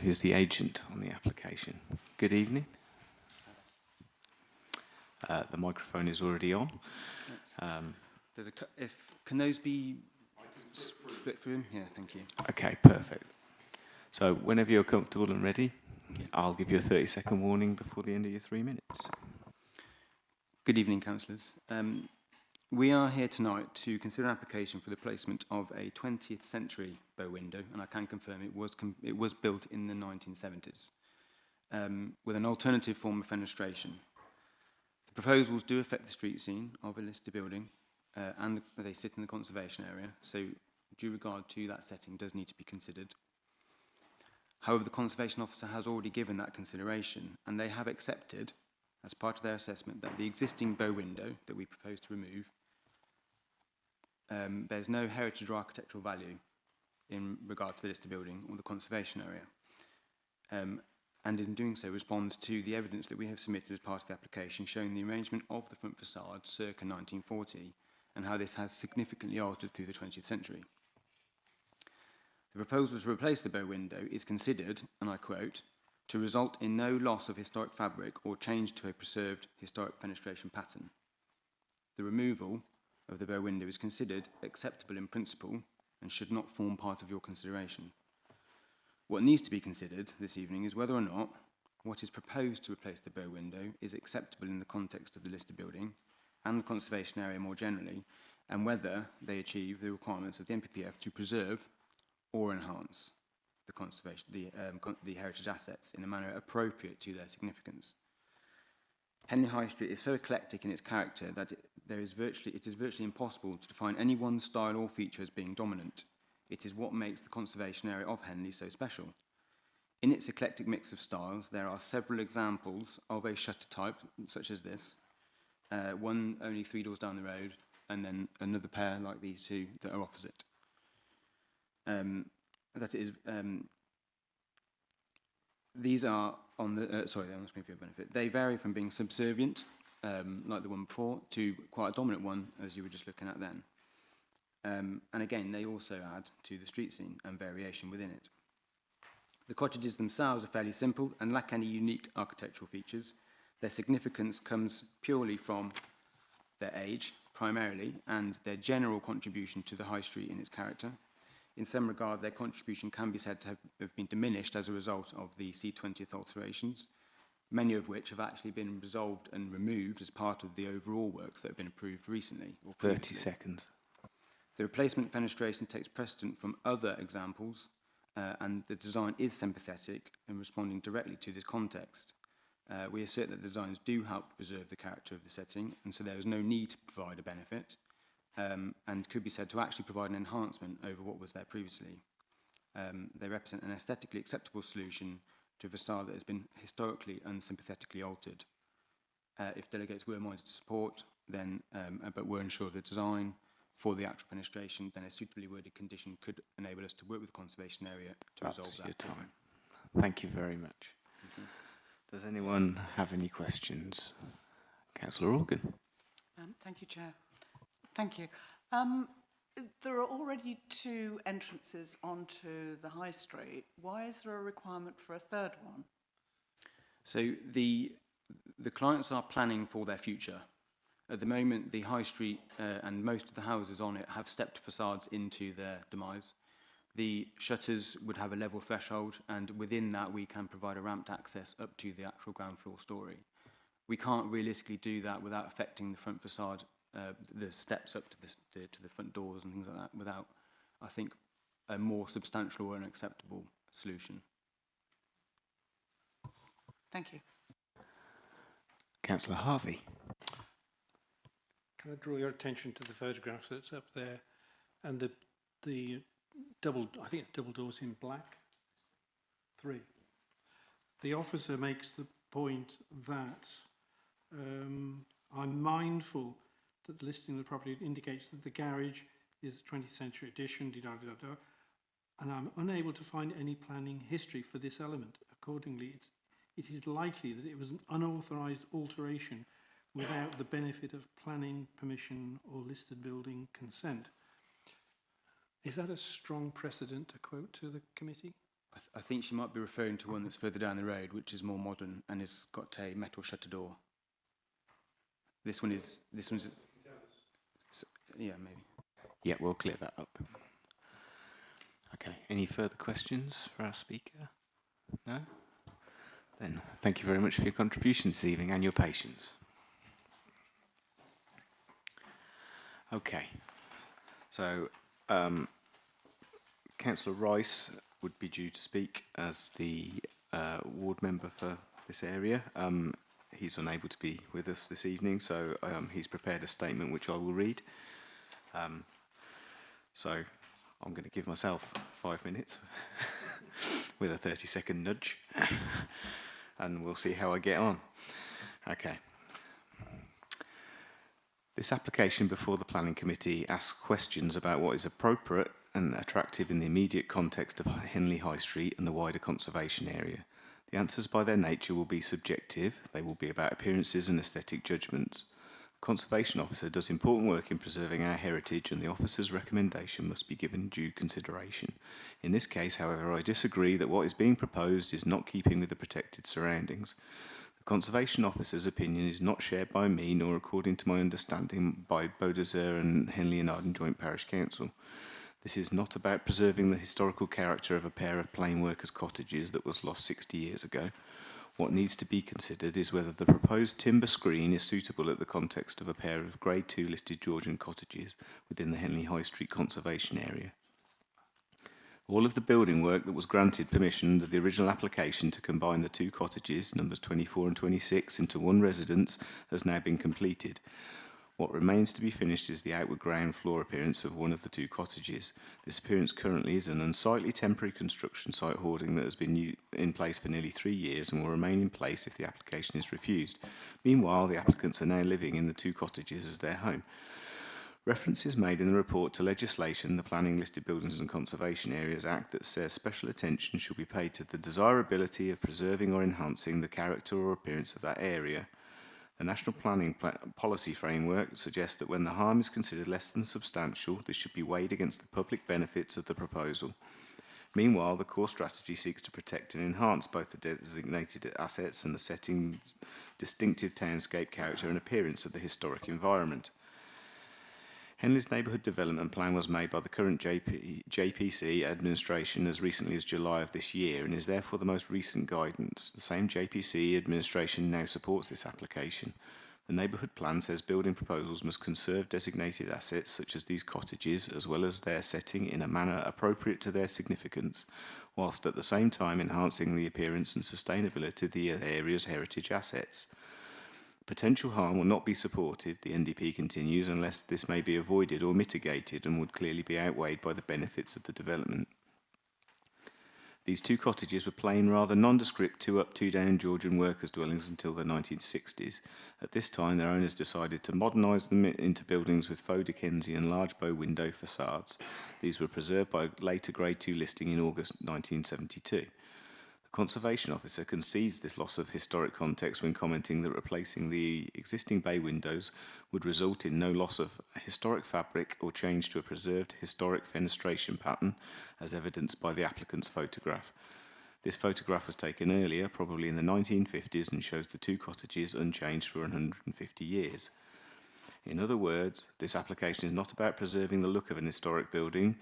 who's the agent on the application. Good evening. The microphone is already on. There's can those be split through? Yeah, thank you. Okay, perfect. So whenever you're comfortable and ready, I'll give you a 30-second warning before the end of your 3 minutes. Good evening, councillors. We are here tonight to consider an application for the placement of a 20th century bow window, and I can confirm it was built in the 1970s, with an alternative form of fenestration. The proposals do affect the street scene of a listed building, and they sit in the conservation area, so due regard to that setting does need to be considered. However, the conservation officer has already given that consideration, and they have accepted, as part of their assessment, that the existing bow window that we propose to remove, there's no heritage or architectural value in regard to the listed building or the conservation area. And in doing so, responds to the evidence that we have submitted as part of the application showing the arrangement of the front facade circa 1940 and how this has significantly altered through the 20th century. The proposal to replace the bow window is considered, and I quote, to result in no loss of historic fabric or change to a preserved historic fenestration pattern. The removal of the bow window is considered acceptable in principle and should not form part of your consideration. What needs to be considered this evening is whether or not what is proposed to replace the bow window is acceptable in the context of the listed building and the conservation area more generally, and whether they achieve the requirements of the NPPF to preserve or enhance the conservation, the heritage assets in a manner appropriate to their significance. Henley High Street is so eclectic in its character that it is virtually impossible to define any one style or feature as being dominant. It is what makes the conservation area of Henley so special. In its eclectic mix of styles, there are several examples of a shutter type, such as this, one only 3 doors down the road, and then another pair like these two that are opposite. These are on the, sorry, I'm on the screen for your benefit. They vary from being subservient, like the one before, to quite a dominant one, as you were just looking at then. And again, they also add to the street scene and variation within it. The cottages themselves are fairly simple and lack any unique architectural features. Their significance comes purely from their age, primarily, and their general contribution to the high street in its character. In some regard, their contribution can be said to have been diminished as a result of the C20th alterations, many of which have actually been resolved and removed as part of the overall works that have been approved recently. Or 30 seconds. The replacement fenestration takes precedent from other examples, and the design is sympathetic in responding directly to this context. We assert that the designs do help preserve the character of the setting, and so there is no need to provide a benefit, and could be said to actually provide an enhancement over what was there previously. They represent an aesthetically acceptable solution to a facade that has been historically and sympathetically altered. If delegates were minded to support, then, but were unsure of the design for the actual fenestration, then a suitably worded condition could enable us to work with the conservation area to resolve that. Your time. Thank you very much. Does anyone have any questions? Councillor Organ. Thank you, Chair. Thank you. There are already 2 entrances onto the High Street. Why is there a requirement for a third one? So the clients are planning for their future. At the moment, the High Street and most of the houses on it have stepped facades into their demise. The shutters would have a level threshold, and within that we can provide a ramped access up to the actual ground floor story. We can't realistically do that without affecting the front facade, the steps up to the front doors and things like that, without, I think, a more substantial or an acceptable solution. Thank you. Councillor Harvey. Can I draw your attention to the photographs that's up there, and the double, I think it's double doors in black. 3. The officer makes the point that I'm mindful that the listing of the property indicates that the garage is a 20th century addition, and I'm unable to find any planning history for this element. Accordingly, it is likely that it was an unauthorised alteration without the benefit of planning permission or listed building consent. Is that a strong precedent to quote to the committee? I think she might be referring to one that's further down the road, which is more modern and has got a metal shutter door. This one's, yeah, maybe. Yeah, we'll clear that up. Okay, any further questions for our speaker? No? Then thank you very much for your contribution this evening and your patience. Okay, so Councillor Rice would be due to speak as the ward member for this area. He's unable to be with us this evening, so he's prepared a statement which I will read. So I'm going to give myself 5 minutes with a 30-second nudge, and we'll see how I get on. Okay. This application before the Planning Committee asks questions about what is appropriate and attractive in the immediate context of Henley High Street and the wider conservation area. The answers by their nature will be subjective. They will be about appearances and aesthetic judgments. The Conservation Officer does important work in preserving our heritage, and the Officer's recommendation must be given due consideration. In this case, however, I disagree that what is being proposed is not keeping with the protected surroundings. The Conservation Officer's opinion is not shared by me, nor, according to my understanding, by Beaudesert and Henley and Arden Joint Parish Council. This is not about preserving the historical character of a pair of plain workers' cottages that was lost 60 years ago. What needs to be considered is whether the proposed timber screen is suitable at the context of a pair of Grade 2 listed Georgian cottages within the Henley High Street Conservation Area. All of the building work that was granted permission under the original application to combine the two cottages, numbers 24 and 26, into one residence has now been completed. What remains to be finished is the outward ground floor appearance of one of the two cottages. This appearance currently is an unsightly temporary construction site hoarding that has been in place for nearly 3 years and will remain in place if the application is refused. Meanwhile, the applicants are now living in the two cottages as their home. Reference is made in the report to legislation, the Planning Listed Buildings and Conservation Areas Act, that says special attention should be paid to the desirability of preserving or enhancing the character or appearance of that area. The National Planning Policy Framework suggests that when the harm is considered less than substantial, this should be weighed against the public benefits of the proposal. Meanwhile, the core strategy seeks to protect and enhance both the designated assets and the setting's distinctive townscape character and appearance of the historic environment. Henley's neighbourhood development plan was made by the current JPC administration as recently as July of this year and is therefore the most recent guidance. The same JPC administration now supports this application. The neighbourhood plan says building proposals must conserve designated assets such as these cottages as well as their setting in a manner appropriate to their significance, whilst at the same time enhancing the appearance and sustainability of the area's heritage assets. Potential harm will not be supported, the NDP continues, unless this may be avoided or mitigated and would clearly be outweighed by the benefits of the development. These two cottages were plain, rather nondescript two-up, two-down Georgian workers' dwellings until the 1960s. At this time, their owners decided to modernise them into buildings with faux Dickensian large bow window facades. These were preserved by later Grade 2 listing in August 1972. The Conservation Officer concedes this loss of historic context when commenting that replacing the existing bay windows would result in no loss of historic fabric or change to a preserved historic fenestration pattern, as evidenced by the applicant's photograph. This photograph was taken earlier, probably in the 1950s, and shows the two cottages unchanged for 150 years. In other words, this application is not about preserving the look of an historic building.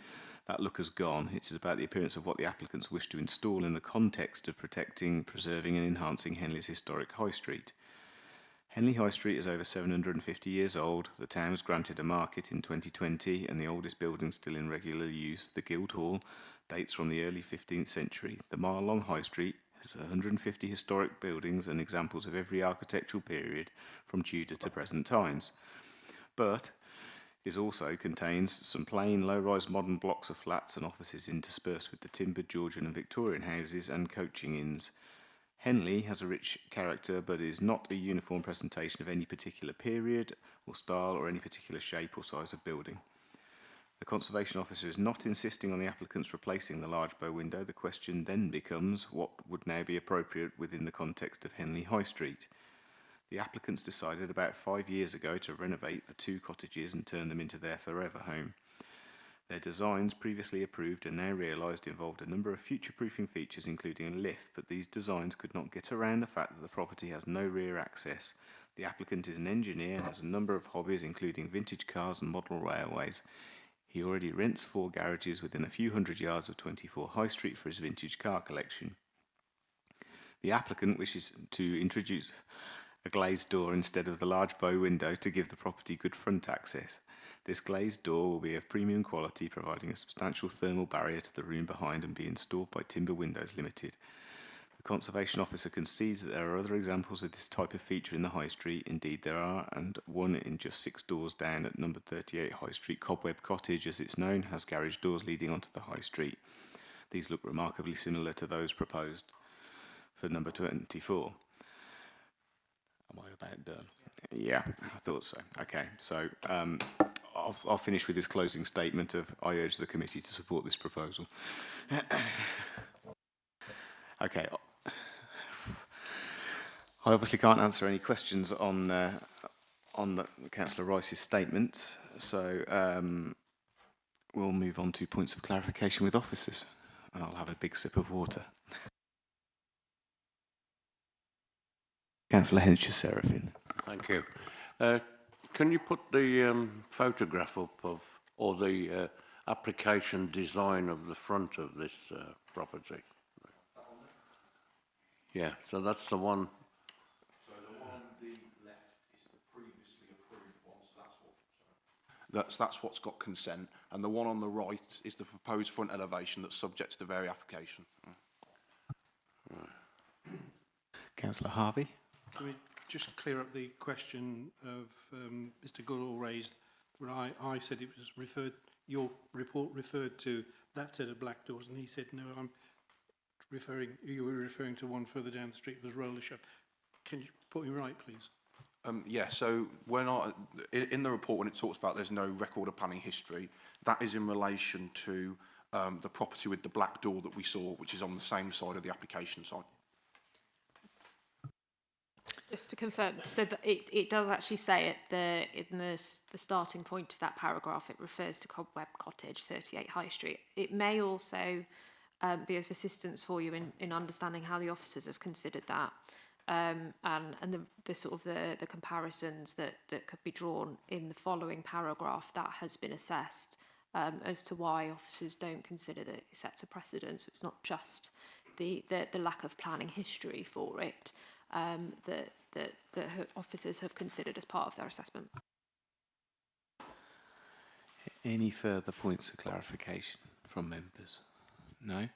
That look has gone. It is about the appearance of what the applicants wish to install in the context of protecting, preserving and enhancing Henley's historic High Street. Henley High Street is over 750 years old. The town was granted a market in 2020 and the oldest building still in regular use, the Guildhall, dates from the early 15th century. The mile-long High Street has 150 historic buildings and examples of every architectural period from Tudor to present times. but it also contains some plain low-rise modern blocks of flats and offices interspersed with the timbered Georgian and Victorian houses and coaching inns. Henley has a rich character, but is not a uniform presentation of any particular period or style or any particular shape or size of building. The Conservation Officer is not insisting on the applicants replacing the large bow window. The question then becomes what would now be appropriate within the context of Henley High Street. The applicants decided about 5 years ago to renovate the 2 cottages and turn them into their forever home. Their designs, previously approved and now realised, involved a number of future-proofing features, including a lift, but these designs could not get around the fact that the property has no rear access. The applicant is an engineer and has a number of hobbies, including vintage cars and model railways. He already rents 4 garages within a few hundred yards of 24 High Street for his vintage car collection. The applicant wishes to introduce a glazed door instead of the large bow window to give the property good front access. This glazed door will be of premium quality, providing a substantial thermal barrier to the room behind and be installed by Timber Windows Limited. The Conservation Officer concedes that there are other examples of this type of feature in the High Street. Indeed there are, and one in just 6 doors down at number 38 High Street, Cobweb Cottage as it's known, has garage doors leading onto the High Street. These look remarkably similar to those proposed for number 24. Am I about done? Yeah, I thought so. Okay, so I'll finish with this closing statement of I urge the committee to support this proposal. Okay. I obviously can't answer any questions on Councillor Rice's statement, so we'll move on to points of clarification with officers, and I'll have a big sip of water. Councillor Hencher-Seraphin. Thank you. Can you put the photograph up of, or the application design of the front of this property? Yeah, so that's the one. So the one on the left is the previously approved one, so that's what's got consent, and the one on the right is the proposed front elevation that's subject to the very application. Right. Councillor Harvey. Can we just clear up the question of Mr. Goodall raised, where I said it was referred, your report referred to that set of black doors, and he said no, you were referring to one further down the street, it was roller shut. Can you put me right, please? Yeah, so in the report, when it talks about there's no record of planning history, that is in relation to the property with the black door that we saw, which is on the same side of the application side. Just to confirm, so that it does actually say in the starting point of that paragraph, it refers to Cobweb Cottage, 38 High Street. It may also be of assistance for you in understanding how the officers have considered that, and the sort of the comparisons that could be drawn in the following paragraph that has been assessed as to why officers don't consider that it sets a precedent. So it's not just the lack of planning history for it that officers have considered as part of their assessment. Any further points of clarification from members? No?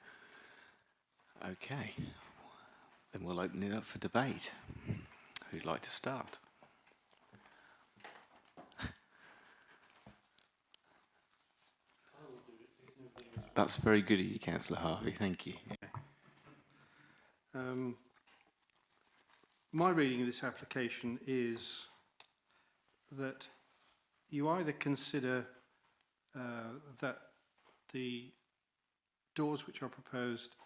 Okay. Then we'll open it up for debate. Who'd like to start? That's very good of you, Councillor Harvey. Thank you. My reading of this application is that you either consider that the doors which are proposed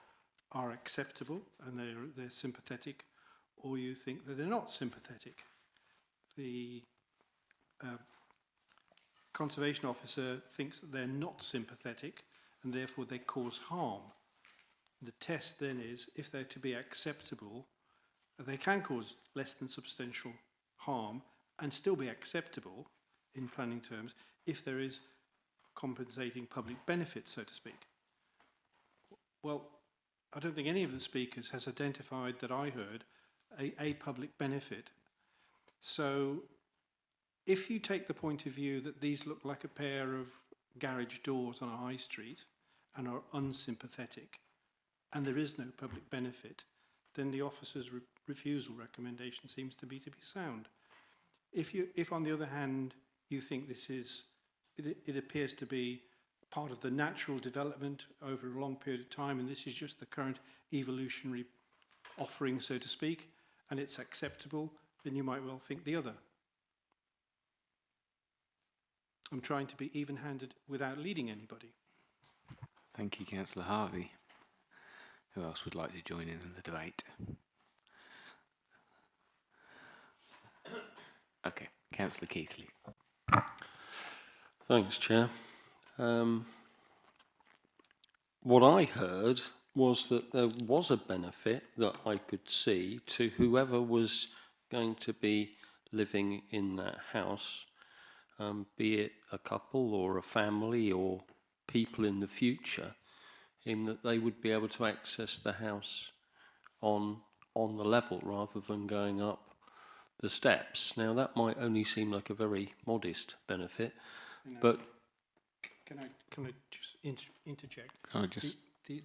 are acceptable and they're sympathetic, or you think that they're not sympathetic. The Conservation Officer thinks that they're not sympathetic and therefore they cause harm. The test then is, if they're to be acceptable, they can cause less than substantial harm and still be acceptable in planning terms if there is compensating public benefit, so to speak. Well, I don't think any of the speakers has identified that I heard a public benefit. So if you take the point of view that these look like a pair of garage doors on a high street and are unsympathetic and there is no public benefit, then the officer's refusal recommendation seems to be sound. If on the other hand you think this is, it appears to be part of the natural development over a long period of time, and this is just the current evolutionary offering, so to speak, and it's acceptable, then you might well think the other. I'm trying to be even-handed without leading anybody. Thank you, Councillor Harvey. Who else would like to join in the debate? Okay, Councillor Keithley. Thanks, Chair. What I heard was that there was a benefit that I could see to whoever was going to be living in that house, be it a couple or a family or people in the future, in that they would be able to access the house on the level rather than going up the steps. Now, that might only seem like a very modest benefit, but... Can I just interject? Can I just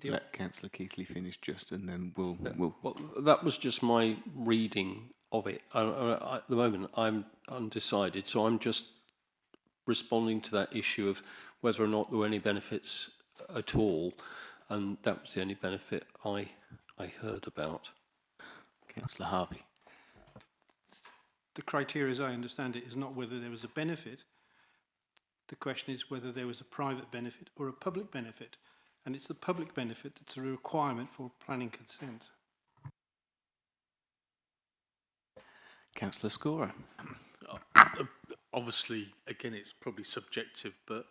let Councillor Keithley finish just, and then we'll... Well, that was just my reading of it. At the moment, I'm undecided, so I'm just responding to that issue of whether or not there were any benefits at all, and that was the only benefit I heard about. Councillor Harvey. The criteria, as I understand it, is not whether there was a benefit. The question is whether there was a private benefit or a public benefit, and it's the public benefit that's a requirement for planning consent. Councillor Scorer. Obviously, again, it's probably subjective, but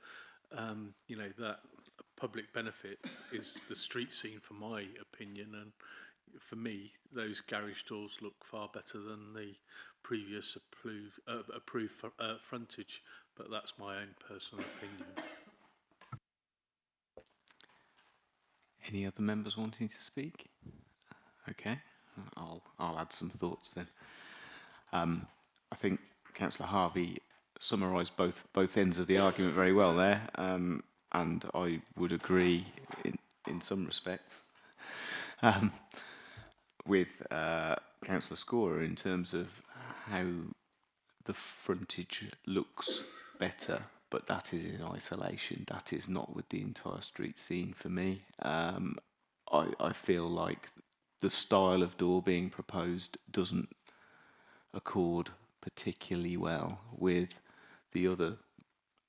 you know, that public benefit is the street scene, for my opinion, and for me, those garage doors look far better than the previous approved frontage, but that's my own personal opinion. Any other members wanting to speak? Okay, I'll add some thoughts then. I think Councillor Harvey summarised both ends of the argument very well there, and I would agree in some respects with Councillor Scorer in terms of how the frontage looks better, but that is in isolation. That is not with the entire street scene for me. I feel like the style of door being proposed doesn't accord particularly well with the other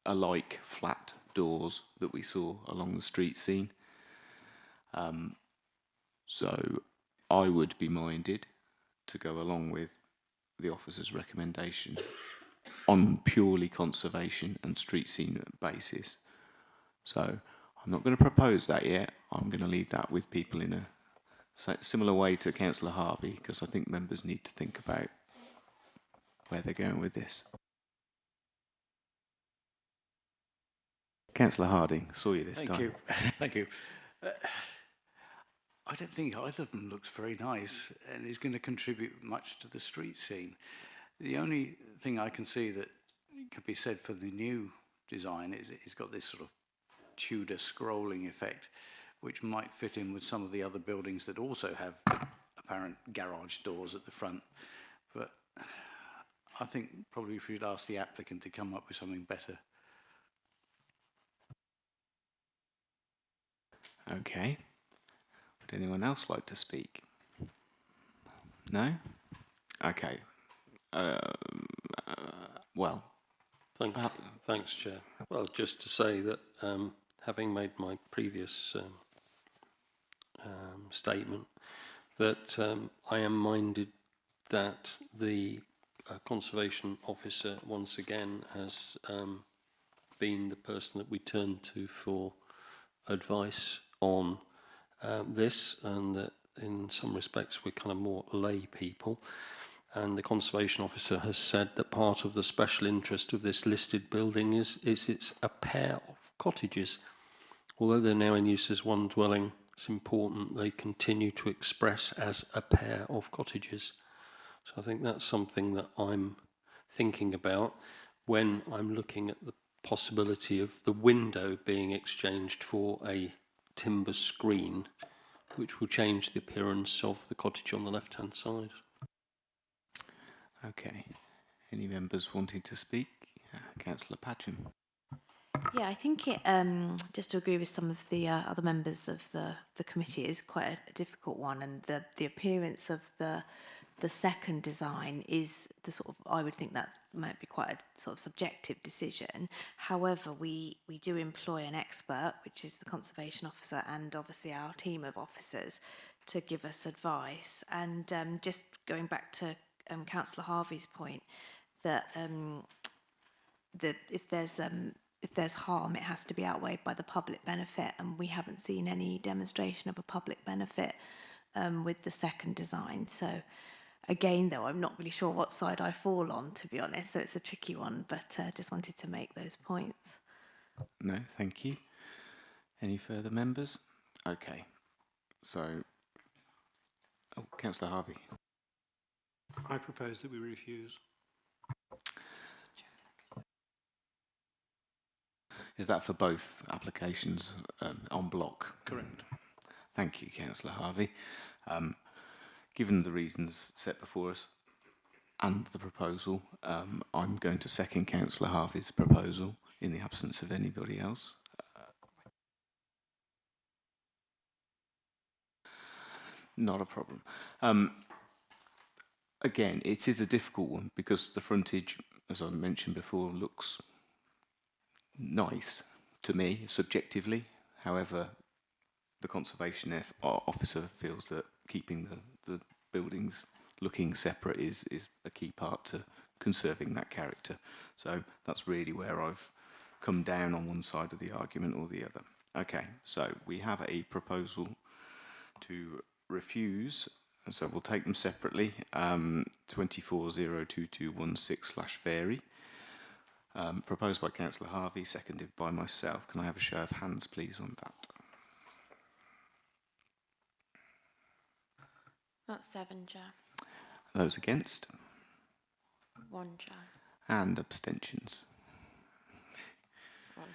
alike flat doors that we saw along the street scene. So I would be minded to go along with the officer's recommendation on purely conservation and street scene basis. So I'm not going to propose that yet. I'm going to leave that with people in a similar way to Councillor Harvey, because I think members need to think about where they're going with this. Councillor Harding, saw you this time. Thank you. I don't think either of them looks very nice and is going to contribute much to the street scene. The only thing I can see that could be said for the new design is it's got this sort of Tudor scrolling effect, which might fit in with some of the other buildings that also have apparent garage doors at the front. But I think probably we should ask the applicant to come up with something better. Okay. Would anyone else like to speak? No? Okay. Well. Thanks, Chair. Well, just to say that having made my previous statement, that I am minded that the Conservation Officer once again has been the person that we turn to for advice on this, and that in some respects we're kind of more lay people. And the Conservation Officer has said that part of the special interest of this listed building is it's a pair of cottages. Although they're now in use as one dwelling, it's important they continue to express as a pair of cottages. So I think that's something that I'm thinking about when I'm looking at the possibility of the window being exchanged for a timber screen, which will change the appearance of the cottage on the left-hand side. Okay. Any members wanting to speak? Councillor Padgham. Yeah, I think it, just to agree with some of the other members of the committee, is quite a difficult one, and the appearance of the second design is the sort of, I would think that might be quite a sort of subjective decision. However, we do employ an expert, which is the conservation officer, and obviously our team of officers, to give us advice. And just going back to Councillor Harvey's point, that if there's harm, it has to be outweighed by the public benefit, and we haven't seen any demonstration of a public benefit with the second design. So again, though, I'm not really sure what side I fall on, to be honest, so it's a tricky one, but just wanted to make those points. No, thank you. Any further members? Okay, so, Councillor Harvey. I propose that we refuse. Is that for both applications en bloc? Correct. Thank you, Councillor Harvey. Given the reasons set before us and the proposal, I'm going to second Councillor Harvey's proposal in the absence of anybody else. Not a problem. Again, it is a difficult one because the frontage, as I mentioned before, looks nice to me, subjectively. However, the conservation officer feels that keeping the buildings looking separate is a key part to conserving that character. So that's really where I've come down on one side of the argument or the other. Okay, so we have a proposal to refuse, so we'll take them separately. 24-02216/Vary. Proposed by Councillor Harvey, seconded by myself. Can I have a show of hands, please, on that? That's 7, Chair. Those against? 1, Chair. And abstentions? 1.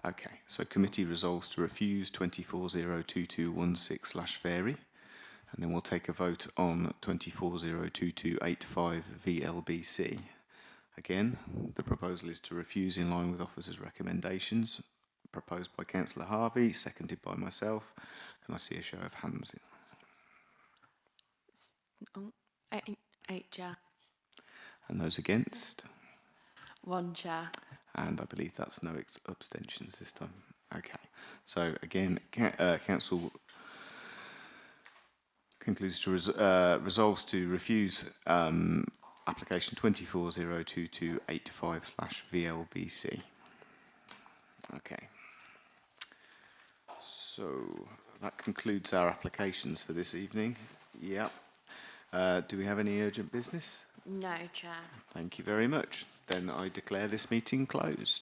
Okay, so committee resolves to refuse 24-02216/Vary, and then we'll take a vote on 24-02285 VLBC. Again, the proposal is to refuse in line with officers' recommendations, proposed by Councillor Harvey, seconded by myself. Can I see a show of hands? 8, Chair. And those against? 1, Chair. And I believe that's no abstentions this time. Okay, so again, Council concludes to resolves to refuse application 24-02285/VLBC. Okay, so that concludes our applications for this evening. Yeah. Do we have any urgent business? No, Chair. Thank you very much. Then I declare this meeting closed.